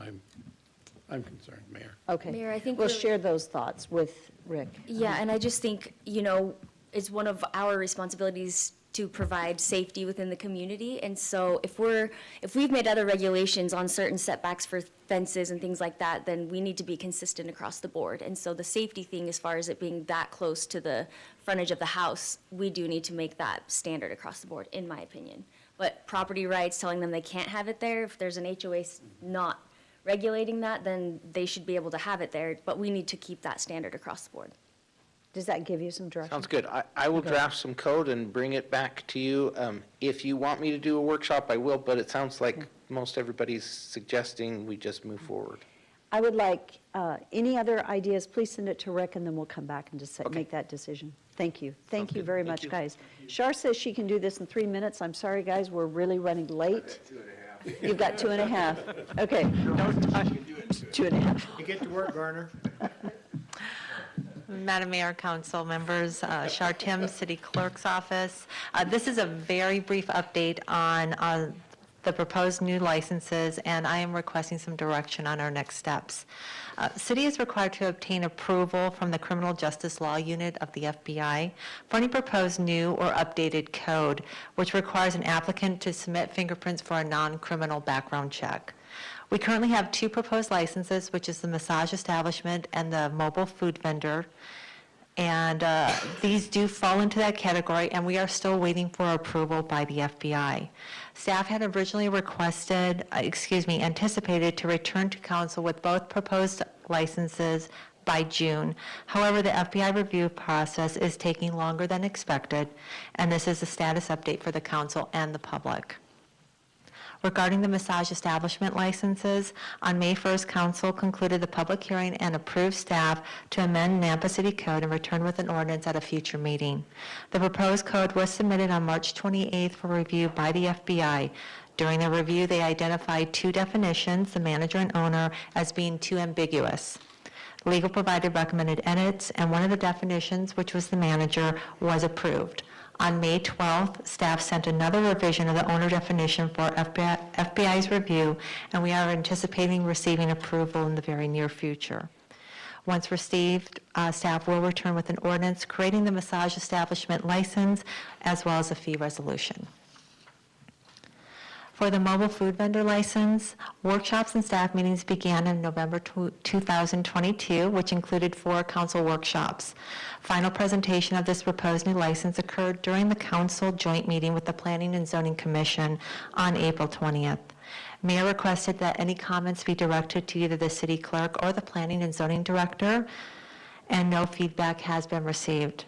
I'm concerned, Mayor. okay. Mayor, I think We'll we're- share those thoughts with Rick. Yeah, and I just think, it's one of our responsibilities to provide safety within the community. And so if we've made other regulations on certain setbacks for fences and things like that, then we need to be consistent across the board. And so the safety thing, as far as it being that close to the frontage of the house, we do need to make that standard across the board, in my opinion. But property rights, telling them they can't have it there, if there's an HOA not regulating that, then they should be able to have it there, but we need to keep that standard across the board. Does that give you some direction? Sounds good. I will Okay. draft some code and bring it back to you. If you want me to do a workshop, I will, but it sounds like most everybody's suggesting we just move forward. I would like, any other ideas, please send it to Rick, and then we'll come back and just make that decision. Thank you. Thank you very much, guys. Shar says she can do this in 3 minutes. I'm sorry, guys, we're really running late. 2.5. You've got 2.5. Okay. Don't touch. 2.5. You get to work, Garner. Madam Mayor, council members, Shar Tim, City Clerk's Office. This is a very brief update on the proposed new licenses, and I am requesting some direction on our next steps. City is required to obtain approval from the Criminal Justice Law Unit of the FBI for any proposed new or updated code, which requires an applicant to submit fingerprints for a non-criminal background check. We currently have 2 proposed licenses, which is the massage establishment and the mobile food vendor. And these do fall into that category, and we are still waiting for approval by the FBI. Staff had originally anticipated to return to council with both proposed licenses by June. However, the FBI review process is taking longer than expected, and this is a status update for the council and the public. Regarding the massage establishment licenses, on May 1st, council concluded the public hearing and approved staff to amend Nampa City Code and return with an ordinance at a future meeting. The proposed code was submitted on March 28th for review by the FBI. During the review, they identified 2 definitions, the manager and owner, as being too ambiguous. Legal provided recommended edits, and one of the definitions, which was the manager, was approved. On May 12th, staff sent another revision of the owner definition for FBI's review, and we are anticipating receiving approval in the very near future. Once received, staff will return with an ordinance creating the massage establishment license as well as a fee resolution. For the mobile food vendor license, workshops and staff meetings began in November 2022, which included 4 council workshops. Final presentation of this proposed new license occurred during the council joint meeting with the Planning and Zoning Commission on April 20th. Mayor requested that any comments be directed to either the city clerk or the Planning and Zoning Director, and no feedback has been received.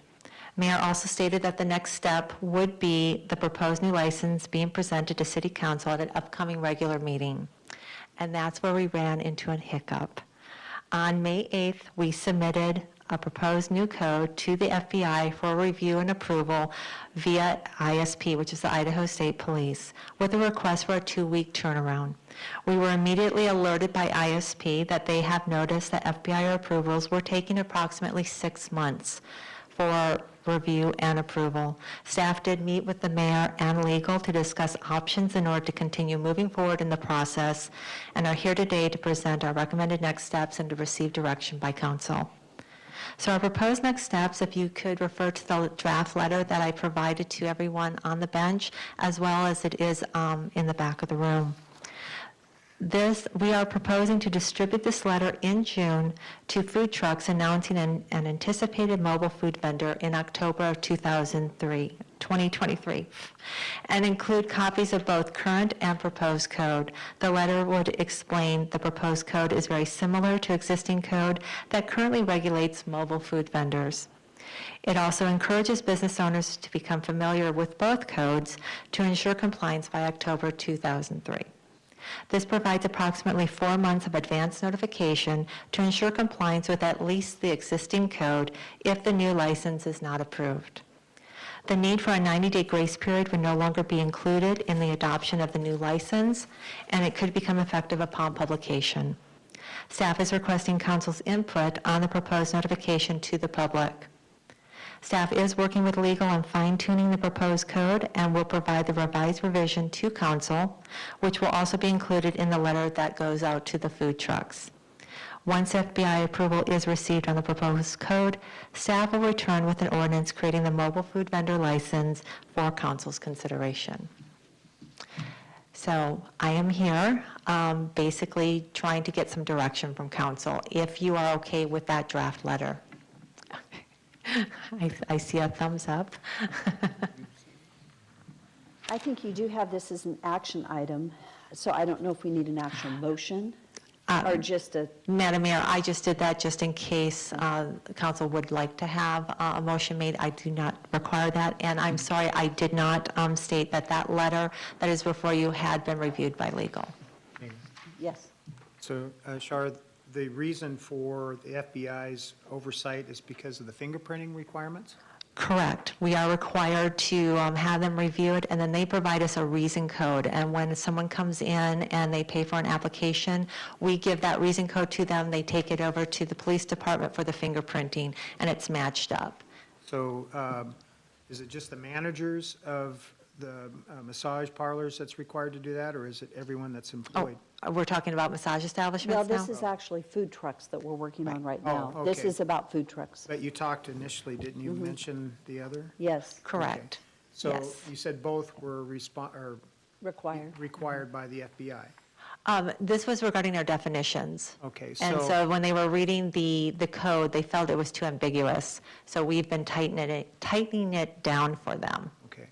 Mayor also stated that the next step would be the proposed new license being presented to City Council at an upcoming regular meeting. And that's where we ran into a hiccup. On May 8th, we submitted a proposed new code to the FBI for review and approval via ISP, which is the Idaho State Police, with a request for a 2-week turnaround. We were immediately alerted by ISP that they have noticed that FBI approvals were taking approximately 6 months for review and approval. Staff did meet with the mayor and legal to discuss options in order to continue moving forward in the process, and are here today to present our recommended next steps and to receive direction by council. So our proposed next steps, if you could refer to the draft letter that I provided to everyone on the bench, as well as it is in the back of the room. We are proposing to distribute this letter in June to food trucks announcing an anticipated mobile food vendor in October of 2023, and include copies of both current and proposed code. The letter would explain the proposed code is very similar to existing code that currently regulates mobile food vendors. It also encourages business owners to become familiar with both codes to ensure compliance by October 2003. This provides approximately 4 months of advance notification to ensure compliance with at least the existing code if the new license is not approved. The need for a 90-day grace period would no longer be included in the adoption of the new license, and it could become effective upon publication. Staff is requesting council's input on the proposed notification to the public. Staff is working with legal on fine-tuning the proposed code and will provide the revised revision to council, which will also be included in the letter that goes out to the food trucks. Once FBI approval is received on the proposed code, staff will return with an ordinance creating the mobile food vendor license for council's consideration. So I am here basically trying to get some direction from council, if you are okay with that draft letter. I see a thumbs up. I think you do have this as an action item, so I don't know if we need an actual motion or just a... Madam Mayor, I just did that just in case the council would like to have a motion made. I do not require that, and I'm sorry, I did not state that that letter that is before you had been reviewed by legal. Yes. So, Shar, the reason for the FBI's oversight is because of the fingerprinting requirements? Correct. We are required to have them review it, and then they provide us a reason code. And when someone comes in and they pay for an application, we give that reason code to them. They take it over to the police department for the fingerprinting, and it's matched up. So is it just the managers of the massage parlors that's required to do that, or is it everyone that's employed? We're talking about massage Well, establishments now? this is actually food trucks that we're working on right Oh, now. This okay. is about food trucks. But you talked initially, didn't you mention the other? Yes, Correct. So Yes. you said both were required. required by the FBI. This was regarding their definitions. Okay, And so- so when they were reading the code, they felt it was too ambiguous. So we've been tightening it down for them. Okay.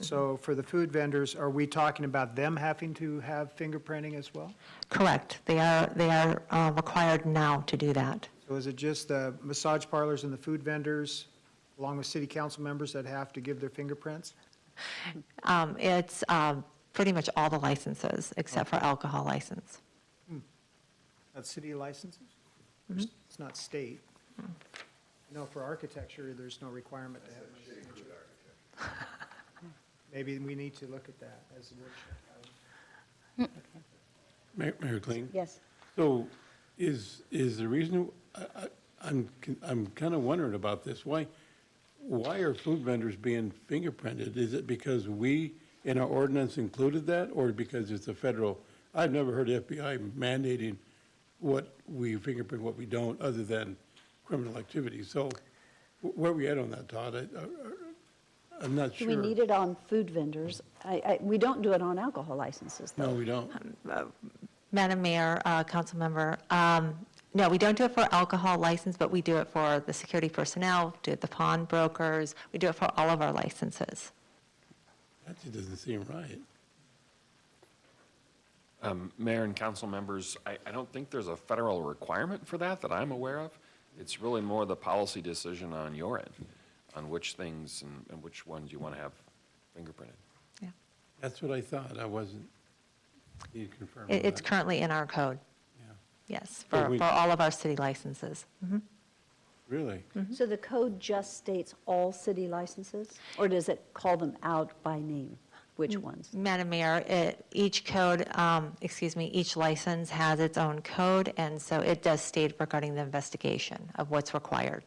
So for the food vendors, are we talking about them having to have fingerprinting as well? Correct. They are required now to do that. So is it just the massage parlors and the food vendors, along with city council members, that have to give their fingerprints? It's pretty much all the licenses, except for alcohol license. That's city licenses? It's not state. No, for architecture, there's no requirement to have a signature. Maybe we need to look at that as a workshop. Mayor Kling? Yes. So is the reason, I'm kind of wondering about this. Why are food vendors being fingerprinted? Is it because we, in our ordinance, included that, or because it's a federal? I've never heard FBI mandating what we fingerprint, what we don't, other than criminal activity. So where are we at on that, Todd? I'm not Do sure. we need it on food vendors? We don't do it on alcohol licenses, though. No, we don't. Madam Mayor, council member, no, we don't do it for alcohol license, but we do it for the security personnel, do it the pawnbrokers, we do it for all of our licenses. That just doesn't seem right. Mayor and council members, I don't think there's a federal requirement for that I'm aware of. It's really more the policy decision on your end, on which things and which ones you want to have fingerprinted. Yeah. That's what I thought. I wasn't, you confirmed that. It's currently in our code, Yeah. yes, So for we- all of our city licenses. Mhm. Really? So the code just states all city licenses? Or does it call them out by name? Which ones? Madam Mayor, each code, each license has its own code, and so it does state regarding the investigation of what's required.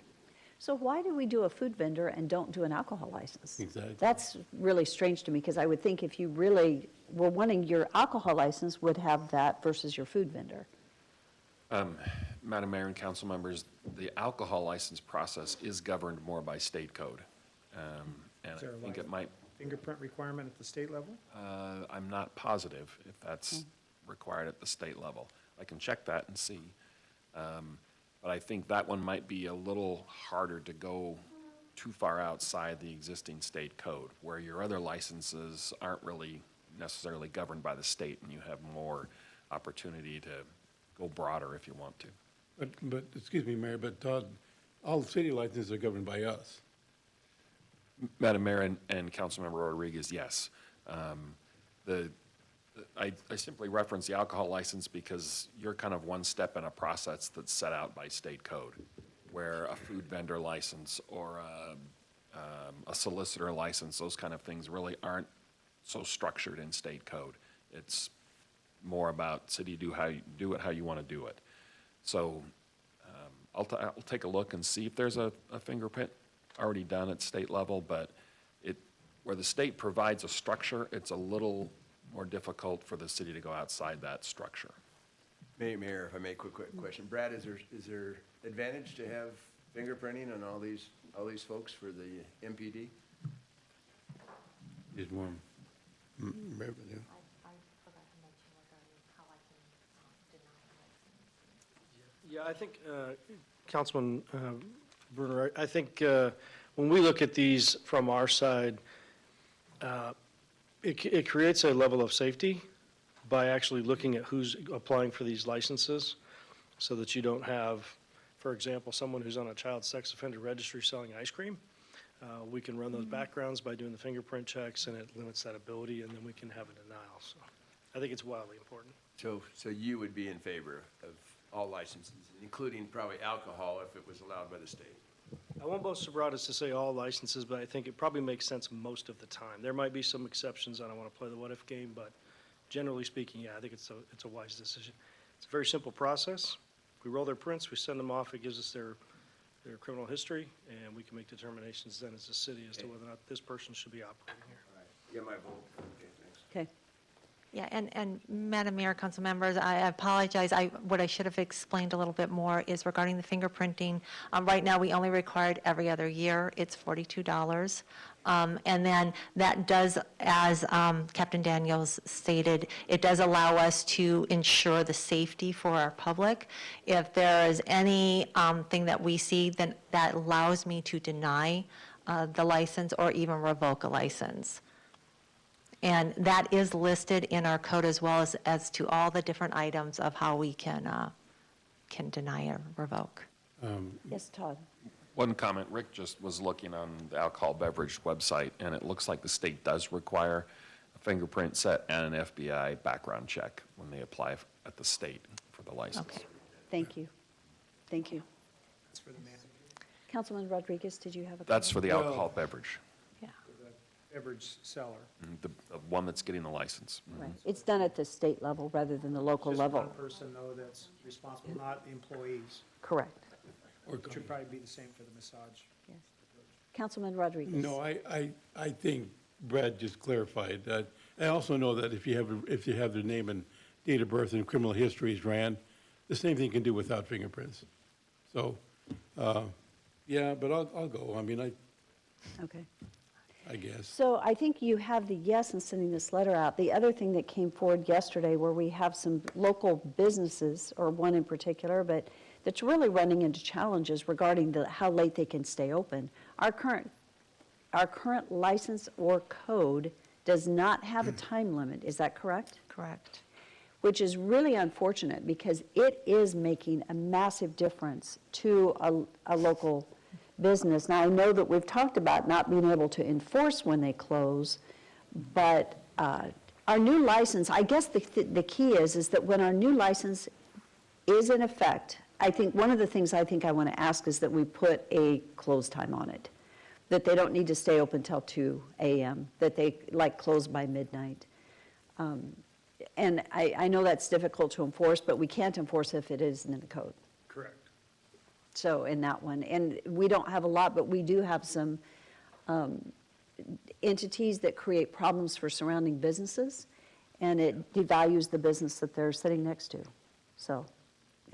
So why do we do a food vendor and don't do an alcohol license? Exactly. That's really strange to me, because I would think if you really were wanting your alcohol license, would have that versus your food vendor. Madam Mayor and council members, the alcohol license process is governed more by state code. And Is there a I think it might, fingerprint requirement at the state level? I'm not positive if that's required at the state level. I can check that and see. But I think that one might be a little harder to go too far outside the existing state code, where your other licenses aren't really necessarily governed by the state, and you have more opportunity to go broader if you want to. But, excuse me, Mayor, but Todd, all city licenses are governed by us. Madam Mayor and Councilmember Rodriguez, yes. I simply reference the alcohol license because you're kind of one step in a process that's set out by state code, where a food vendor license or a solicitor license, those kind of things really aren't so structured in state code. It's more about city do it how you want to do it. So I'll take a look and see if there's a fingerprint already done at state level, but where the state provides a structure, it's a little more difficult for the city to go outside that structure. Mayor, if I may, quick question. Brad, is there advantage to have fingerprinting on all these folks for the MPD? Is more revenue. Yeah, I think, Councilman Bruner, I think when we look at these from our side, it creates a level of safety by actually looking at who's applying for these licenses, so that you don't have, for example, someone who's on a child sex offender registry selling ice cream. We can run those backgrounds by doing the fingerprint checks, and it limits that ability, and then we can have a denial. So I think it's wildly important. So you would be in favor of all licenses, including probably alcohol if it was allowed by the state? I won't boast so broad as to say all licenses, but I think it probably makes sense most of the time. There might be some exceptions, I don't want to play the what-if game, but generally speaking, yeah, I think it's a wise decision. It's a very simple process. We roll their prints, we send them off, it gives us their criminal history, and we can make determinations then as a city as to whether or not this person should be operating here. Get my vote. Okay, thanks. Okay. Yeah, and Madam Mayor, council members, I apologize. What I should have explained a little bit more is regarding the fingerprinting. Right now, we only require it every other year. It's $42. And then that does, as Captain Daniels stated, it does allow us to ensure the safety for our public. If there is any thing that we see, then that allows me to deny the license or even revoke a license. And that is listed in our code as well as to all the different items of how we can deny or revoke. Yes, Todd? One comment, Rick just was looking on the alcohol beverage website, and it looks like the state does require a fingerprint set and an FBI background check when they apply at the state for the license. Okay. Thank you. Thank you. Councilman Rodriguez, did you have a comment? That's for the alcohol beverage, Beverage seller. the one that's getting the license. Right. It's done at the state level rather than the local level. Just one person, though, that's responsible, not employees. Correct. It should probably be the same for the massage. Yes. Councilman Rodriguez? No, I think Brad just clarified that. I also know that if you have their name and date of birth and criminal history is ran, the same thing you can do without fingerprints. So, yeah, but I'll go. I mean, Okay. I guess. So I think you have the yes in sending this letter out. The other thing that came forward yesterday, where we have some local businesses, or one in particular, but that's really running into challenges regarding how late they can stay open. Our current license or code does not have a time limit. Is that correct? Correct. Which is really unfortunate, because it is making a massive difference to a local business. Now, I know that we've talked about not being able to enforce when they close, but our new license, I guess the key is that when our new license is in effect, I think one of the things I want to ask is that we put a close time on it, that they don't need to stay open till 2 a.m., that they close by midnight. And I know that's difficult to enforce, but we can't enforce if it isn't in the code. Correct. So in that one, and we don't have a lot, but we do have some entities that create problems for surrounding businesses, and it devalues the business that they're sitting next to. So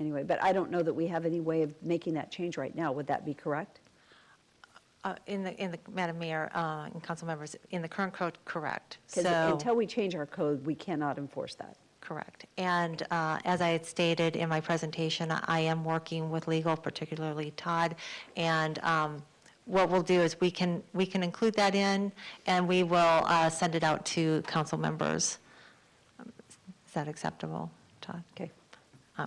anyway, but I don't know that we have any way of making that change right now. Would that be correct? In the, Madam Mayor and council members, in the current code, correct. Because So- until we change our code, we cannot enforce that. Correct. And as I had stated in my presentation, I am working with legal, particularly Todd, and what we'll do is we can include that in, and we will send it out to council members. Is that acceptable, Todd? Okay.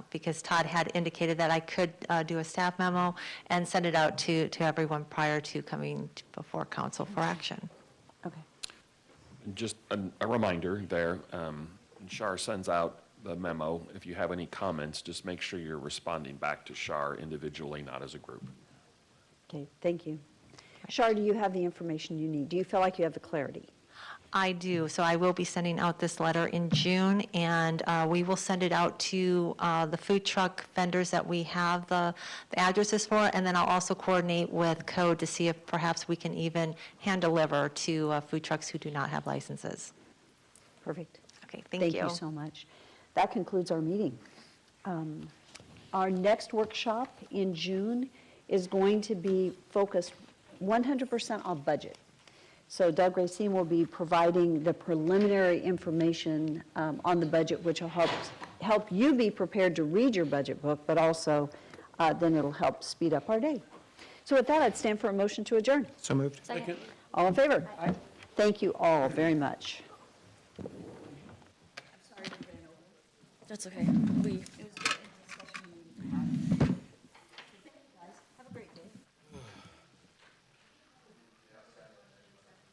Because Todd had indicated that I could do a staff memo and send it out to everyone prior to coming before council for action. Okay. Just a reminder there, when Shar sends out the memo, if you have any comments, just make sure you're responding back to Shar individually, not as a group. Okay, thank you. Shar, do you have the information you need? Do you feel like you have the clarity? I do. So I will be sending out this letter in June, and we will send it out to the food truck vendors that we have the addresses for, and then I'll also coordinate with code to see if perhaps we can even hand deliver to food trucks who do not have licenses. Perfect. Okay, thank you. Thank you so much. That concludes our meeting. Our next workshop in June is going to be focused 100% on budget. So Doug Racine will be providing the preliminary information on the budget, which will help you be prepared to read your budget book, but also then it'll help speed up our day. So with that, I'd stand for a motion to adjourn. So moved. Second. All in favor? Aye. Thank you all very much. That's okay. We